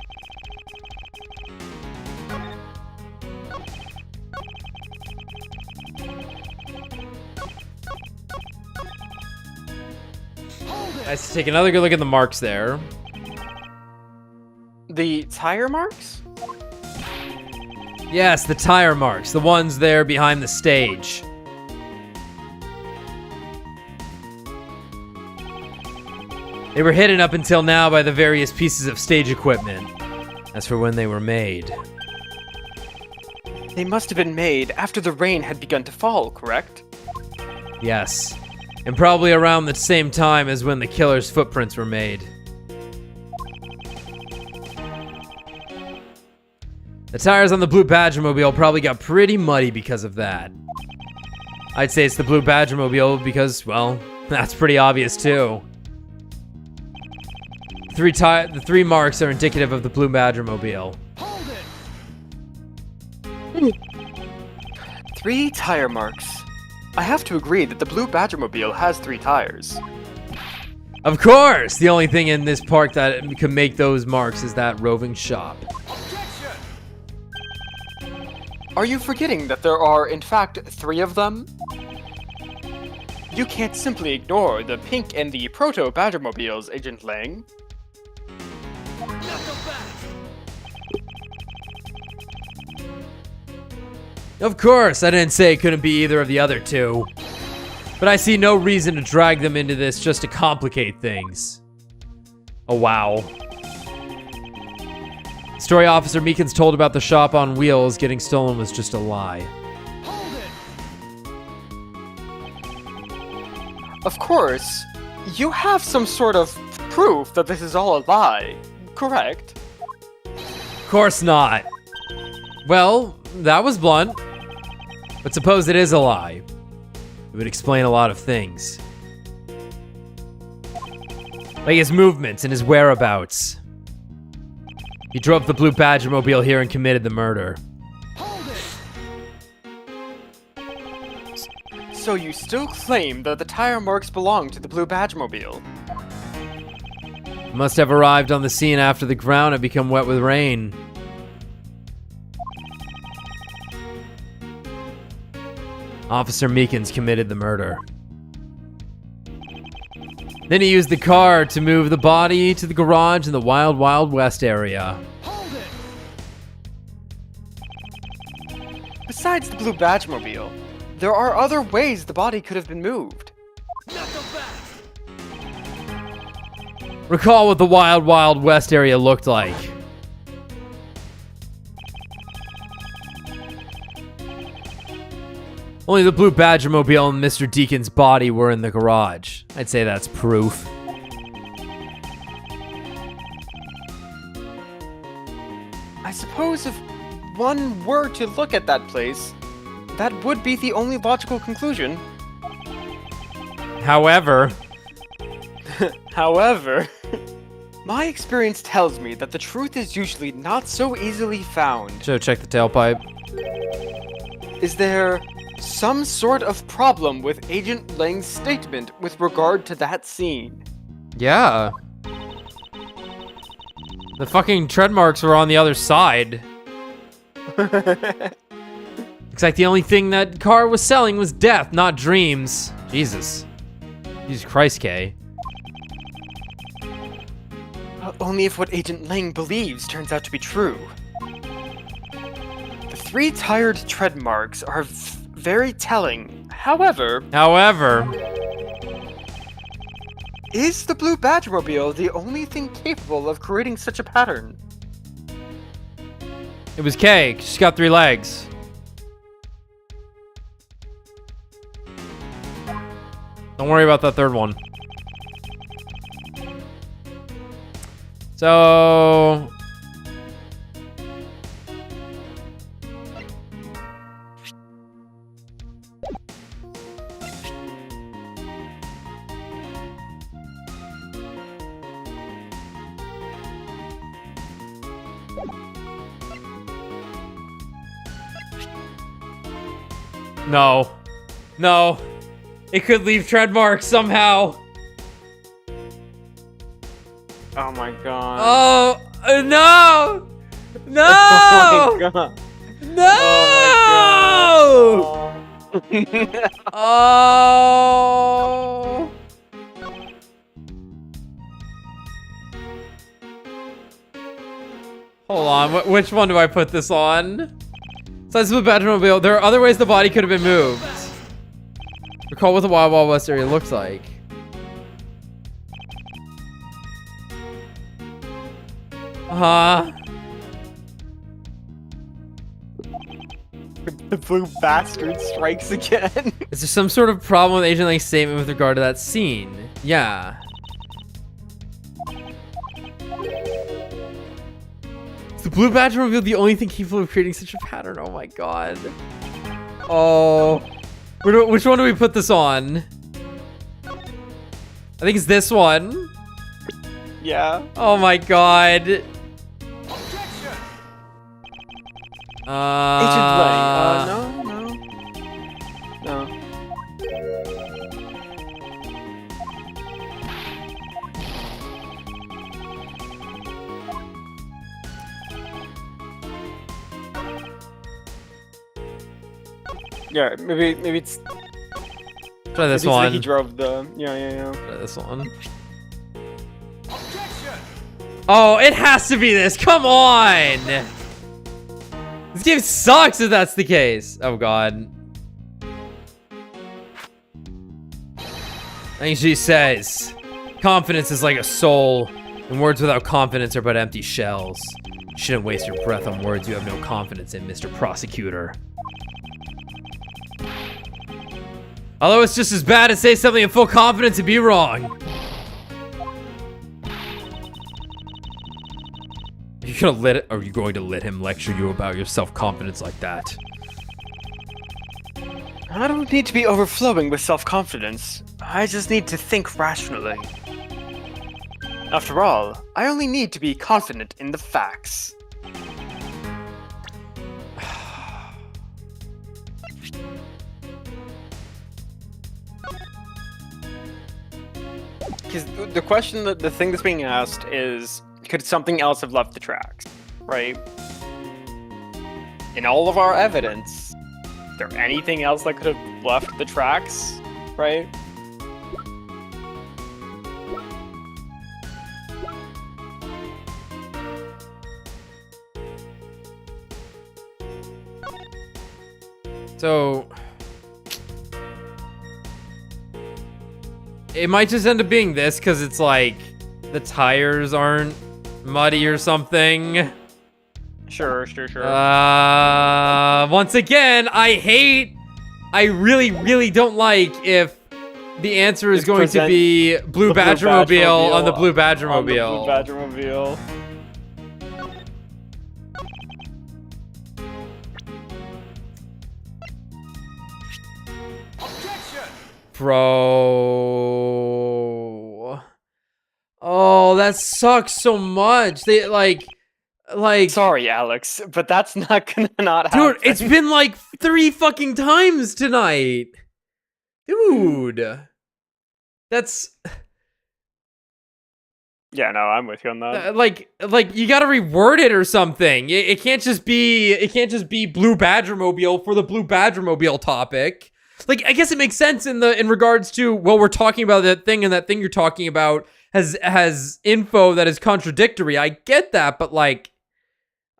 Let's take another good look at the marks there. The tire marks? Yes, the tire marks. The ones there behind the stage. They were hidden up until now by the various pieces of stage equipment. As for when they were made. They must have been made after the rain had begun to fall, correct? Yes. And probably around the same time as when the killer's footprints were made. The tires on the blue Badgermobile probably got pretty muddy because of that. I'd say it's the blue Badgermobile because, well, that's pretty obvious too. The 3 marks are indicative of the blue Badgermobile. Hold it! 3 tire marks. I have to agree that the blue Badgermobile has 3 tires. Of course! The only thing in this park that can make those marks is that roving shop. Objection! Are you forgetting that there are, in fact, 3 of them? You can't simply ignore the pink and the proto Badgermobiles, Agent Lang. Knuckle back! Of course, I didn't say it couldn't be either of the other 2. But I see no reason to drag them into this just to complicate things. Oh, wow. The story Officer Meekins told about the shop on wheels getting stolen was just a lie. Hold it! Of course, you have some sort of proof that this is all a lie, correct? Of course not. Well, that was blunt. But suppose it is a lie. It would explain a lot of things. Like his movements and his whereabouts. He drove the blue Badgermobile here and committed the murder. Hold it! So you still claim that the tire marks belong to the blue Badgermobile? He must have arrived on the scene after the ground had become wet with rain. Officer Meekins committed the murder. Then he used the car to move the body to the garage in the Wild Wild West area. Hold it! Besides the blue Badgermobile, there are other ways the body could have been moved. Knuckle back! Recall what the Wild Wild West area looked like. Only the blue Badgermobile and Mr. Deacon's body were in the garage. I'd say that's proof. I suppose if one were to look at that place, that would be the only logical conclusion. However, However, my experience tells me that the truth is usually not so easily found. Joe, check the tailpipe. Is there some sort of problem with Agent Lang's statement with regard to that scene? Yeah. The fucking tread marks were on the other side. Looks like the only thing that car was selling was death, not dreams. Jesus. Jesus Christ, Kay. Only if what Agent Lang believes turns out to be true. The 3 tired tread marks are very telling. However, is the blue Badgermobile the only thing capable of creating such a pattern? it was Kay. She's got 3 legs. Don't worry about that third one. So... No. No. It could leave tread marks somehow. Oh my god. Oh, no! No! Oh my god. No! Oh my god. Oh! Hold on, which one do I put this on? Besides the Batmobile, there are other ways the body could have been moved. Recall what the Wild Wild West area looks like. The blue bastard strikes again. Is there some sort of problem with Agent Lang's statement with regard to that scene? Yeah. Is the blue badge revealed the only thing capable of creating such a pattern? Oh my god. Oh. Which one do we put this on? I think it's this one. Yeah. Oh my god. Agent Lang. No. Yeah, maybe it's Try this maybe it's like one. he drove the yeah. Try this one. Oh, it has to be this. Come on. This game sucks if that's the case. Oh god. I think she says, confidence is like a soul, and words without confidence are but empty shells. You shouldn't waste your breath on words you have no confidence in, Mr. Prosecutor. Although it's just as bad to say something in full confidence and be wrong. Are you going to let him lecture you about your self-confidence like that? I don't need to be overflowing with self-confidence. I just need to think rationally. After all, I only need to be confident in the facts. Because the question, the thing that's being asked is, could something else have left the tracks, right? In all of our evidence, is there anything else that could have left the tracks, right? So... it might just end up being this, because it's like, the tires aren't muddy or something. Sure. Once again, I hate I really, really don't like if the answer is Just going to present be Blue the Blue Badgermobile on the Blue On the Badgermobile. Blue Badgermobile. Objection! Bro. Oh, that sucks so much. They like Sorry, Alex, but that's not gonna not happen. dude, it's been like 3 fucking times tonight. Dude. That's Yeah, no, I'm with you on that. like you gotta reword it or something. It can't just be Blue Badgermobile for the Blue Badgermobile topic. Like, I guess it makes sense in regards to, well, we're talking about that thing, and that thing you're talking about has info that is contradictory. I get that, but like,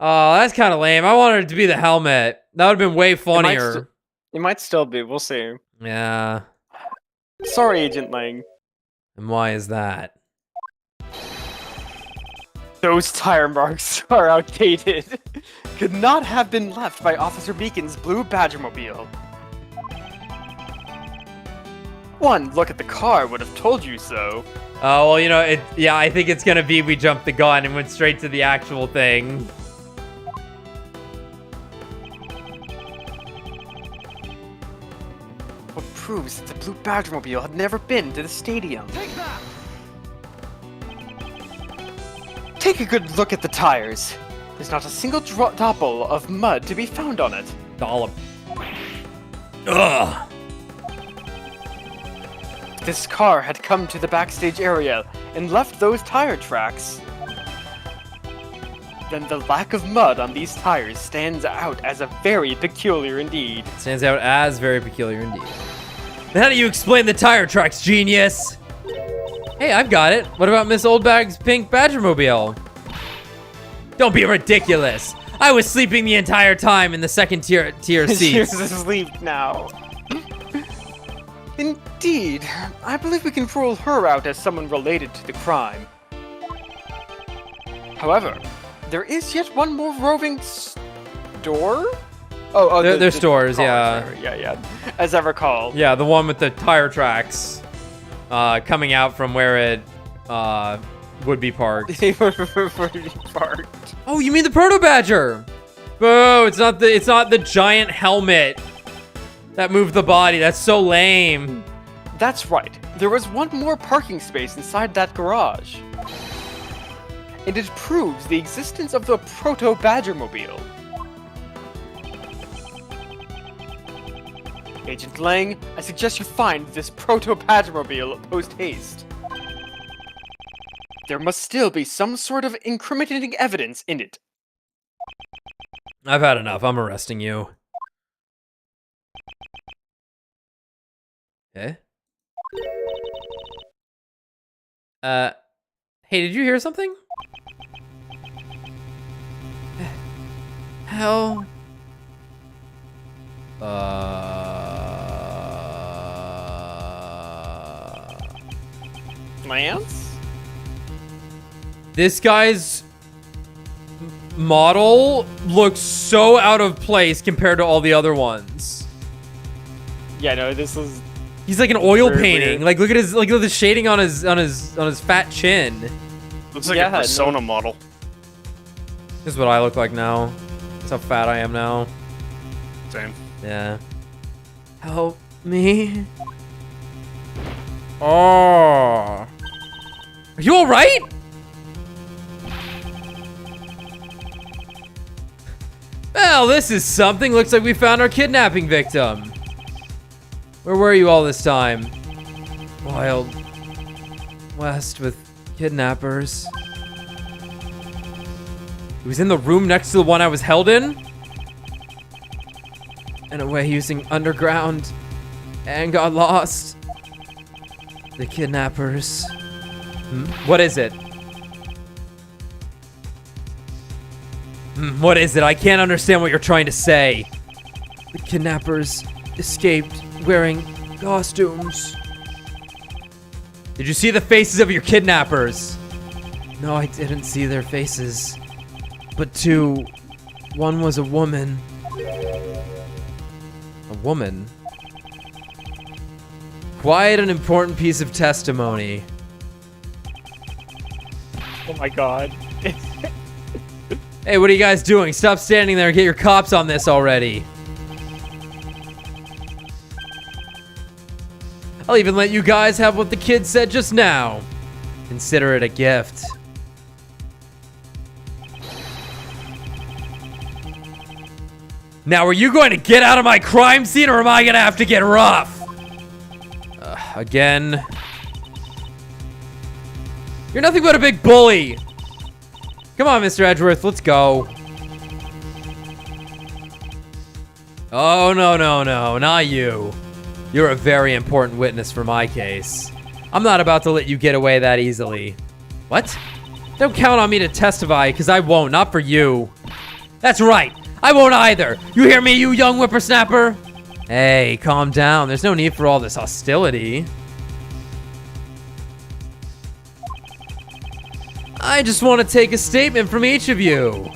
that's kind of lame. I wanted it to be the helmet. That would have been way funnier. It might still be. We'll see. Yeah. Sorry, Agent Lang. And why is that? Those tire marks are outdated. Could not have been left by Officer Beacon's Blue Badgermobile. One look at the car would have told you so. Oh, well, you know, I think it's gonna be we jumped the gun and went straight to the actual thing. What proves that the Blue Badgermobile had never been to the stadium. Take that! Take a good look at the tires. There's not a single doppel of mud to be found on it. Dollop. Ugh. If this car had come to the backstage area and left those tire tracks, then the lack of mud on these tires stands out as a very peculiar indeed. Stands out as very peculiar indeed. Then how do you explain the tire tracks, genius? Hey, I've got it. What about Miss Oldbag's pink Badgermobile? Don't be ridiculous. I was sleeping the entire time in the second tier She's seats. asleep now. Indeed, I believe we can rule her out as someone related to the crime. However, there is yet one more roving store? Oh, They're stores, car yeah. store. Yeah. As I recall. Yeah, the one with the tire tracks coming out from where it would be parked. They were parked. Oh, you mean the Proto Badger? Boo, it's not the giant helmet that moved the body. That's so lame. That's right. There was one more parking space inside that garage. And it proves the existence of the Proto Badgermobile. Agent Lang, I suggest you find this Proto Badgermobile post-haste. There must still be some sort of incriminating evidence in it. I've had enough. I'm arresting you. Okay. Hey, did you hear something? Hell. Lance? This guy's model looks so out of place compared to all the other ones. Yeah, no, this is... He's like an oil Very painting. weird. Like look at the shading on his fat chin. Looks like Yeah, a no. Persona model. This is what I look like now. That's how fat I am now. Same. Yeah. Help me. Oh. Are you alright? Well, this is something. Looks like we found our kidnapping victim. Where were you all this time? Wild West with kidnappers. He was in the room next to the one I was held in? In a way, using underground and got lost. The kidnappers. What is it? What is it? I can't understand what you're trying to say. The kidnappers escaped wearing costumes. Did you see the faces of your kidnappers? No, I didn't see their faces. But two. One was a woman. A woman? Quite an important piece of testimony. Oh my god. Hey, what are you guys doing? Stop standing there and get your cops on this already. I'll even let you guys have what the kid said just now. Consider it a gift. Now, are you going to get out of my crime scene, or am I going to have to get rough? Again. You're nothing but a big bully. Come on, Mr. Edgeworth, let's go. Oh, no, not you. You're a very important witness for my case. I'm not about to let you get away that easily. What? Don't count on me to testify, because I won't, not for you. That's right, I won't either. You hear me, you young whippersnapper? Hey, calm down. There's no need for all this hostility. I just want to take a statement from each of you.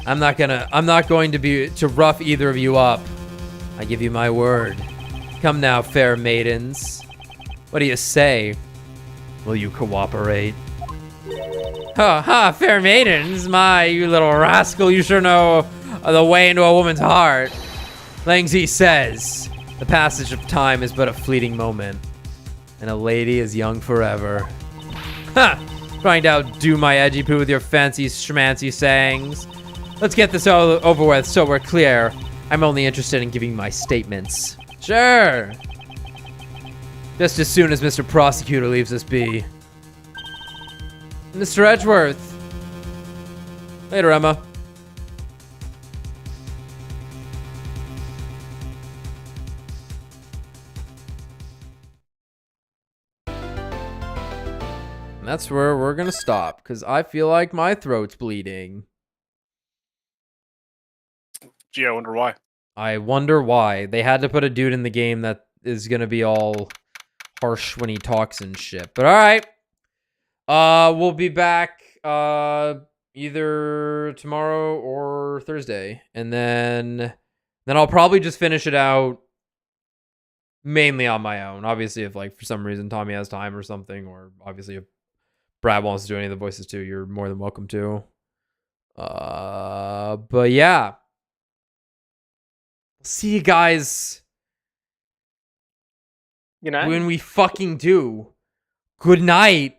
I'm not going to rough either of you up. I give you my word. Come now, fair maidens. What do you say? Will you cooperate? Ha, fair maidens. My, you little rascal, you sure know the way into a woman's heart. Langzy says, the passage of time is but a fleeting moment, and a lady is young forever. Ha! Trying to outdo my edgy poo with your fancy schmancy sayings. Let's get this over with so we're clear. I'm only interested in giving my statements. Sure. Just as soon as Mr. Prosecutor leaves us be. Mr. Edgeworth. Later, Emma. And that's where we're gonna stop, because I feel like my throat's bleeding. Gee, I wonder why. I wonder why. They had to put a dude in the game that is gonna be all harsh when he talks and shit. But alright. We'll be back either tomorrow or Thursday. And then I'll probably just finish it out mainly on my own. Obviously, if like for some reason Tommy has time or something, or obviously if Brad wants to do any of the voices too, you're more than welcome to. But yeah. See you guys You know? when we fucking do. Good night.